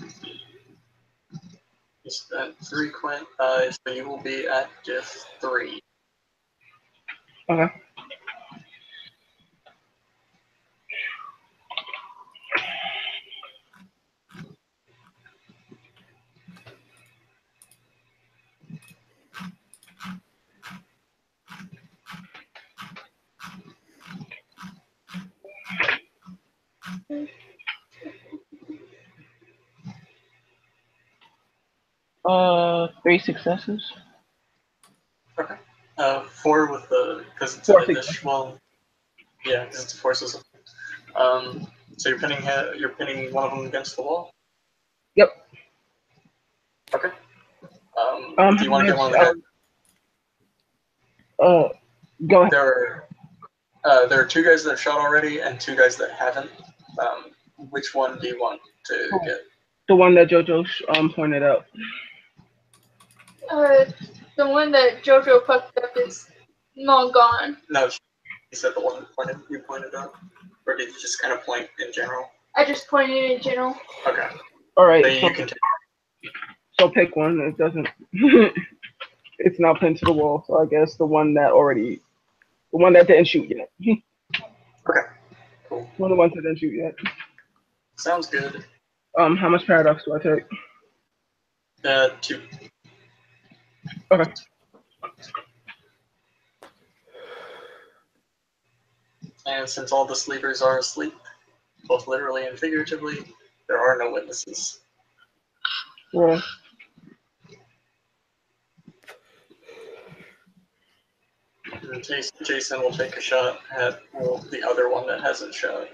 You spent 3 quint, so you will be at diff 3. Okay. Three successes. Okay. 4 with the, because it's 4 an additional. Yeah, because it's a forces. So you're pinning one of them against the wall. Yep. Okay. Do you want to get one of the guys? Go ahead. There are 2 guys that have shot already and 2 guys that haven't. Which one do you want to get? The one that JoJo pointed out. The one that JoJo fucked up is long gone. No, he said the one that you pointed out. Or did you just kind of point in general? I just pointed in general. Okay. Alright. Then you can take. So pick one. It doesn't. It's now pinned to the wall. So I guess the one that didn't shoot yet. Okay. Cool. One of the ones that didn't shoot yet. Sounds good. How much paradox do I take? 2. Okay. And since all the sleepers are asleep, both literally and figuratively, there are no witnesses. Yeah. And Jason will take a shot at the other one that hasn't shot.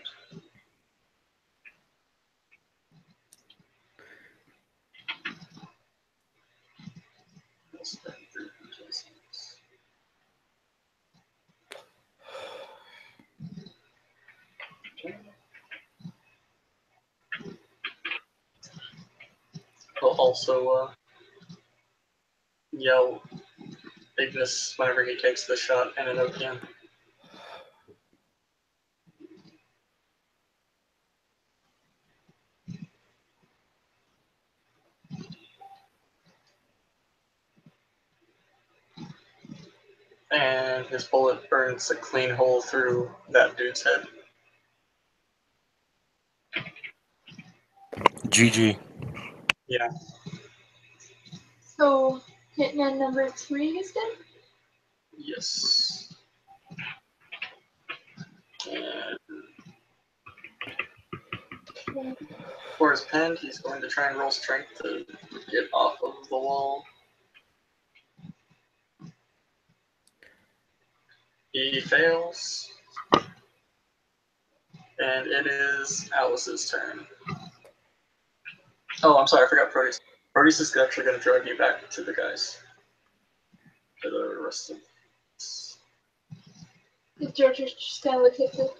He'll also yell big weakness whenever he takes the shot and Enochian. And his bullet burns a clean hole through that dude's head. GG. Yeah. So, Hitman number 3 is dead? Yes. And for his pen, he's going to try and roll strength to get off of the wall. He fails. And it is Alice's turn. Oh, I'm sorry, I forgot Proteus. Proteus is actually going to drag you back to the guys. To the rest of us. George is just gonna look at the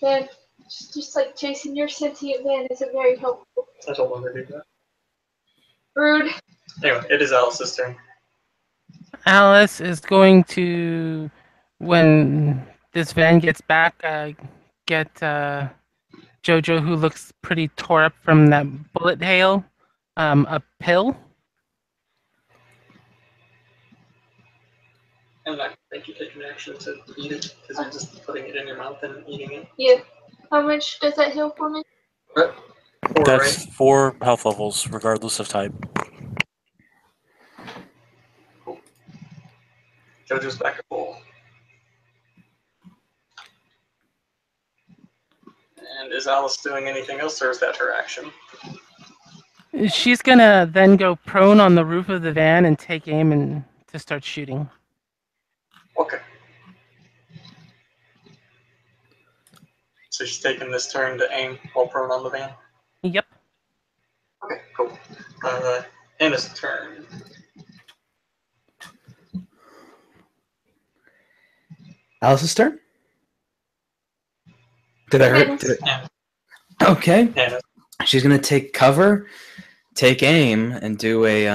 van. Just like, Jason, your sentient van isn't very helpful. I told him to do that. Rude. Anyway, it is Alice's turn. Alice is going to, when this van gets back, get Jojo, who looks pretty tore up from that bullet hail, a pill. And I think you take an action to eat it, because you're just putting it in your mouth and eating it. Yeah. How much does that heal for me? What? That's Right? 4 health levels, regardless of type. Cool. Jojo's back at full. And is Alice doing anything else, or is that her action? She's gonna then go prone on the roof of the van and take aim and to start shooting. Okay. So she's taking this turn to aim while prone on the van? Yep. Okay, cool. Hannah's turn. Alice's turn? Did I hurt? Hannah. Okay. Hannah. She's going to take cover, take aim, and do a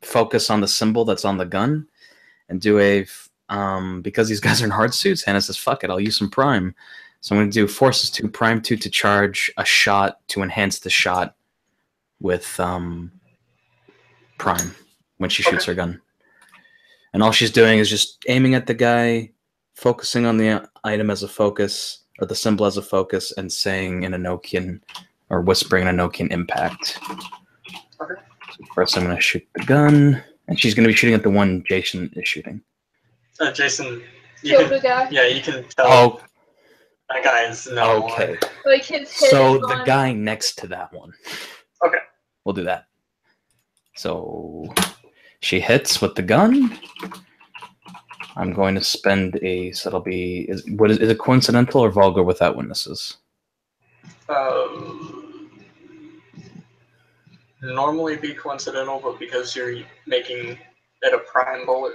focus on the symbol that's on the gun. And do a, because these guys are in hard suits, Hannah says, fuck it, I'll use some prime. So I'm going to do forces 2, prime 2 to charge a shot to enhance the shot with prime when she shoots her gun. And all she's doing is just aiming at the guy, focusing on the item as a focus, or the symbol as a focus, and saying in Enochian, or whispering an Enochian impact. Okay. So first I'm going to shoot the gun, and she's going to be shooting at the one Jason is shooting. Jason, Kill the guy. Yeah, you can tell. Oh, that guy is no okay. more. Like, his head So is the gone. guy next to that one. Okay. We'll do that. So she hits with the gun. I'm going to spend a. So it'll be. Is it coincidental or vulgar without witnesses? Normally be coincidental, but because you're making it a prime bullet,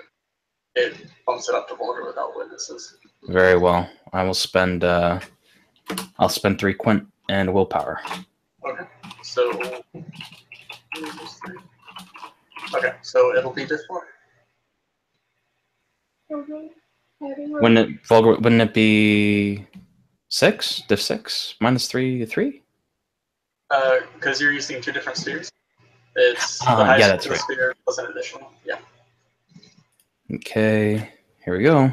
it bumps it up to vulgar without witnesses. Very well. I will spend. I'll spend 3 quint and willpower. Okay. So. Okay, so it'll be diff 4. Wouldn't it be 6? Diff 6 minus 3 3? Because you're using 2 different spheres. It's the yeah, highest that's right. sphere plus an additional. Yeah. Okay, here we go.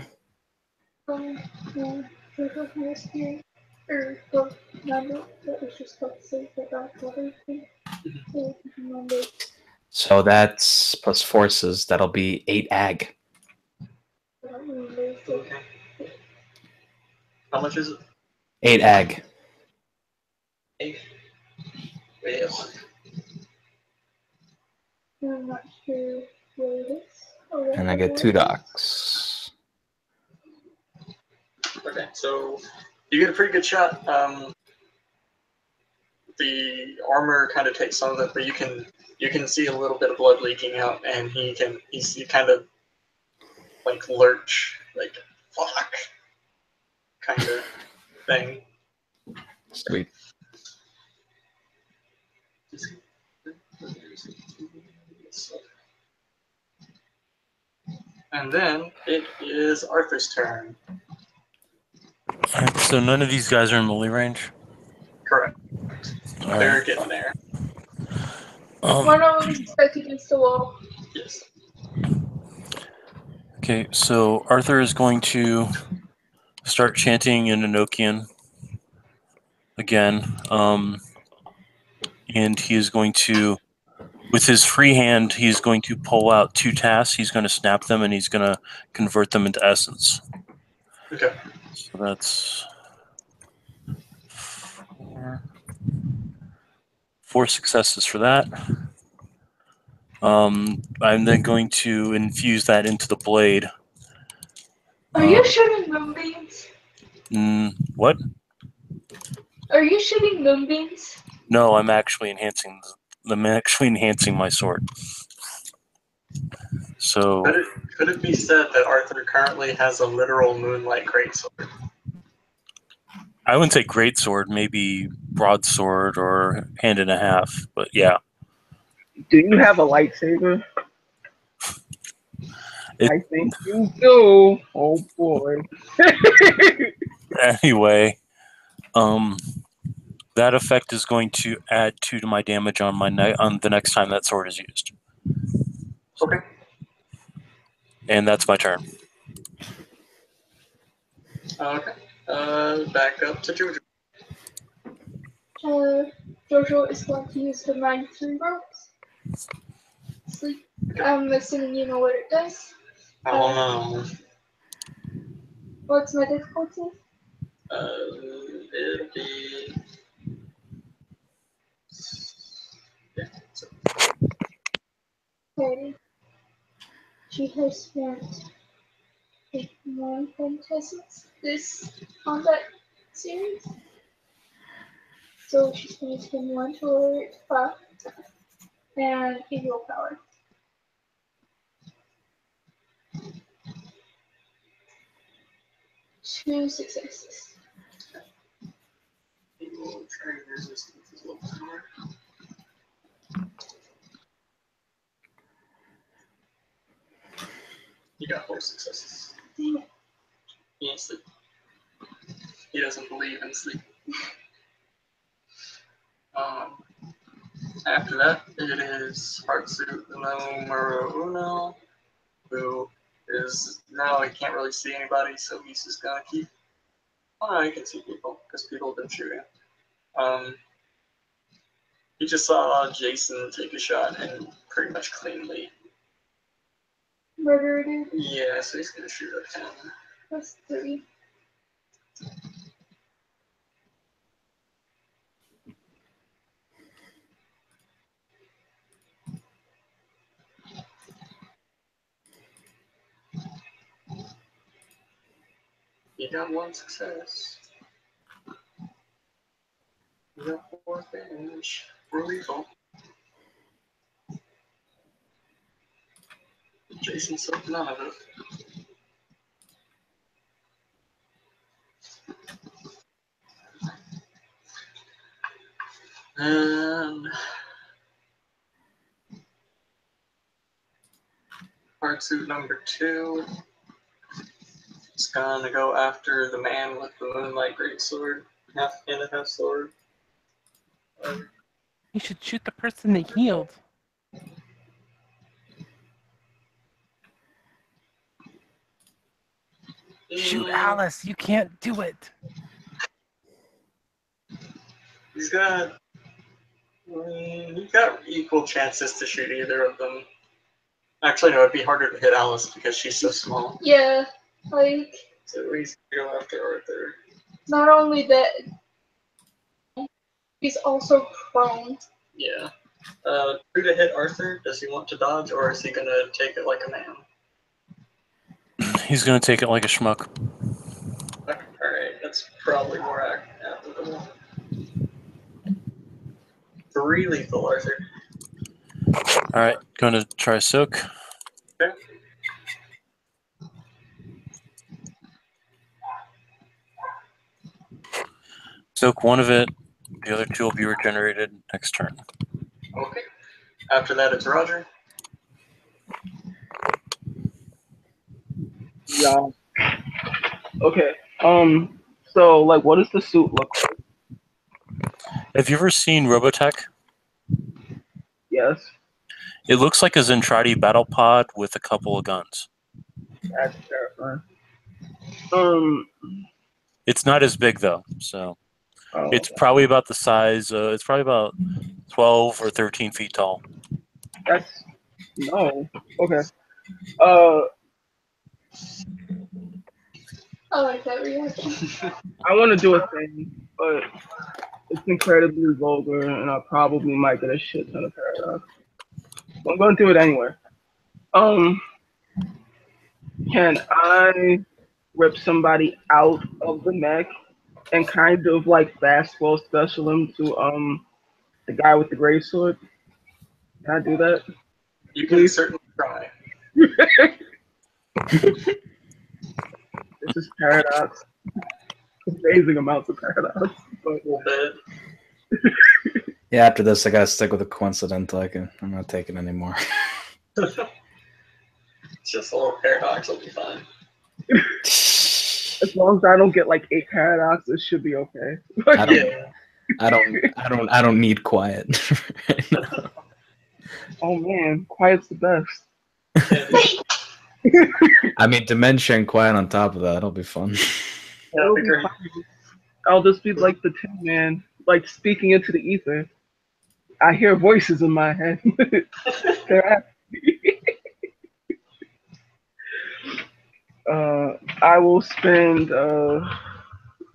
So that's plus forces. That'll be 8 ag. Okay. How much is it? 8 ag. 8. Well. I'm not sure where it is. And I get 2 docs. Okay, so you get a pretty good shot. The armor kind of takes some of it, but you can see a little bit of blood leaking out, and you kind of like lurch, like fuck, kind of thing. Sweet. And then it is Arthur's turn. So none of these guys are in melee range? Correct. All They're right. getting there. One of them is stuck against the wall. Yes. Okay, so Arthur is going to start chanting in Enochian again. And he is going to, with his free hand, he's going to pull out 2 tasks. He's going to snap them, and he's going to convert them into essence. Okay. So that's 4 successes for that. I'm then going to infuse that into the blade. Are you shooting moonbeams? What? Are you shooting moonbeams? No, I'm actually enhancing. I'm actually enhancing my sword. So could it be said that Arthur currently has a literal moonlight greatsword? I wouldn't say greatsword, maybe broadsword or hand and a half. But yeah. Do you have a lightsaber? I think you do. Oh boy. Anyway, that effect is going to add 2 to my damage on on the next time that sword is used. Okay. And that's my turn. Okay. Back up to Jojo. Jojo is going to use the Mind Ropes. Sleep. I'm assuming you know what it does. I don't know. What's my difficulty? It'll be. Yeah. So. Okay. She has spent 9 contestants this combat series. So she's going to spend 1 toward 5 and a willpower. Two successes. He will try and resist with his willpower. You got 4 successes. Damn it. He ain't sleep. He doesn't believe in sleep. After that, it is Hartsuit Numero Uno, who is now he can't really see anybody, so he's just gonna keep. Oh no, he can see people because people have been shooting. He just saw Jason take a shot and pretty much cleanly. Murdered it. Yeah, so he's gonna shoot at him. That's 3. You got 1 success. You got 4 damage. We're lethal. Jason took none of it. And Hartsuit number 2 is gonna go after the man with the Moonlight Greatsword, half hand and half sword. You should shoot the person that healed. Shoot Alice, you can't do it. He's got equal chances to shoot either of them. Actually, no, it'd be harder to hit Alice because she's so small. Yeah, like. So he's gonna go after Arthur. Not only that, he's also prone. Yeah. Who to hit Arthur? Does he want to dodge, or is he gonna take it like a man? He's going to take it like a schmuck. Alright, that's probably more applicable. 3 lethal, Arthur. Alright, going to try Soak. Okay. Soak 1 of it. The other 2 will be regenerated next turn. Okay. After that, it's Roger. Yeah. Okay. So, like, what does the suit look like? Have you ever seen Robotech? Yes. It looks like a Zentradi battle pod with a couple of guns. That's terrifying. It's not as big though, so it's Okay. probably about the size. It's probably about 12 or 13 feet tall. That's no. Okay. I like that reaction. I want to do a thing, but it's incredibly vulgar, and I probably might get a shit ton of paradox. But I'm going to do it anyway. Can I rip somebody out of the mech and kind of like fastball special him to the guy with the gray sword? Can I do that? You can certainly try. This is paradox. Amazing amounts of paradox. But yeah, after this, I gotta stick with a coincidental. I'm not taking anymore. Just a little paradox will be fine. As long as I don't get like 8 paradox, it should be okay. I don't need quiet. Oh man, quiet's the best. I mean, dementia and quiet on top of that, it'll be fun. It'll be fun. I'll just be like the Tin Man, like speaking into the ether. I hear voices in my head. I will spend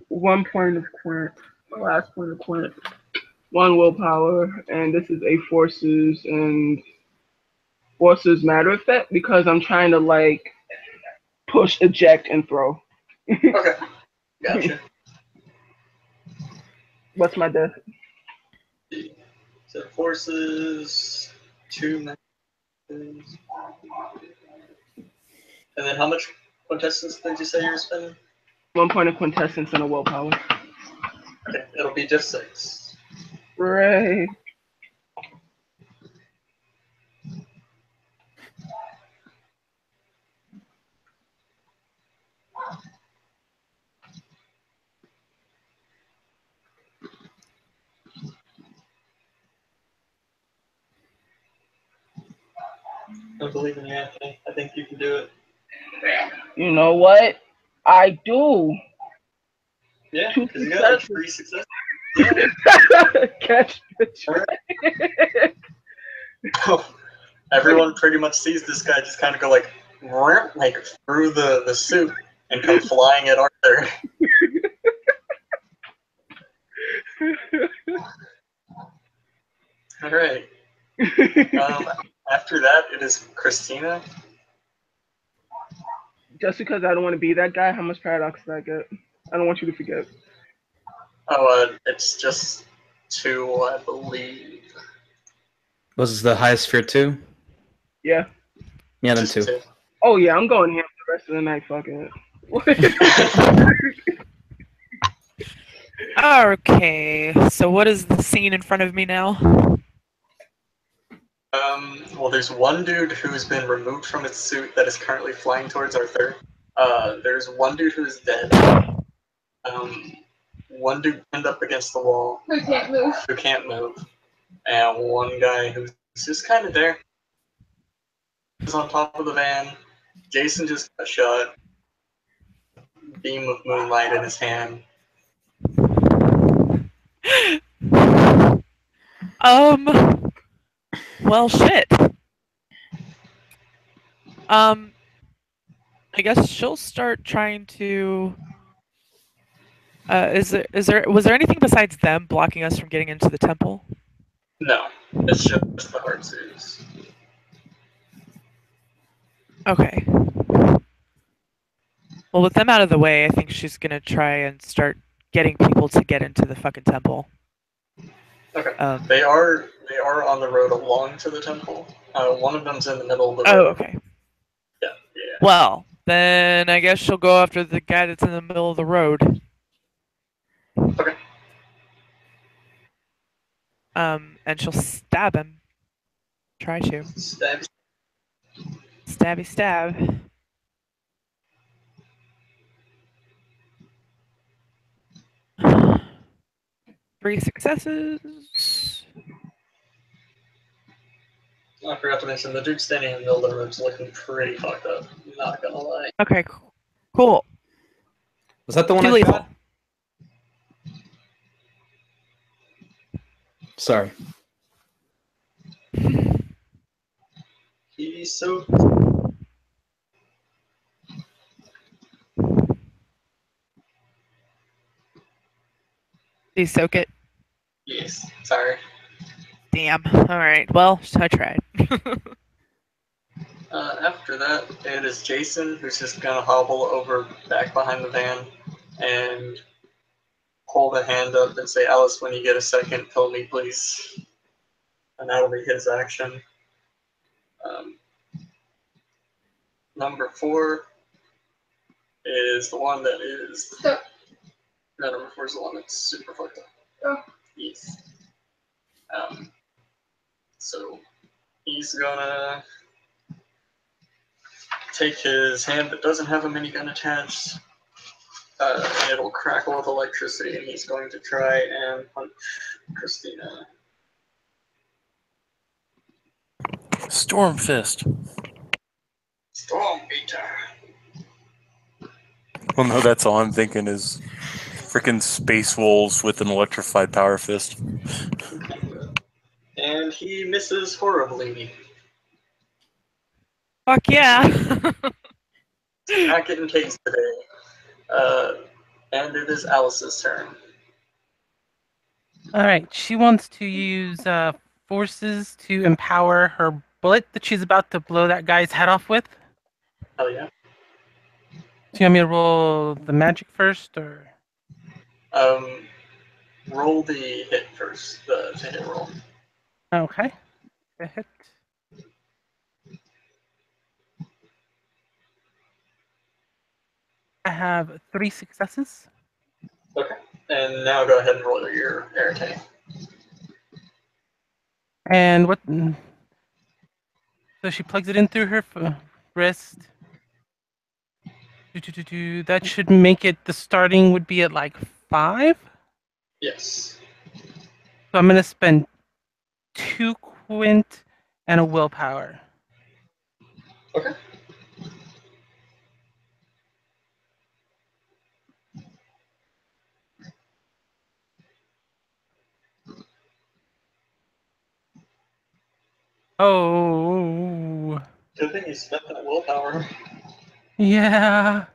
1 point of quint, my last point of quint, 1 willpower, and this is a forces matter effect because I'm trying to like push, eject, and throw. Okay, gotcha. What's my death? So forces, 2 matches. And then how much quintessence did you say you were spending? 1 point of quintessence and a willpower. Okay, it'll be just 6. Right. I believe in you, Anthony. I think you can do it. You know what? I do. Yeah, 2 because you got like 3 successes. Yeah. Catch bitch. Everyone pretty much sees this guy just kind of go like through the suit and come flying at Arthur. All right. After that, it is Christina. Just because I don't want to be that guy, how much paradox did I get? I don't want you to forget. Oh, it's just 2, I believe. Was the highest fear 2? Yeah. Yeah, then 2. Oh yeah, I'm going ham for the rest of the night. Fucking it. Okay, so what is the scene in front of me now? Well, there's one dude who's been removed from its suit that is currently flying towards Arthur. There's one dude who is dead. One dude pinned up against the wall. Who can't move. And one guy who's just kind of there. He's on top of the van. Jason just got shot. Beam of moonlight in his hand. Well, shit. I guess she'll start trying to. Was there anything besides them blocking us from getting into the temple? No, it's just the heart series. Okay. Well, with them out of the way, I think she's gonna try and start getting people to get into the fucking temple. Okay. They are on the road along to the temple. One of them's in the middle of the road. Oh, okay. Yeah. Well, then I guess she'll go after the guy that's in the middle of the road. Okay. And she'll stab him. Try to. Stab. Stabby stab. 3 successes. I forgot to mention, the dude standing in the middle of the room is looking pretty fucked up. Not gonna lie. Okay, cool. Was that the one 2 I lethal. shot? Sorry. He's so... Did you soak it? Yes, sorry. Damn. Alright, well, I tried. After that, it is Jason, who's just gonna hobble over back behind the van and hold a hand up and say, Alice, when you get a second, tell me, please. And that'll be his action. Number 4 is the one that is... No, number 4 is the one that's super fucked up. Oh. Yes. So he's gonna take his hand that doesn't have a minigun attached, and it'll crackle with electricity, and he's going to try and punch Christina. Storm Fist. Storm Beater. Well, no, that's all I'm thinking is freaking Space Wolves with an electrified Power Fist. And he misses horribly. Fuck yeah. Not getting tased today. And it is Alice's turn. All right, she wants to use forces to empower her bullet that she's about to blow that guy's head off with. Hell yeah. Do you want me to roll the magic first, or? Roll the hit first, the hit roll. Okay. A hit. I have 3 successes. Okay. And now go ahead and roll your air attack. And what? So she plugs it in through her wrist. That should make it. The starting would be at like 5. Yes. So I'm gonna spend 2 quint and a willpower. Okay. Oh. Good thing you spent that willpower. Yeah.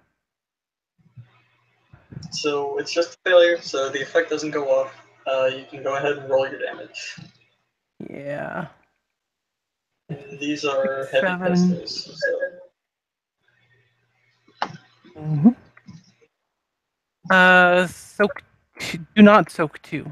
So it's just a failure, so the effect doesn't go off. You can go ahead and roll your damage. Yeah. And these are heavy 7. pistols. So. Mm-hmm. Soak. Do not soak 2.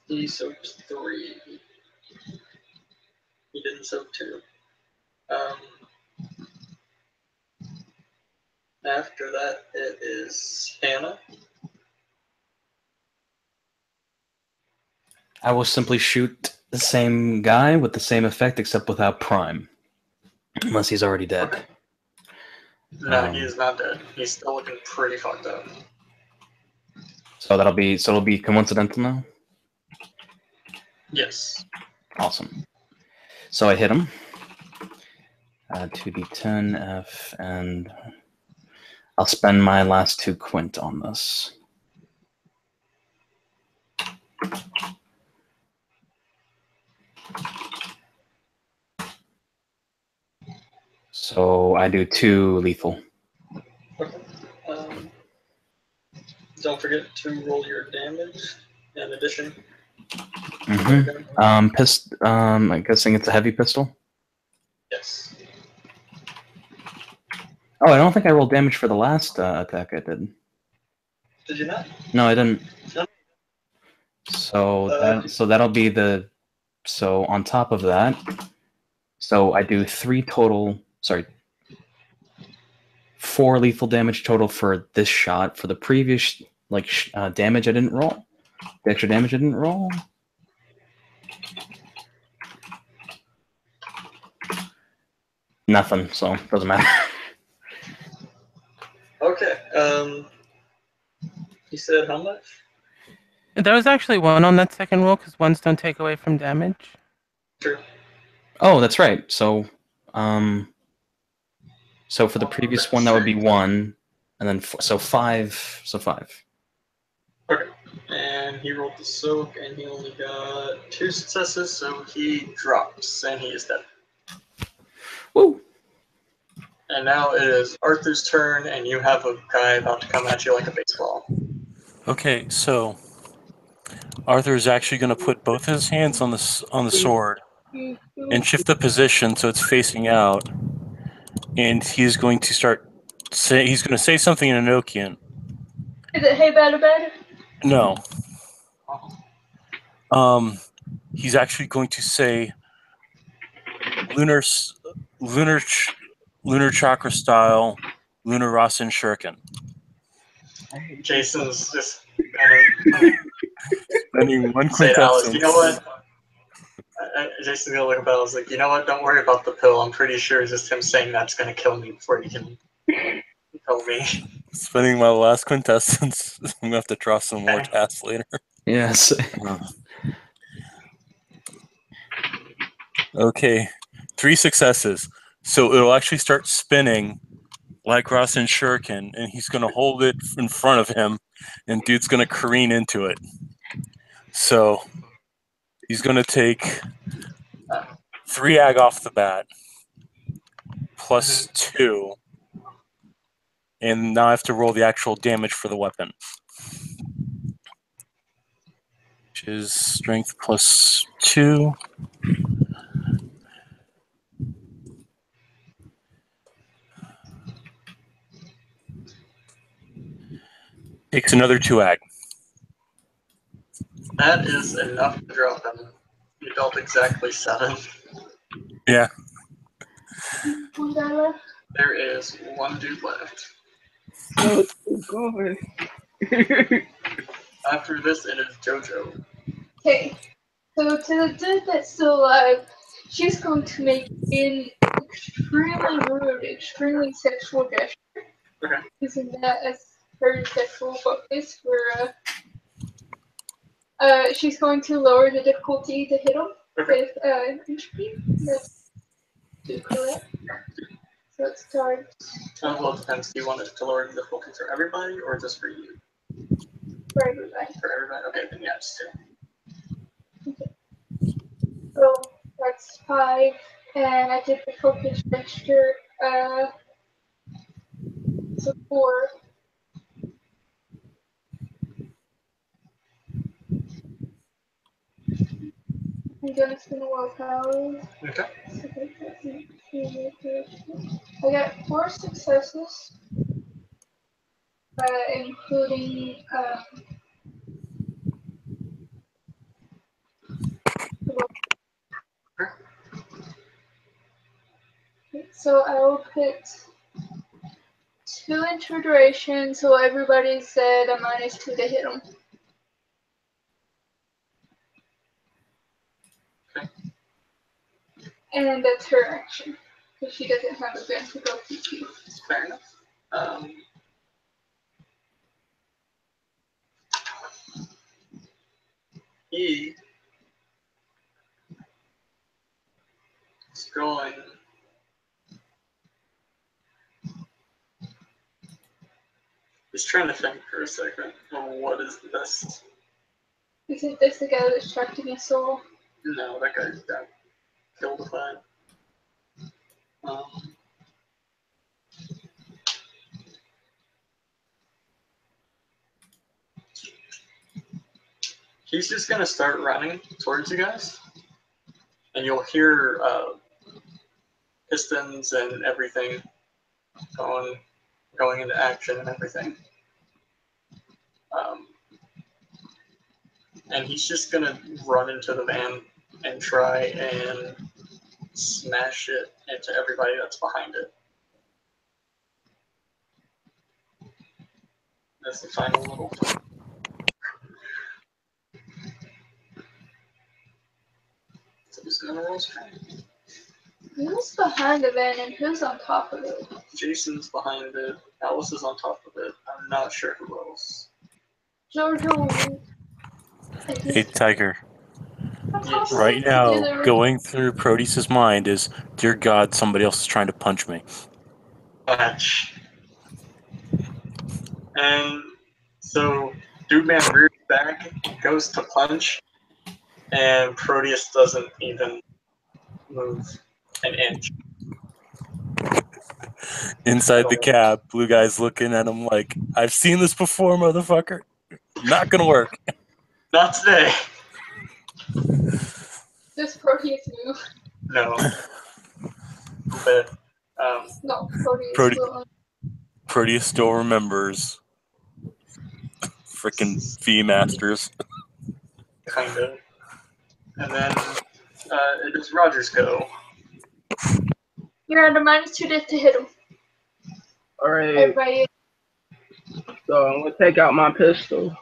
He soaked 3. He didn't soak 2. After that, it is Hannah. I will simply shoot the same guy with the same effect, except without prime, unless he's already dead. Okay. No, he is not dead. He's still looking pretty fucked up. So it'll be coincidental now. Yes. Awesome. So I hit him. 2d10 F, and I'll spend my last 2 quint on this. So I do 2 lethal. Okay. Don't forget to roll your damage in addition. Mm-hmm. I'm guessing it's a heavy pistol. Yes. Oh, I don't think I rolled damage for the last attack I did. Did you not? No, I didn't. No. So that'll be the. So on top of that, so I do 4 lethal damage total for this shot. For the previous damage I didn't roll. The extra damage I didn't roll. Nothing, so it doesn't matter. Okay. You said how much? There was actually 1 on that second roll because 1s don't take away from damage. True. Oh, that's right. So, so for the previous one, that would be 1, and then so 5. So 5. Okay. And he rolled the soak, and he only got 2 successes, so he drops, and he is dead. Woo! And now it is Arthur's turn, and you have a guy about to come at you like a baseball. Okay, so Arthur is actually going to put both his hands on the sword and shift the position so it's facing out, and he's going to say something in Enochian. Is it hey better? No. He's actually going to say lunar chakra style, lunar Rasen Shuriken. Jason's just kind of spending 1 say to Alice, quintessence. you know what? Jason's gonna look up at Alice like, you know what? Don't worry about the pill. I'm pretty sure just him saying that's gonna kill me before he can kill me. Spending my last quintessence. I'm gonna have to draw some more tasks later. Yes. Okay, 3 successes. So it'll actually start spinning like Rasen Shuriken, and he's going to hold it in front of him, and dude's going to careen into it. So he's going to take 3 ag off the bat, plus 2, and now I have to roll the actual damage for the weapon, which is strength plus 2. Takes another 2 ag. That is enough to drop him. You dealt exactly 7. Yeah. There is 1 dude left. Oh, God. After this, it is JoJo. Okay, so to the dude that's still alive, she's going to make an extremely rude, extremely sexual gesture. Okay. Using that as her sexual focus for, she's going to lower the difficulty to hit him with, entropy. That's correct. So it starts. Well, it depends. Do you want it to lower the difficulty for everybody or just for you? For everybody. For everybody? Okay, then yeah, just 2. Okay. So that's 5, and I did the focus gesture, so 4. I'm gonna spin a willpower. Okay. I got 4 successes, including so I will put 2 into duration, so everybody said a -2 to hit them. Okay. And that's her action, because she doesn't have a gun to go PP. Fair enough. He is going. He's trying to think for a second. Well, what is the best? Isn't this the guy that's trapped in his soul? No, that guy got killed with that. He's just gonna start running towards you guys, and you'll hear pistons and everything going into action and everything. And he's just gonna run into the van and try and smash it into everybody that's behind it. That's the final little thing. So who's gonna roll strength? Who's behind the van and who's on top of it? Jason's behind it. Alice is on top of it. I'm not sure who else. Jojo. Hey, Tiger. Yes. Right now, going through Proteus's mind is, dear God, somebody else is trying to punch me. Patch. And so Dudeman rears back, goes to punch, and Proteus doesn't even move an inch. Inside the cab, Blue Guy's looking at him like, I've seen this before, motherfucker. Not gonna work. Not today. This Proteus move. No. But, No, Proteus will. Proteus still remembers. Frickin' V-Masters. kind of. And then it is Roger's go. You're at a -2 to hit him. Alright. Everybody. So I'm gonna take out my pistol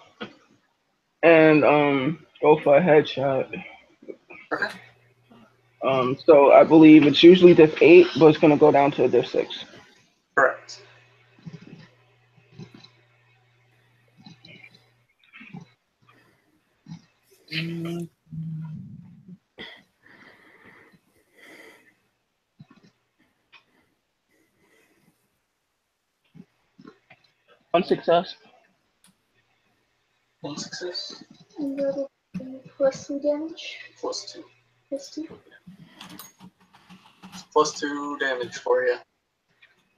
and go for a headshot. Okay. So I believe it's usually diff 8, but it's gonna go down to a diff 6. Correct. One success. One success. And go to +2 damage. +2. +2. +2 damage for you.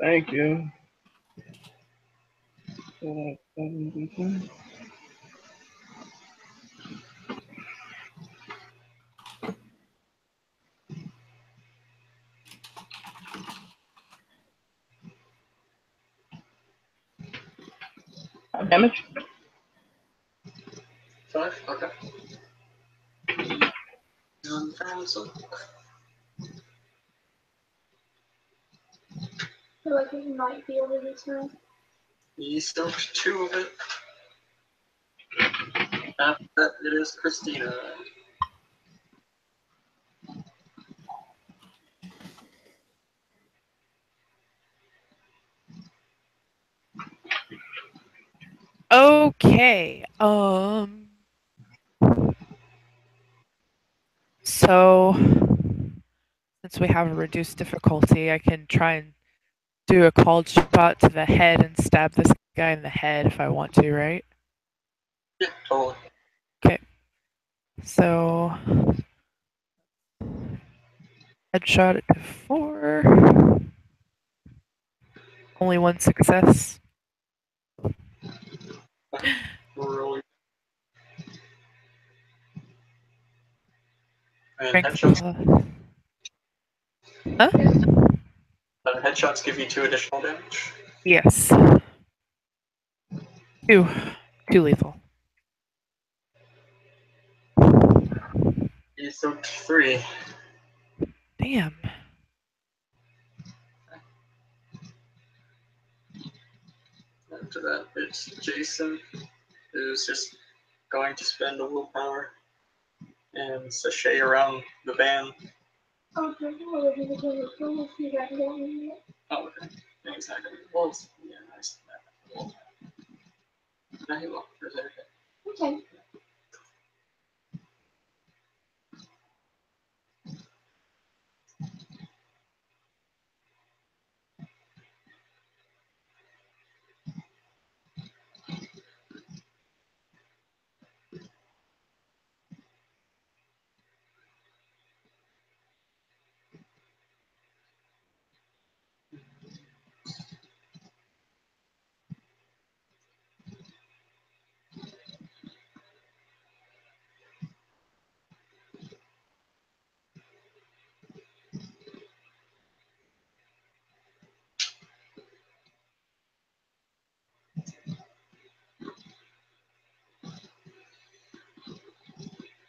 Thank you. Damage? 5? Okay. So. I feel like it might be over this round. He stoked 2 of it. After that, it is Christina. Okay. So since we have a reduced difficulty, I can try and do a cold shot to the head and stab this guy in the head if I want to, right? Yeah, totally. Okay. So headshot at 4. Only 1 success. Really. And headshots. Huh? Headshots give you 2 additional damage. Yes. 2 lethal. You soaked 3. Damn. After that, it's Jason, who's just going to spend a willpower and sashay around the van. Oh, no, you got it. Oh, okay. Yeah, exactly. Well, yeah, nice. Now he will. Okay.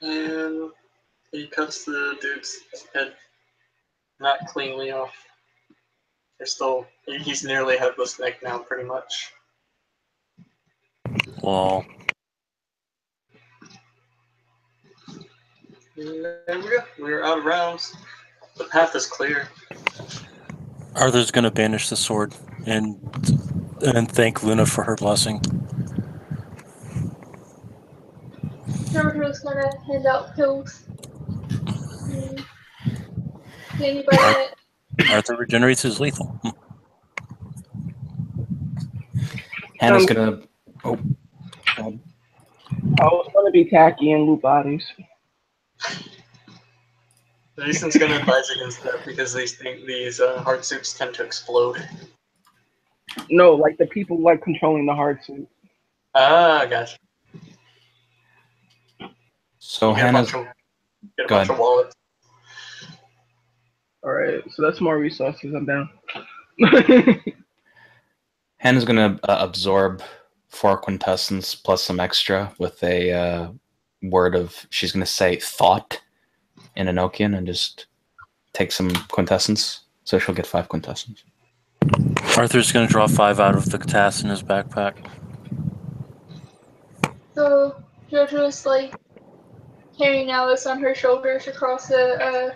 And he cuts the dude's head not cleanly off. He's nearly headless neck now, pretty much. Well. There we go. We're out of rounds. The path is clear. Arthur's going to banish the sword and thank Luna for her blessing. Jojo's gonna hand out pills. Anybody? Arthur regenerates his lethal. Hannah's gonna. Oh. I was gonna be tacky and loot bodies. Jason's gonna advise against that because these hard suits tend to explode. No, like the people like controlling the hard suit. Ah, gotcha. So get Hannah's. Get a bunch of wallets. Alright, so that's more resources. I'm down. Hannah's gonna absorb 4 quintessence plus some extra with a word of. She's gonna say thought in Enochian and just take some quintessence. So she'll get 5 quintessence. Arthur's gonna draw 5 out of the task in his backpack. So Jojo's like carrying Alice on her shoulders across the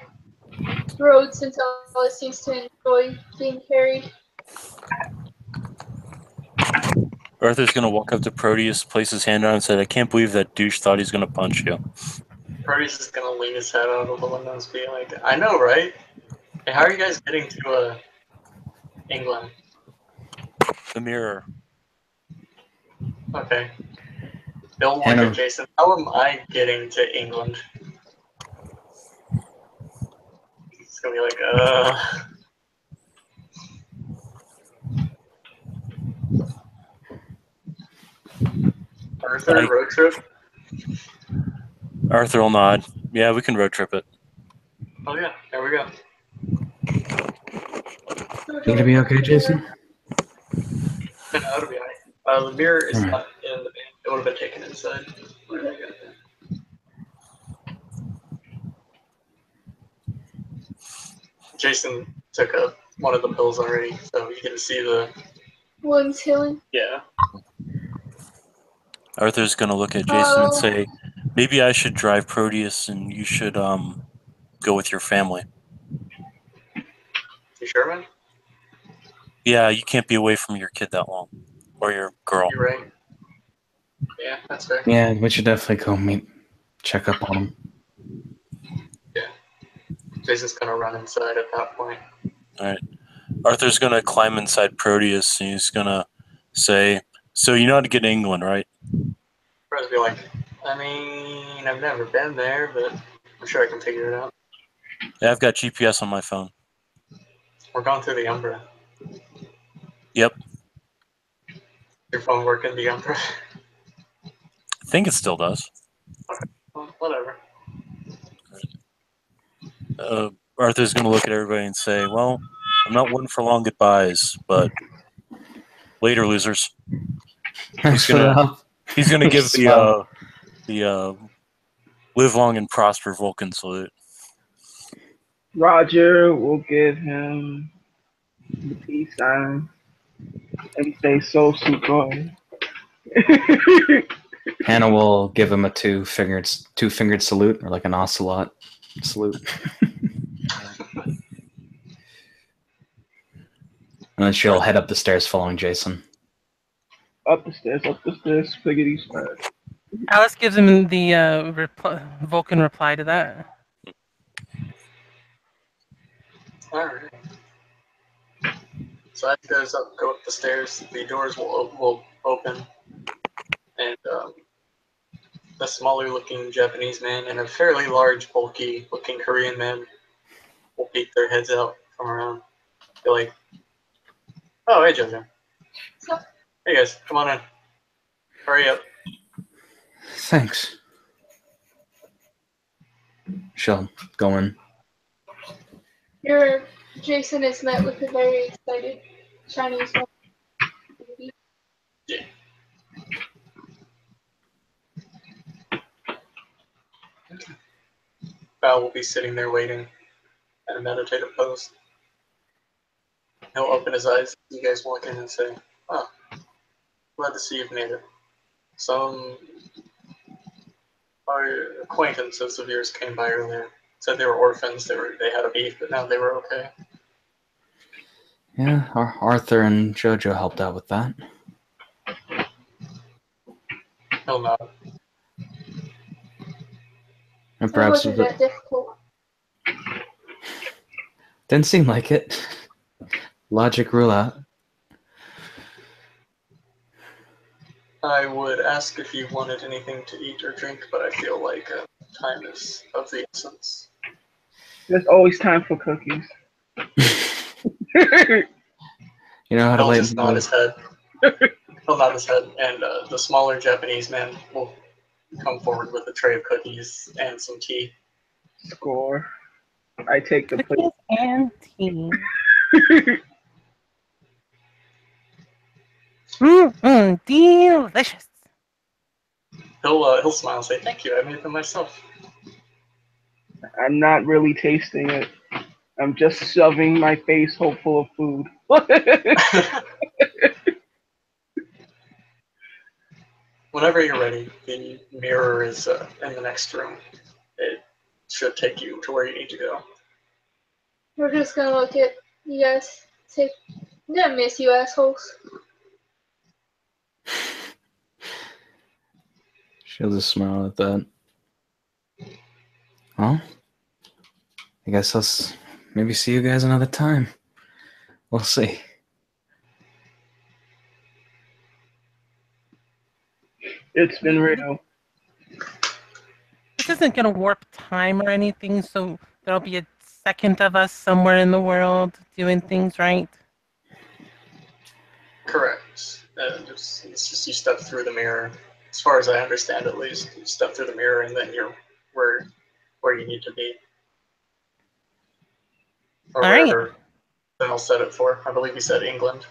road since Alice seems to enjoy being carried. Arthur's gonna walk up to Proteus, place his hand on and say, "I can't believe that douche thought he's gonna punch you." Proteus is gonna lean his head out of the window and be like, "I know, right? Hey, how are you guys getting to England?" The mirror. Okay. They'll look at Jason. How am I getting to England? He's gonna be like, Arthur, road trip? Arthur will nod. Yeah, we can road trip it. Oh yeah, there we go. You gonna be okay, Jason? It'll be alright. The mirror is not in the van. It would have been taken inside. Jason took one of the pills already, so you can see the wounds healing. Yeah. Arthur's gonna look at Jason and say, "Maybe I should drive Proteus, and you should go with your family." You sure, man? Yeah, you can't be away from your kid that long, or your girl. You're right. Yeah, that's fair. Yeah, we should definitely go check up on him. Yeah. Jason's gonna run inside at that point. Alright. Arthur's gonna climb inside Proteus and he's gonna say, "So you know how to get to England, right?" Proteus be like, "I mean, I've never been there, but I'm sure I can figure it out." Yeah, I've got GPS on my phone. We're going through the Umbra. Yep. Your phone work in the Umbra? I think it still does. Okay. Well, whatever. Arthur's going to look at everybody and say, "Well, I'm not one for long goodbyes, but later, losers." He's going to give the live long and prosper Vulcan salute. Roger will give him the peace sign and say, "So super." Hannah will give him a two-fingered salute, or like an ocelot salute. And then she'll head up the stairs following Jason. Up the stairs, fliggity spread. Alice gives him the Vulcan reply to that. Alright. So as he goes up, go up the stairs, the doors will open, and a smaller-looking Japanese man and a fairly large, bulky-looking Korean man will peek their heads out from around. Be like, "Oh, hey, Jojo. Hey, guys, come on in. Hurry up." Thanks. She'll go in. Your Jason is met with a very excited Chinese woman. Yeah. Okay. Val will be sitting there waiting in a meditative pose. He'll open his eyes as you guys walk in and say, "Oh, glad to see you've made it. Some acquaintances of yours came by earlier. Said they were orphans. They had a beef, but now they were okay. Yeah, Arthur and Jojo helped out with that. He'll nod. And It perhaps wasn't that difficult. didn't seem like it. Logic rule out. I would ask if you wanted anything to eat or drink, but I feel like time is of the essence. There's always time for cookies. You know how to He'll lighten just the nod mood. his head. He'll nod his head, and the smaller Japanese man will come forward with a tray of cookies and some tea. Score. I take the plate. Cookies and tea. Delicious. He'll smile and say, "Thank you, I made them myself." I'm not really tasting it. I'm just shoving my face hopeful of food. Whenever you're ready, the mirror is in the next room. It should take you to where you need to go. We're just gonna look at you guys. Say, I'm gonna miss you assholes. She'll just smile at that. Well, I guess I'll maybe see you guys another time. We'll see. It's been real. This isn't gonna warp time or anything, so there'll be a second of us somewhere in the world doing things right. Correct. It's just you step through the mirror. As far as I understand, at least, you step through the mirror and then you're where you need to be. Or All right. wherever I'll set it for. I believe you said England.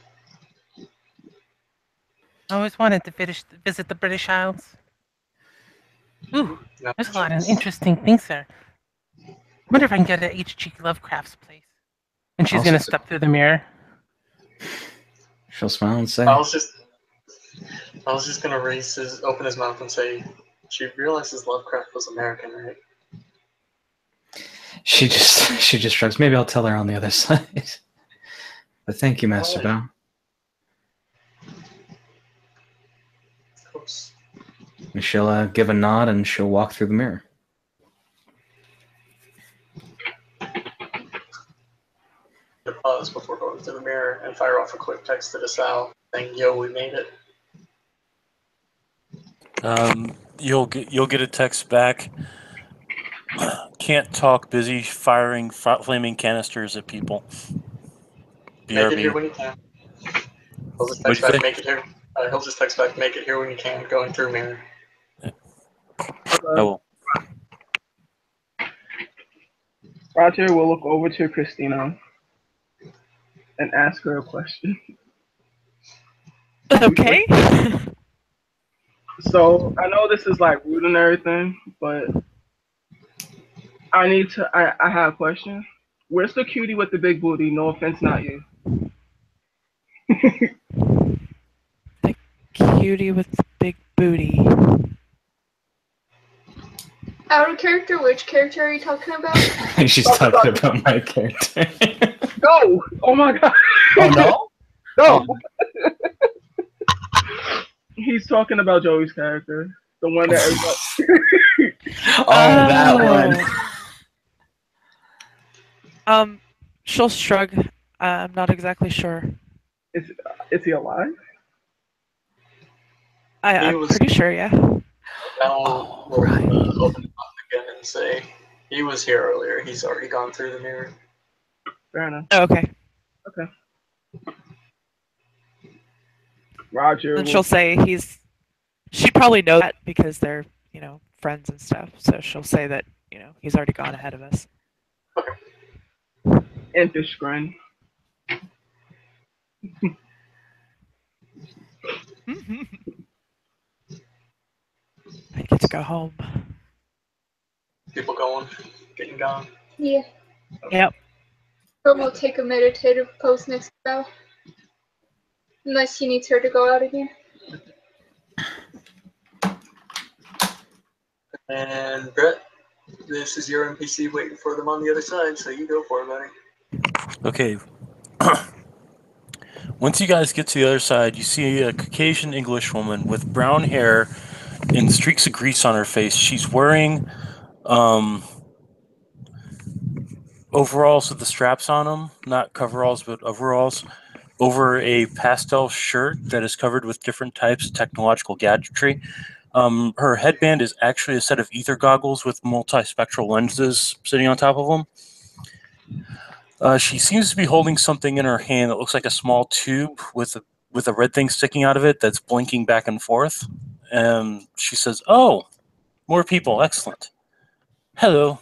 I always wanted to visit the British Isles. Ooh, No, there's a lot of interesting things there. I wonder if I can get at H.G. Lovecraft's place. And she's Also- gonna step through the mirror. She'll smile and say, I was just gonna open his mouth and say, she realizes Lovecraft was American, right? she just shrugs. Maybe I'll tell her on the other side. But thank you, Master Bao. Of course. And she'll give a nod and she'll walk through the mirror. To pause before going through the mirror and fire off a quick text to Desal saying, "Yo, we made it." You'll get a text back. Can't talk. Busy firing flaming canisters at people. Make it here BRB. when you can. He'll just What'd text you back, say? make it here. He'll just text back, make it here when you can, going through mirror. Oh, Roger will look over to Christina and ask her a question. Okay. So I know this is like rude and everything, but I have a question. Where's the cutie with the big booty? No offense, not you. Cutie with the big booty. Out of character, which character are you talking about? She's talking about my character. No! Oh my god! Oh no? No! He's talking about Joey's character. The one that everybody... That one. She'll shrug. I'm not exactly sure. Is he alive? I'm was- pretty sure, yeah. I'll right. open it up again and say, he was here earlier. He's already gone through the mirror. Fair enough. Oh, okay. Roger. And she'll say she'd probably know that because they're, friends and stuff. So she'll say that, he's already gone ahead of us. And fish grin. I get to go home. People going, getting gone. Yeah. Yep. But we'll take a meditative pose next spell. Unless he needs her to go out again. And Brett, this is your NPC waiting for them on the other side, so you go for it, buddy. okay. Once you guys get to the other side, you see a Caucasian English woman with brown hair and streaks of grease on her face. She's wearing overalls with the straps on them, not coveralls, but overalls, over a pastel shirt that is covered with different types of technological gadgetry. Her headband is actually a set of ether goggles with multispectral lenses sitting on top of them. She seems to be holding something in her hand that looks like a small tube with a red thing sticking out of it that's blinking back and forth. And she says, "Oh, more people. Excellent. Hello,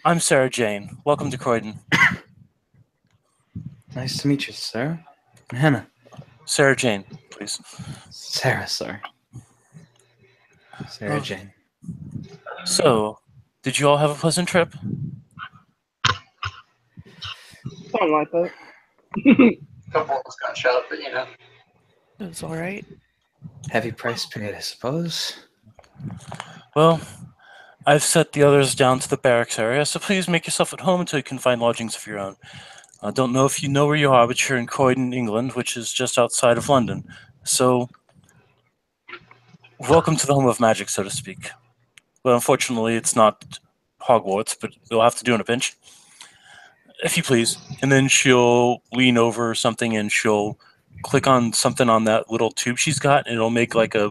I'm Sarah Jane. Welcome to Croydon." Nice to meet you, Sarah. Hannah. Sarah Jane, please. Sarah, sorry. Sarah Jane. So, did you all have a pleasant trip? Something like that. A couple of us got shot, but you know. It was all right. Heavy price paid, I suppose. Well, I've set the others down to the barracks area, so please make yourself at home until you can find lodgings of your own. I don't know if you know where you are, but you're in Croydon, England, which is just outside of London. So, welcome to the home of magic, so to speak. Well, unfortunately, it's not Hogwarts, but you'll have to do in a pinch. If you please. And then she'll lean over something and she'll click on something on that little tube she's got, and it'll make like a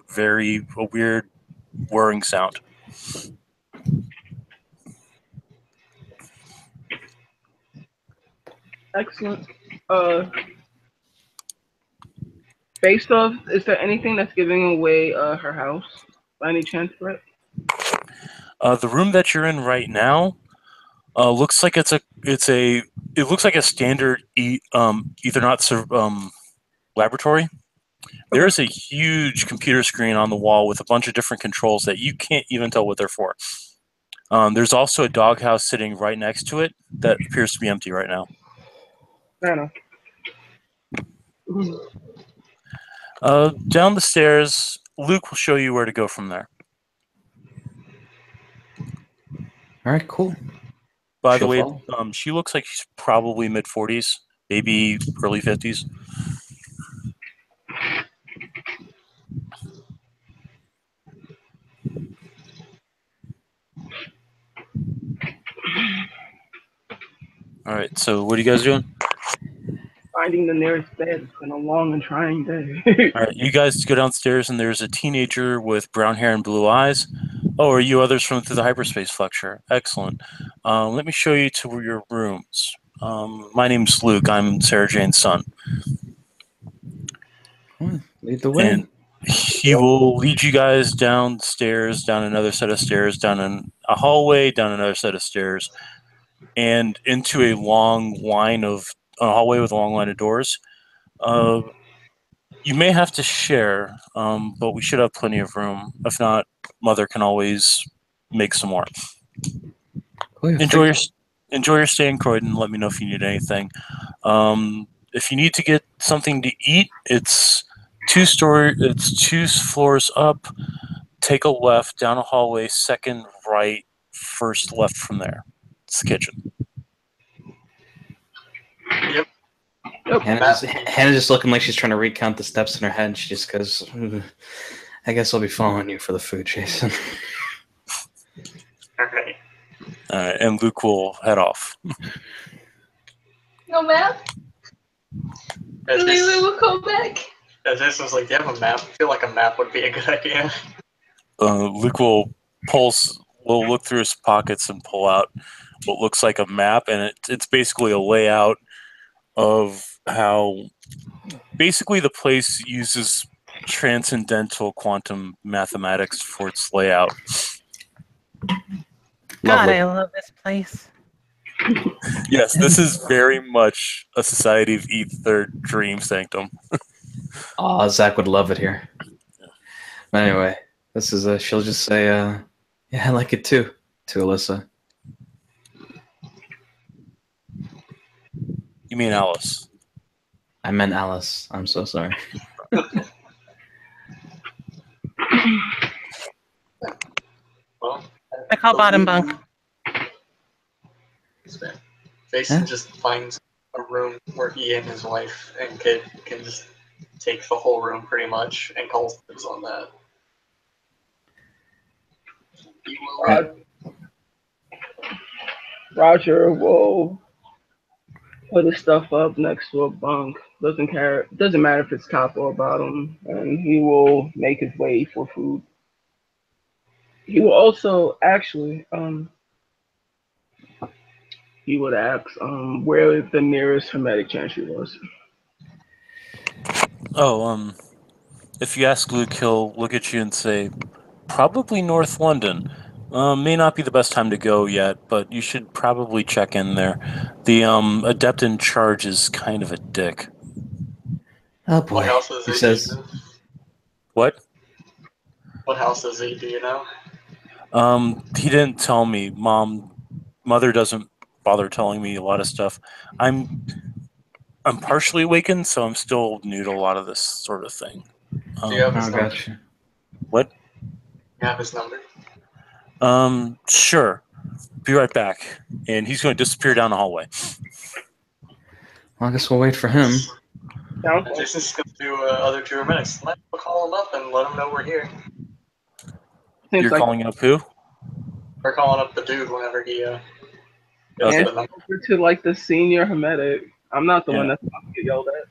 weird whirring sound. Excellent. Based off, is there anything that's giving away her house by any chance, Brett? The room that you're in right now looks like it looks like a standard Ethernet laboratory. There's a huge computer screen on the wall with a bunch of different controls that you can't even tell what they're for. There's also a doghouse sitting right next to it that appears to be empty right now. Fair enough. Down the stairs, Luke will show you where to go from there. All right, cool. By the way, she looks like she's probably mid-40s, maybe early 50s. All right, so what are you guys doing? Finding the nearest bed. It's been a long and trying day. All right, you guys go downstairs, and there's a teenager with brown hair and blue eyes. Oh, are you others from through the hyperspace lecture? Excellent. Let me show you to your rooms. My name's Luke. I'm Sarah Jane's son. Lead the way. And he will lead you guys downstairs, down another set of stairs, down a hallway, down another set of stairs, and into a hallway with a long line of doors. You may have to share, but we should have plenty of room. If not, Mother can always make some more. Oh, yeah, Enjoy your stay in Croydon. Let me know if you need anything. If you need to get something to eat, it's 2 floors up. Take a left down a hallway, second right, first left from there. It's the kitchen. Yep. Hannah's just looking like she's trying to recount the steps in her head. She just goes, I guess I'll be following you for the food, Jason. All right. And Luke will head off. No map? Lulu will come back. Jason was like, do you have a map? I feel like a map would be a good idea. Luke will look through his pockets and pull out what looks like a map, and it's basically a layout of how basically the place uses transcendental quantum mathematics for its layout. God, I love this place. Yes, this is very much a Society of Ether dream sanctum. Oh, Zach would love it here. But anyway, this is she'll just say, yeah, I like it too, to Alyssa. You mean Alice? I meant Alice. I'm so sorry. Well, I call bottom bunk. Jason just finds a room where he and his wife and kid can just take the whole room pretty much and call dibs on that. He will, Roger will put his stuff up next to a bunk. Doesn't care. Doesn't matter if it's top or bottom, and he will make his way for food. He will also actually he would ask where the nearest hermetic chantry was. Oh, if you ask Luke, he'll look at you and say, probably North London. May not be the best time to go yet, but you should probably check in there. The adept in charge is kind of a dick. Oh boy. What house is He he? says, What? What house is he? Do you know? He didn't tell me. Mother doesn't bother telling me a lot of stuff. I'm partially awakened, so I'm still new to a lot of this sort of thing. Do you have his oh, number? gotcha. What? You have his number? Sure. Be right back. And he's going to disappear down the hallway. Well, I guess we'll wait for him. And Jason's going to do other 2 minutes. We'll call him up and let him know we're here. Seems You're like calling up who? We're calling up the dude whenever he gets Okay. the number. to like the senior hermetic. I'm not the one Yeah. that's about to get yelled at.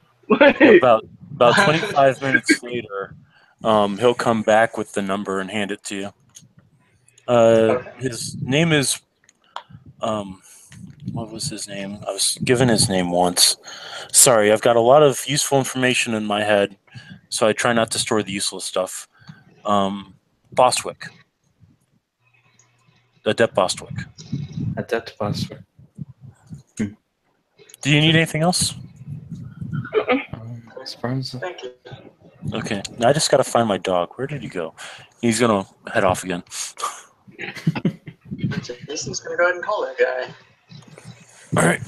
About 25 minutes later, he'll come back with the number and hand it to you. His name is what was his name? I was given his name once. Sorry, I've got a lot of useful information in my head, so I try not to store the useless stuff. Bostwick. Adept Bostwick. Adept Bostwick. Do you need anything else? As far as Thank you. Okay, now I just gotta find my dog. Where did he go? He's gonna head off again. Jason's going to go ahead and call that guy. All right.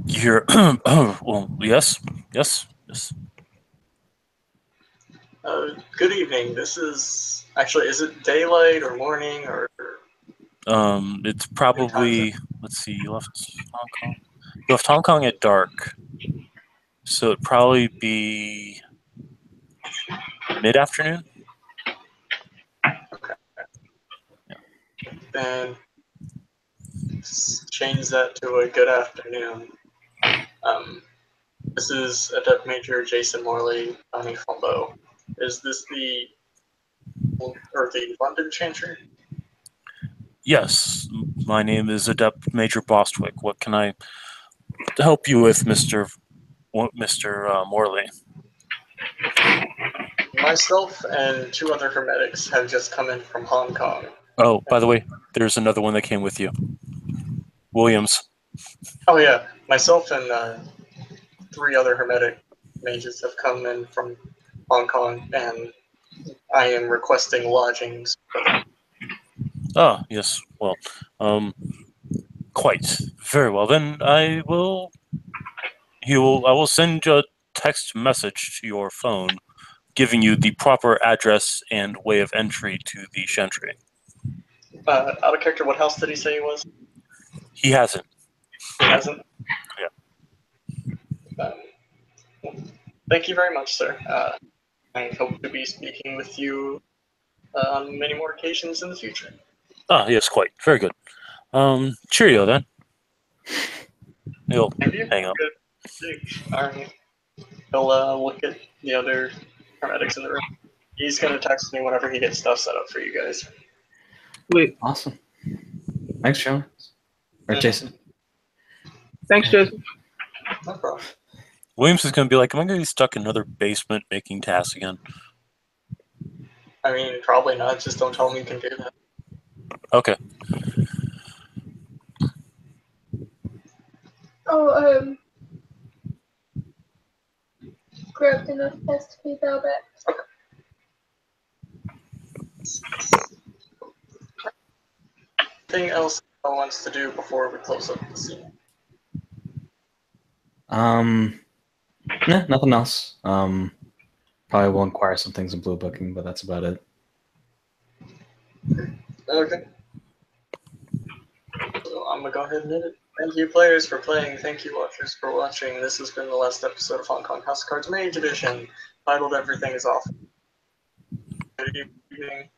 You hear? Oh, well, yes. Good evening. This is... Actually, is it daylight or morning or... It's probably. Let's see. You left Hong Kong. You left Hong Kong at dark, so it'd probably be mid-afternoon. Then change that to a good afternoon. This is Adept Major Jason Morley, Donnie Fumbo. Is this the London Chantry? Yes, my name is Adept Major Bostwick. What can I help you with, Mr. Morley? Myself and 2 other hermetics have just come in from Hong Kong. Oh, by the way, there's another one that came with you. Williams. Oh yeah, myself and 3 other hermetic mages have come in from Hong Kong, and I am requesting lodgings for them. Ah, yes. Well, quite very well. Then I will send a text message to your phone, giving you the proper address and way of entry to the Chantry. Out of character, what house did he say he was? He hasn't. He hasn't? Yeah. Thank you very much, sir. I hope to be speaking with you on many more occasions in the future. Ah, yes, quite. Very good. Cheerio, then. He'll hang up. Good. Alright. He'll look at the other paramedics in the room. He's going to text me whenever he gets stuff set up for you guys. Wait. Awesome. Thanks, Joe. Or Jason. Thanks, Jason. No problem. Williams is going to be like, am I going to be stuck in another basement making tasks again? I mean, probably not. Just don't tell him you can do that. Okay. Grabbed enough pest to be dialed back. Anything else I wants to do before we close up the scene? Nah, nothing else. Probably will inquire some things in Blue Booking, but that's about it. Okay. So I'm gonna go ahead and hit it. Thank you, players, for playing. Thank you, watchers, for watching. This has been the last episode of Hong Kong House of Cards Mage Edition, titled Everything is Awful. Good evening.